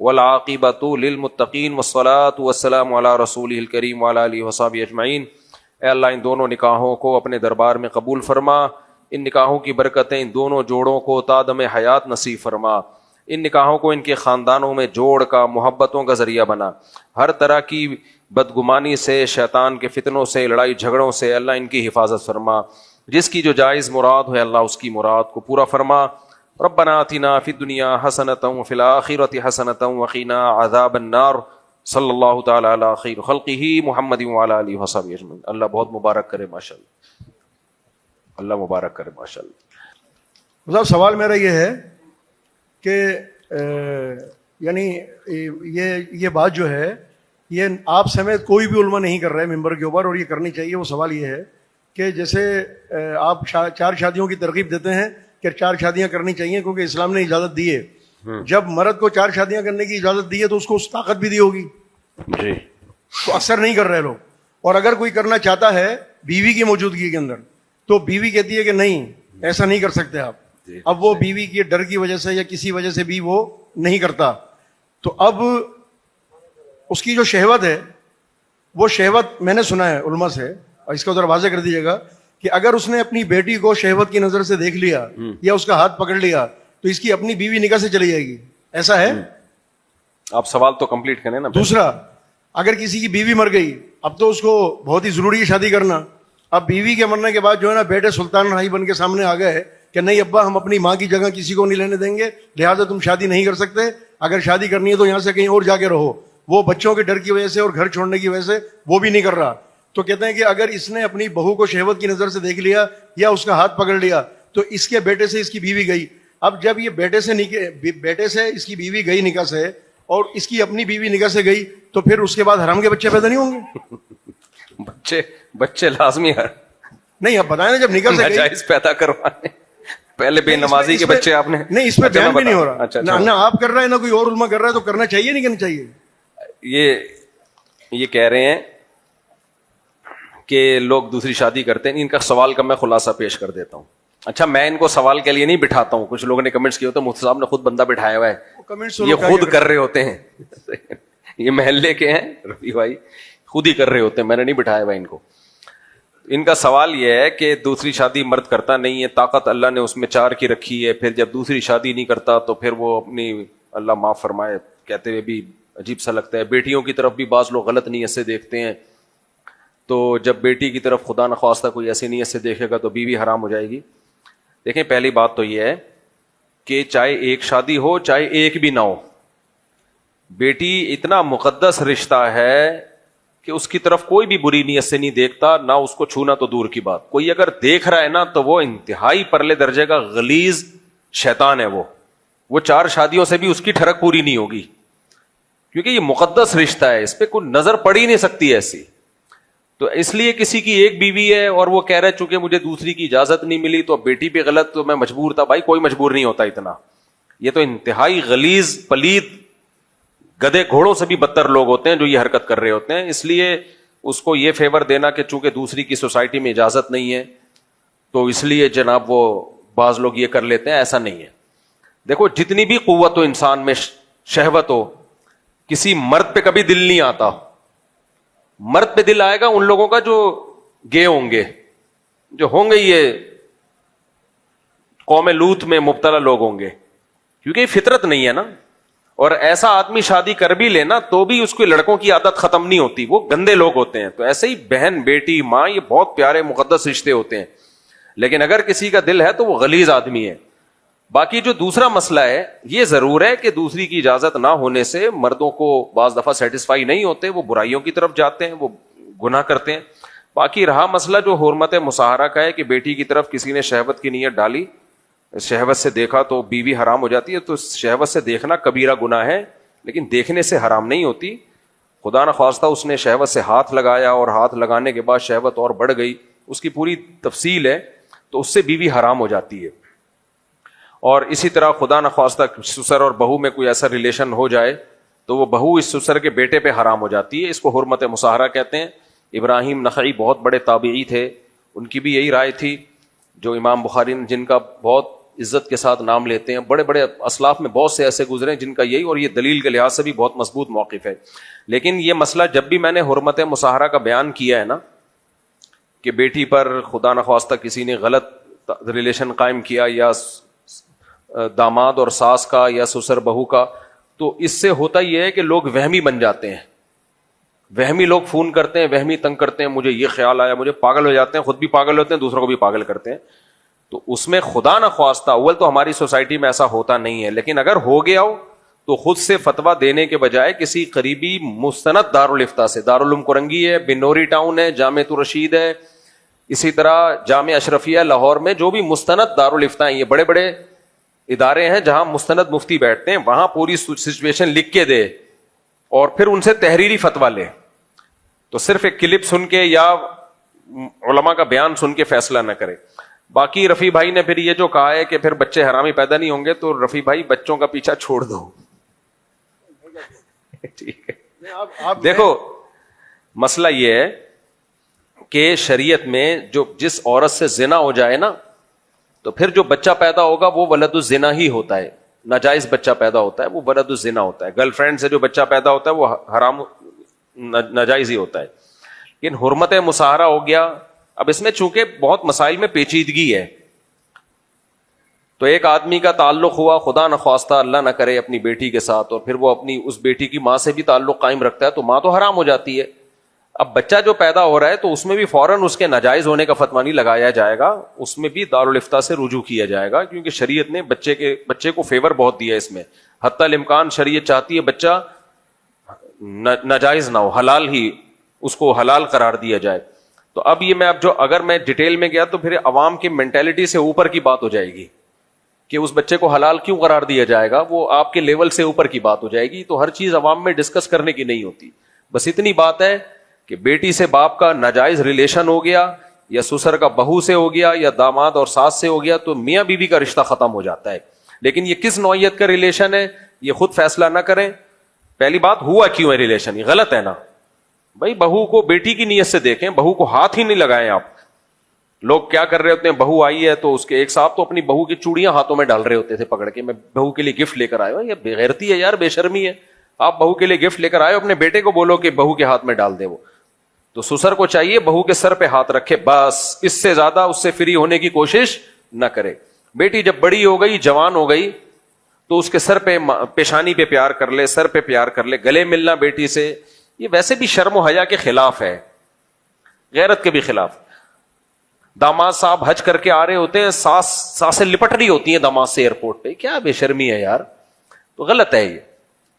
A: والعاقبۃ للمتقین والصلاۃ والسلام علی رسولہ الکریم وعلی آلہ وصحبہ اجمعین. اے اللہ ان دونوں نکاحوں کو اپنے دربار میں قبول فرما. ان نکاحوں کی برکتیں ان دونوں جوڑوں کو تادم حیات نصیب فرما. ان نکاحوں کو ان کے خاندانوں میں جوڑ کا، محبتوں کا ذریعہ بنا. ہر طرح کی بدگمانی سے، شیطان کے فتنوں سے، لڑائی جھگڑوں سے اللہ ان کی حفاظت فرما. جس کی جو جائز مراد ہے اللہ اس کی مراد کو پورا فرما. ربنا آتنا فی الدنیا حسنۃ وفی الآخرۃ حسنۃ وقنا عذاب النار. صلی اللہ تعالی علی خیر خلقہ محمد وعلی آلہ وصحبہ اجمعین. اللہ بہت مبارک کرے ماشاءاللہ، اللہ مبارک کرے ماشاءاللہ.
C: مطلب سوال میرا یہ ہے کہ یعنی یہ بات جو ہے یہ آپ سمیت کوئی بھی علماء نہیں کر رہے ممبر کے اوپر، اور یہ کرنی چاہیے. وہ سوال یہ ہے کہ جیسے آپ 4 شادیوں کی ترغیب دیتے ہیں کہ 4 شادیاں کرنی چاہیے کیونکہ اسلام نے اجازت دی ہے. جب مرد کو 4 شادیاں کرنے کی اجازت دی ہے تو اس کو اس طاقت بھی دی ہوگی
A: جی.
C: تو اکثر نہیں کر رہے لوگ. اور اگر کوئی کرنا چاہتا ہے بیوی کی موجودگی کے اندر تو بیوی کہتی ہے کہ نہیں ایسا نہیں کر سکتے آپ. اب وہ بیوی کے ڈر کی وجہ سے یا کسی وجہ سے بھی وہ نہیں کرتا. تو اب اس کی جو شہوت ہے وہ شہوت میں نے سنا ہے علماء سے، اور اس کا ذرا واضح کر دیجیے گا کہ اگر اس نے اپنی بیٹی کو شہوت کی نظر سے دیکھ لیا یا اس کا ہاتھ پکڑ لیا تو اس کی اپنی بیوی نکاح سے چلی جائے گی. ایسا ہے؟
A: آپ سوال تو کمپلیٹ کریں نا.
C: دوسرا، اگر کسی کی بیوی مر گئی، اب تو اس کو بہت ہی ضروری ہے شادی کرنا. اب بیوی کے مرنے کے بعد جو ہے نا بیٹے سلطان راہی بن کے سامنے آ گئے کہ نہیں ابا ہم اپنی ماں کی جگہ کسی کو نہیں لینے دیں گے، لہٰذا تم شادی نہیں کر سکتے. اگر شادی کرنی ہے تو یہاں سے کہیں اور جا کے رہو. وہ بچوں کے ڈر کی وجہ سے اور گھر چھوڑنے کی وجہ سے وہ بھی نہیں کر رہا. تو کہتے ہیں کہ اگر اس نے اپنی بہو کو شہوت کی نظر سے دیکھ لیا یا اس کا ہاتھ پکڑ لیا تو اس کے بیٹے سے اس کی بیوی گئی. اب جب یہ بیٹے سے اس کی بیوی گئی نکاح سے اور اس کی اپنی بیوی نکاح سے گئی تو پھر اس کے بعد حرام کے بچے پیدا نہیں ہوں گے؟
A: بچے لازمی
C: نہیں. اب بتائیں نا جب نکاح سے
A: ناجائز پیدا کروانے پہلے بے نمازی کے بچے آپ نے
C: نہیں، اس پہ بیان بھی نہیں ہو رہا.
A: اچھا
C: نہ آپ کر رہے ہیں نہ کوئی اور علماء کر رہا ہے، تو کرنا چاہیے نہیں کرنا چاہیے؟
A: یہ کہہ رہے ہیں کہ لوگ دوسری شادی کرتے ہیں. ان کا سوال کا میں خلاصہ پیش کر دیتا ہوں. اچھا میں ان کو سوال کے لیے نہیں بٹھاتا ہوں. کچھ لوگوں نے کمنٹس کیے ہوتے ہیں مفتی صاحب نے خود بندہ بٹھایا ہوا ہے، یہ خود کر رہے ہوتے ہیں. یہ محلے کے ہیں رفیع بھائی، خود ہی کر رہے ہوتے ہیں، میں نے نہیں بٹھایا ہوا ان کو. ان کا سوال یہ ہے کہ دوسری شادی مرد کرتا نہیں ہے، طاقت اللہ نے اس میں 4 کی رکھی ہے، پھر جب دوسری شادی نہیں کرتا تو پھر وہ اپنی اللہ معاف فرمائے کہتے ہوئے بھی عجیب سا لگتا ہے. بیٹیوں کی طرف بھی بعض لوگ غلط نیت سے دیکھتے ہیں، تو جب بیٹی کی طرف خدا نخواستہ کوئی ایسی نیت سے دیکھے گا تو بیوی حرام ہو جائے گی. دیکھیں پہلی بات تو یہ ہے کہ چاہے ایک شادی ہو چاہے ایک بھی نہ ہو، بیٹی اتنا مقدس رشتہ ہے کہ اس کی طرف کوئی بھی بری نیت سے نہیں دیکھتا، نہ اس کو چھونا تو دور کی بات. کوئی اگر دیکھ رہا ہے نا تو وہ انتہائی پرلے درجے کا غلیظ شیطان ہے. وہ 4 شادیوں سے بھی اس کی ٹھڑک پوری نہیں ہوگی، کیونکہ یہ مقدس رشتہ ہے، اس پہ کوئی نظر پڑ ہی نہیں سکتی ایسی. تو اس لیے کسی کی ایک بیوی ہے اور وہ کہہ رہے چونکہ مجھے دوسری کی اجازت نہیں ملی تو بیٹی بھی غلط، تو میں مجبور تھا. بھائی کوئی مجبور نہیں ہوتا اتنا. یہ تو انتہائی غلیظ پلید گدھے گھوڑوں سے بھی بدتر لوگ ہوتے ہیں جو یہ حرکت کر رہے ہوتے ہیں. اس لیے اس کو یہ فیور دینا کہ چونکہ دوسری کی سوسائٹی میں اجازت نہیں ہے تو اس لیے جناب وہ بعض لوگ یہ کر لیتے ہیں. ایسا نہیں ہے. دیکھو جتنی بھی قوت ہو انسان میں, شہوت ہو, کسی مرد پہ کبھی دل نہیں آتا. مرد پہ دل آئے گا ان لوگوں کا جو گے ہوں گے, جو ہوں گے یہ قوم لوط میں مبتلا لوگ ہوں گے, کیونکہ یہ فطرت نہیں ہے نا. اور ایسا آدمی شادی کر بھی لینا تو بھی اس کو لڑکوں کی عادت ختم نہیں ہوتی, وہ گندے لوگ ہوتے ہیں. تو ایسے ہی بہن بیٹی ماں یہ بہت پیارے مقدس رشتے ہوتے ہیں, لیکن اگر کسی کا دل ہے تو وہ غلیظ آدمی ہے. باقی جو دوسرا مسئلہ ہے, یہ ضرور ہے کہ دوسری کی اجازت نہ ہونے سے مردوں کو بعض دفعہ سیٹسفائی نہیں ہوتے, وہ برائیوں کی طرف جاتے ہیں, وہ گناہ کرتے ہیں. باقی رہا مسئلہ جو حرمت مصاہرہ کا ہے کہ بیٹی کی طرف کسی نے شہوت کی نیت ڈالی, شہوت سے دیکھا تو بیوی حرام ہو جاتی ہے. تو شہوت سے دیکھنا کبیرہ گناہ ہے, لیکن دیکھنے سے حرام نہیں ہوتی. خدا نخواستہ اس نے شہوت سے ہاتھ لگایا اور ہاتھ لگانے کے بعد شہوت اور بڑھ گئی, اس کی پوری تفصیل ہے, تو اس سے بیوی حرام ہو جاتی ہے. اور اسی طرح خدا نخواستہ سسر اور بہو میں کوئی ایسا ریلیشن ہو جائے تو وہ بہو اس سسر کے بیٹے پہ حرام ہو جاتی ہے. اس کو حرمت مصاہرہ کہتے ہیں. ابراہیم نخعی بہت بڑے تابعی تھے, ان کی بھی یہی رائے تھی, جو امام بخاری جن کا بہت عزت کے ساتھ نام لیتے ہیں. بڑے بڑے اسلاف میں بہت سے ایسے گزرے جن کا یہی, اور یہ دلیل کے لحاظ سے بھی بہت مضبوط موقف ہے. لیکن یہ مسئلہ جب بھی میں نے حرمت مصاہرہ کا بیان کیا ہے نا, کہ بیٹی پر خدا نخواستہ کسی نے غلط ریلیشن قائم کیا, یا داماد اور ساس کا یا سسر بہو کا, تو اس سے ہوتا یہ ہے کہ لوگ وہمی بن جاتے ہیں. وہمی لوگ فون کرتے ہیں, وہمی تنگ کرتے ہیں, مجھے یہ خیال آیا, مجھے پاگل ہو جاتے ہیں, خود بھی پاگل ہوتے ہیں, دوسروں کو بھی پاگل کرتے ہیں. تو اس میں خدا نہ خواستہ, اول تو ہماری سوسائٹی میں ایسا ہوتا نہیں ہے, لیکن اگر ہو گیا ہو تو خود سے فتویٰ دینے کے بجائے کسی قریبی مستند دارالفتہ سے, دارالعلوم کرنگی ہے, بنوری ٹاؤن ہے, جامعۃ الرشید ہے, اسی طرح جامعہ اشرفیہ لاہور میں, جو بھی مستند دارالفتہ ہیں, یہ بڑے بڑے ادارے ہیں جہاں مستند مفتی بیٹھتے ہیں, وہاں پوری سچویشن لکھ کے دے اور پھر ان سے تحریری فتویٰ لے. تو صرف ایک کلپ سن کے یا علماء کا بیان سن کے فیصلہ نہ کرے. باقی رفیع بھائی نے پھر یہ جو کہا ہے کہ پھر بچے حرامی پیدا نہیں ہوں گے, تو رفیع بھائی بچوں کا پیچھا چھوڑ دو. ٹھیک ہے, دیکھو مسئلہ یہ ہے کہ شریعت میں جو جس عورت سے زنا ہو جائے نا, تو پھر جو بچہ پیدا ہوگا وہ ولد الزنا ہی ہوتا ہے, ناجائز بچہ پیدا ہوتا ہے, وہ ولد الزنا ہوتا ہے. گرل فرینڈ سے جو بچہ پیدا ہوتا ہے وہ حرام ناجائز ہی ہوتا ہے. لیکن حرمت مصاہرہ ہو گیا. اب اس میں چونکہ بہت مسائل میں پیچیدگی ہے, تو ایک آدمی کا تعلق ہوا خدا نخواستہ اللہ نہ کرے اپنی بیٹی کے ساتھ, اور پھر وہ اپنی اس بیٹی کی ماں سے بھی تعلق قائم رکھتا ہے, تو ماں تو حرام ہو جاتی ہے. اب بچہ جو پیدا ہو رہا ہے تو اس میں بھی فوراً اس کے ناجائز ہونے کا فتویٰ نہیں لگایا جائے گا, اس میں بھی دارالفتہ سے رجوع کیا جائے گا, کیونکہ شریعت نے بچے کو فیور بہت دیا ہے اس میں. حتی الامکان شریعت چاہتی ہے بچہ ناجائز نہ ہو, حلال ہی اس کو حلال قرار دیا جائے. تو اب یہ میں اگر میں ڈیٹیل میں گیا تو پھر عوام کی مینٹیلٹی سے اوپر کی بات ہو جائے گی کہ اس بچے کو حلال کیوں قرار دیا جائے گا, وہ آپ کے لیول سے اوپر کی بات ہو جائے گی. تو ہر چیز عوام میں ڈسکس کرنے کی نہیں ہوتی. بس اتنی بات ہے کہ بیٹی سے باپ کا ناجائز ریلیشن ہو گیا, یا سسر کا بہو سے ہو گیا, یا داماد اور ساس سے ہو گیا, تو میاں بیوی کا رشتہ ختم ہو جاتا ہے. لیکن یہ کس نوعیت کا ریلیشن ہے یہ خود فیصلہ نہ کریں. پہلی بات, ہوا کیوں ہے ریلیشن, یہ غلط ہے نا بھائی. بہو کو بیٹی کی نیت سے دیکھیں, بہو کو ہاتھ ہی نہیں لگائیں آپ. لوگ کیا کر رہے ہوتے ہیں, بہو آئی ہے تو اس کے ایک صاحب تو اپنی بہو کی چوڑیاں ہاتھوں میں ڈال رہے ہوتے تھے پکڑ کے, میں بہو کے لیے گفٹ لے کر آیا ہوں. یہ بےغیرتی ہے یار, بے شرمی ہے. آپ بہو کے لیے گفٹ لے کر آئے, اپنے بیٹے کو بولو کہ بہو کے ہاتھ میں ڈال دے. وہ تو سسر کو چاہیے بہو کے سر پہ ہاتھ رکھے, بس اس سے زیادہ اس سے فری ہونے کی کوشش نہ کرے. بیٹی جب بڑی ہو گئی, جوان ہو گئی, تو اس کے سر پہ, پیشانی پہ پیار کر لے, سر پہ پیار کر لے. گلے ملنا بیٹی سے یہ ویسے بھی شرم و حیا کے خلاف ہے, غیرت کے بھی خلاف. داماد صاحب حج کر کے آ رہے ہوتے ہیں, ساسیں لپٹ رہی ہوتی ہیں داماد سے ایئرپورٹ پہ, کیا بے شرمی ہے یار, تو غلط ہے یہ.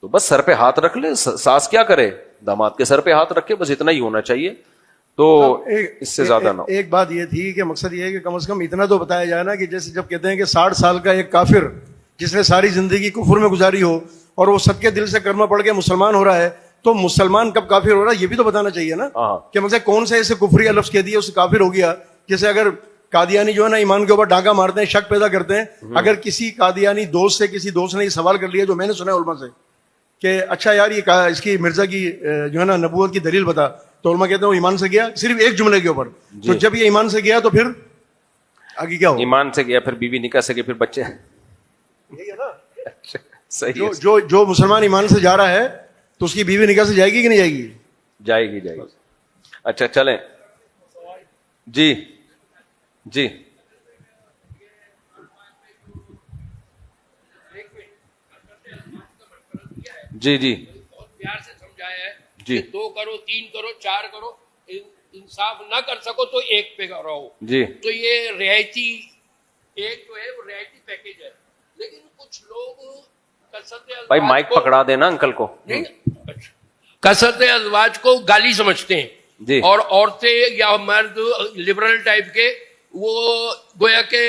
A: تو بس سر پہ ہاتھ رکھ لے, ساس کیا کرے, داماد کے سر پہ ہاتھ رکھے, بس اتنا ہی ہونا چاہیے. تو اس سے زیادہ نہ.
C: ایک بات یہ تھی کہ مقصد یہ ہے کہ کم از کم اتنا تو بتایا جائے نا, کہ جیسے جب کہتے ہیں کہ 60 سال کا ایک کافر جس نے ساری زندگی کفر میں گزاری ہو اور وہ سب کے دل سے کلمہ پڑھ کے مسلمان ہو رہا ہے, تو مسلمان کب کافر ہو رہا ہے یہ بھی تو بتانا چاہیے نا, کہ مطلب کون سے ایسے کفری لفظ کہہ دیا اس سے کافر ہو گیا. جیسے اگر قادیانی جو ہے نا ایمان کے اوپر ڈاکہ مارتے ہیں, شک پیدا کرتے ہیں, اگر کسی قادیانی دوست سے کسی دوست نے یہ سوال کر لیا, جو میں نے سنا ہے علماء سے, کہ اچھا یار یہ اس کی مرزا کی جو ہے نا نبوت کی دلیل بتا, تو علماء کہتے ہیں وہ ایمان سے گیا صرف ایک جملے کے اوپر. تو جب یہ ایمان سے گیا تو پھر آگے کیا ہو؟
A: ایمان سے گیا، پھر بیوی نکاح سے گیا، پھر بچے.
C: یہی ہے نا.
A: صحیح ہے.
C: جو مسلمان ایمان سے جا رہا ہے تو اس کی بیوی نکاح سے جائے گی کہ نہیں جائے گی؟
A: جائے گی، جائے گی. اچھا چلیں. جی جی جی جی
D: بہت پیار سے سمجھایا ہے
A: جی.
D: کہ 2 کرو 3 کرو 4 کرو، انصاف نہ کر سکو تو 1 پہ رہو.
A: جی
D: تو یہ رعایتی ایک جو ہے وہ رعایتی پیکیج ہے. لیکن کچھ لوگ کثرت
A: بھائی
D: ازواج
A: مائک
D: کو
A: پکڑا دینا انکل کو.
D: نہیں، کثرت ازواج کو گالی سمجھتے ہیں.
A: جی.
D: اور عورتیں یا مرد لبرل ٹائپ کے وہ گویا کہ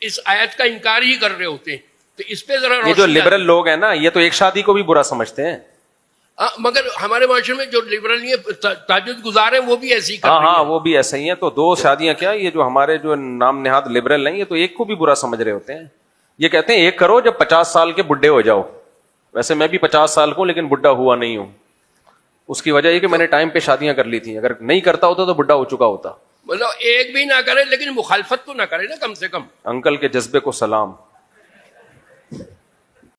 D: اس آیت کا انکار ہی کر رہے ہوتے ہیں. تو اس پہ ذرا
A: یہ جو لبرل لوگ ہیں نا، یہ تو ایک شادی کو بھی برا سمجھتے ہیں.
D: مگر ہمارے معاشرے میں جو لبرل تہجد گزار ہیں وہ بھی ایسی ہی کر
A: ہاں
D: رہی
A: ہاں
D: ہیں.
A: وہ بھی ایسے ہی ہیں. تو 2 شادیاں کیا، یہ جو ہمارے جو نام نہاد لبرل ہیں یہ تو ایک کو بھی برا سمجھ رہے ہوتے ہیں. یہ کہتے ہیں ایک کرو جب 50 سال کے بڈھے ہو جاؤ. ویسے میں بھی 50 سال کو لیکن بڈھا ہوا نہیں ہوں. اس کی وجہ یہ کہ میں نے ٹائم پہ شادیاں کر لی تھیں. اگر نہیں کرتا ہوتا تو بڈھا ہو چکا ہوتا.
D: مطلب ایک بھی نہ کرے لیکن مخالفت تو نہ کرے نا کم سے کم.
A: انکل کے جذبے کو سلام.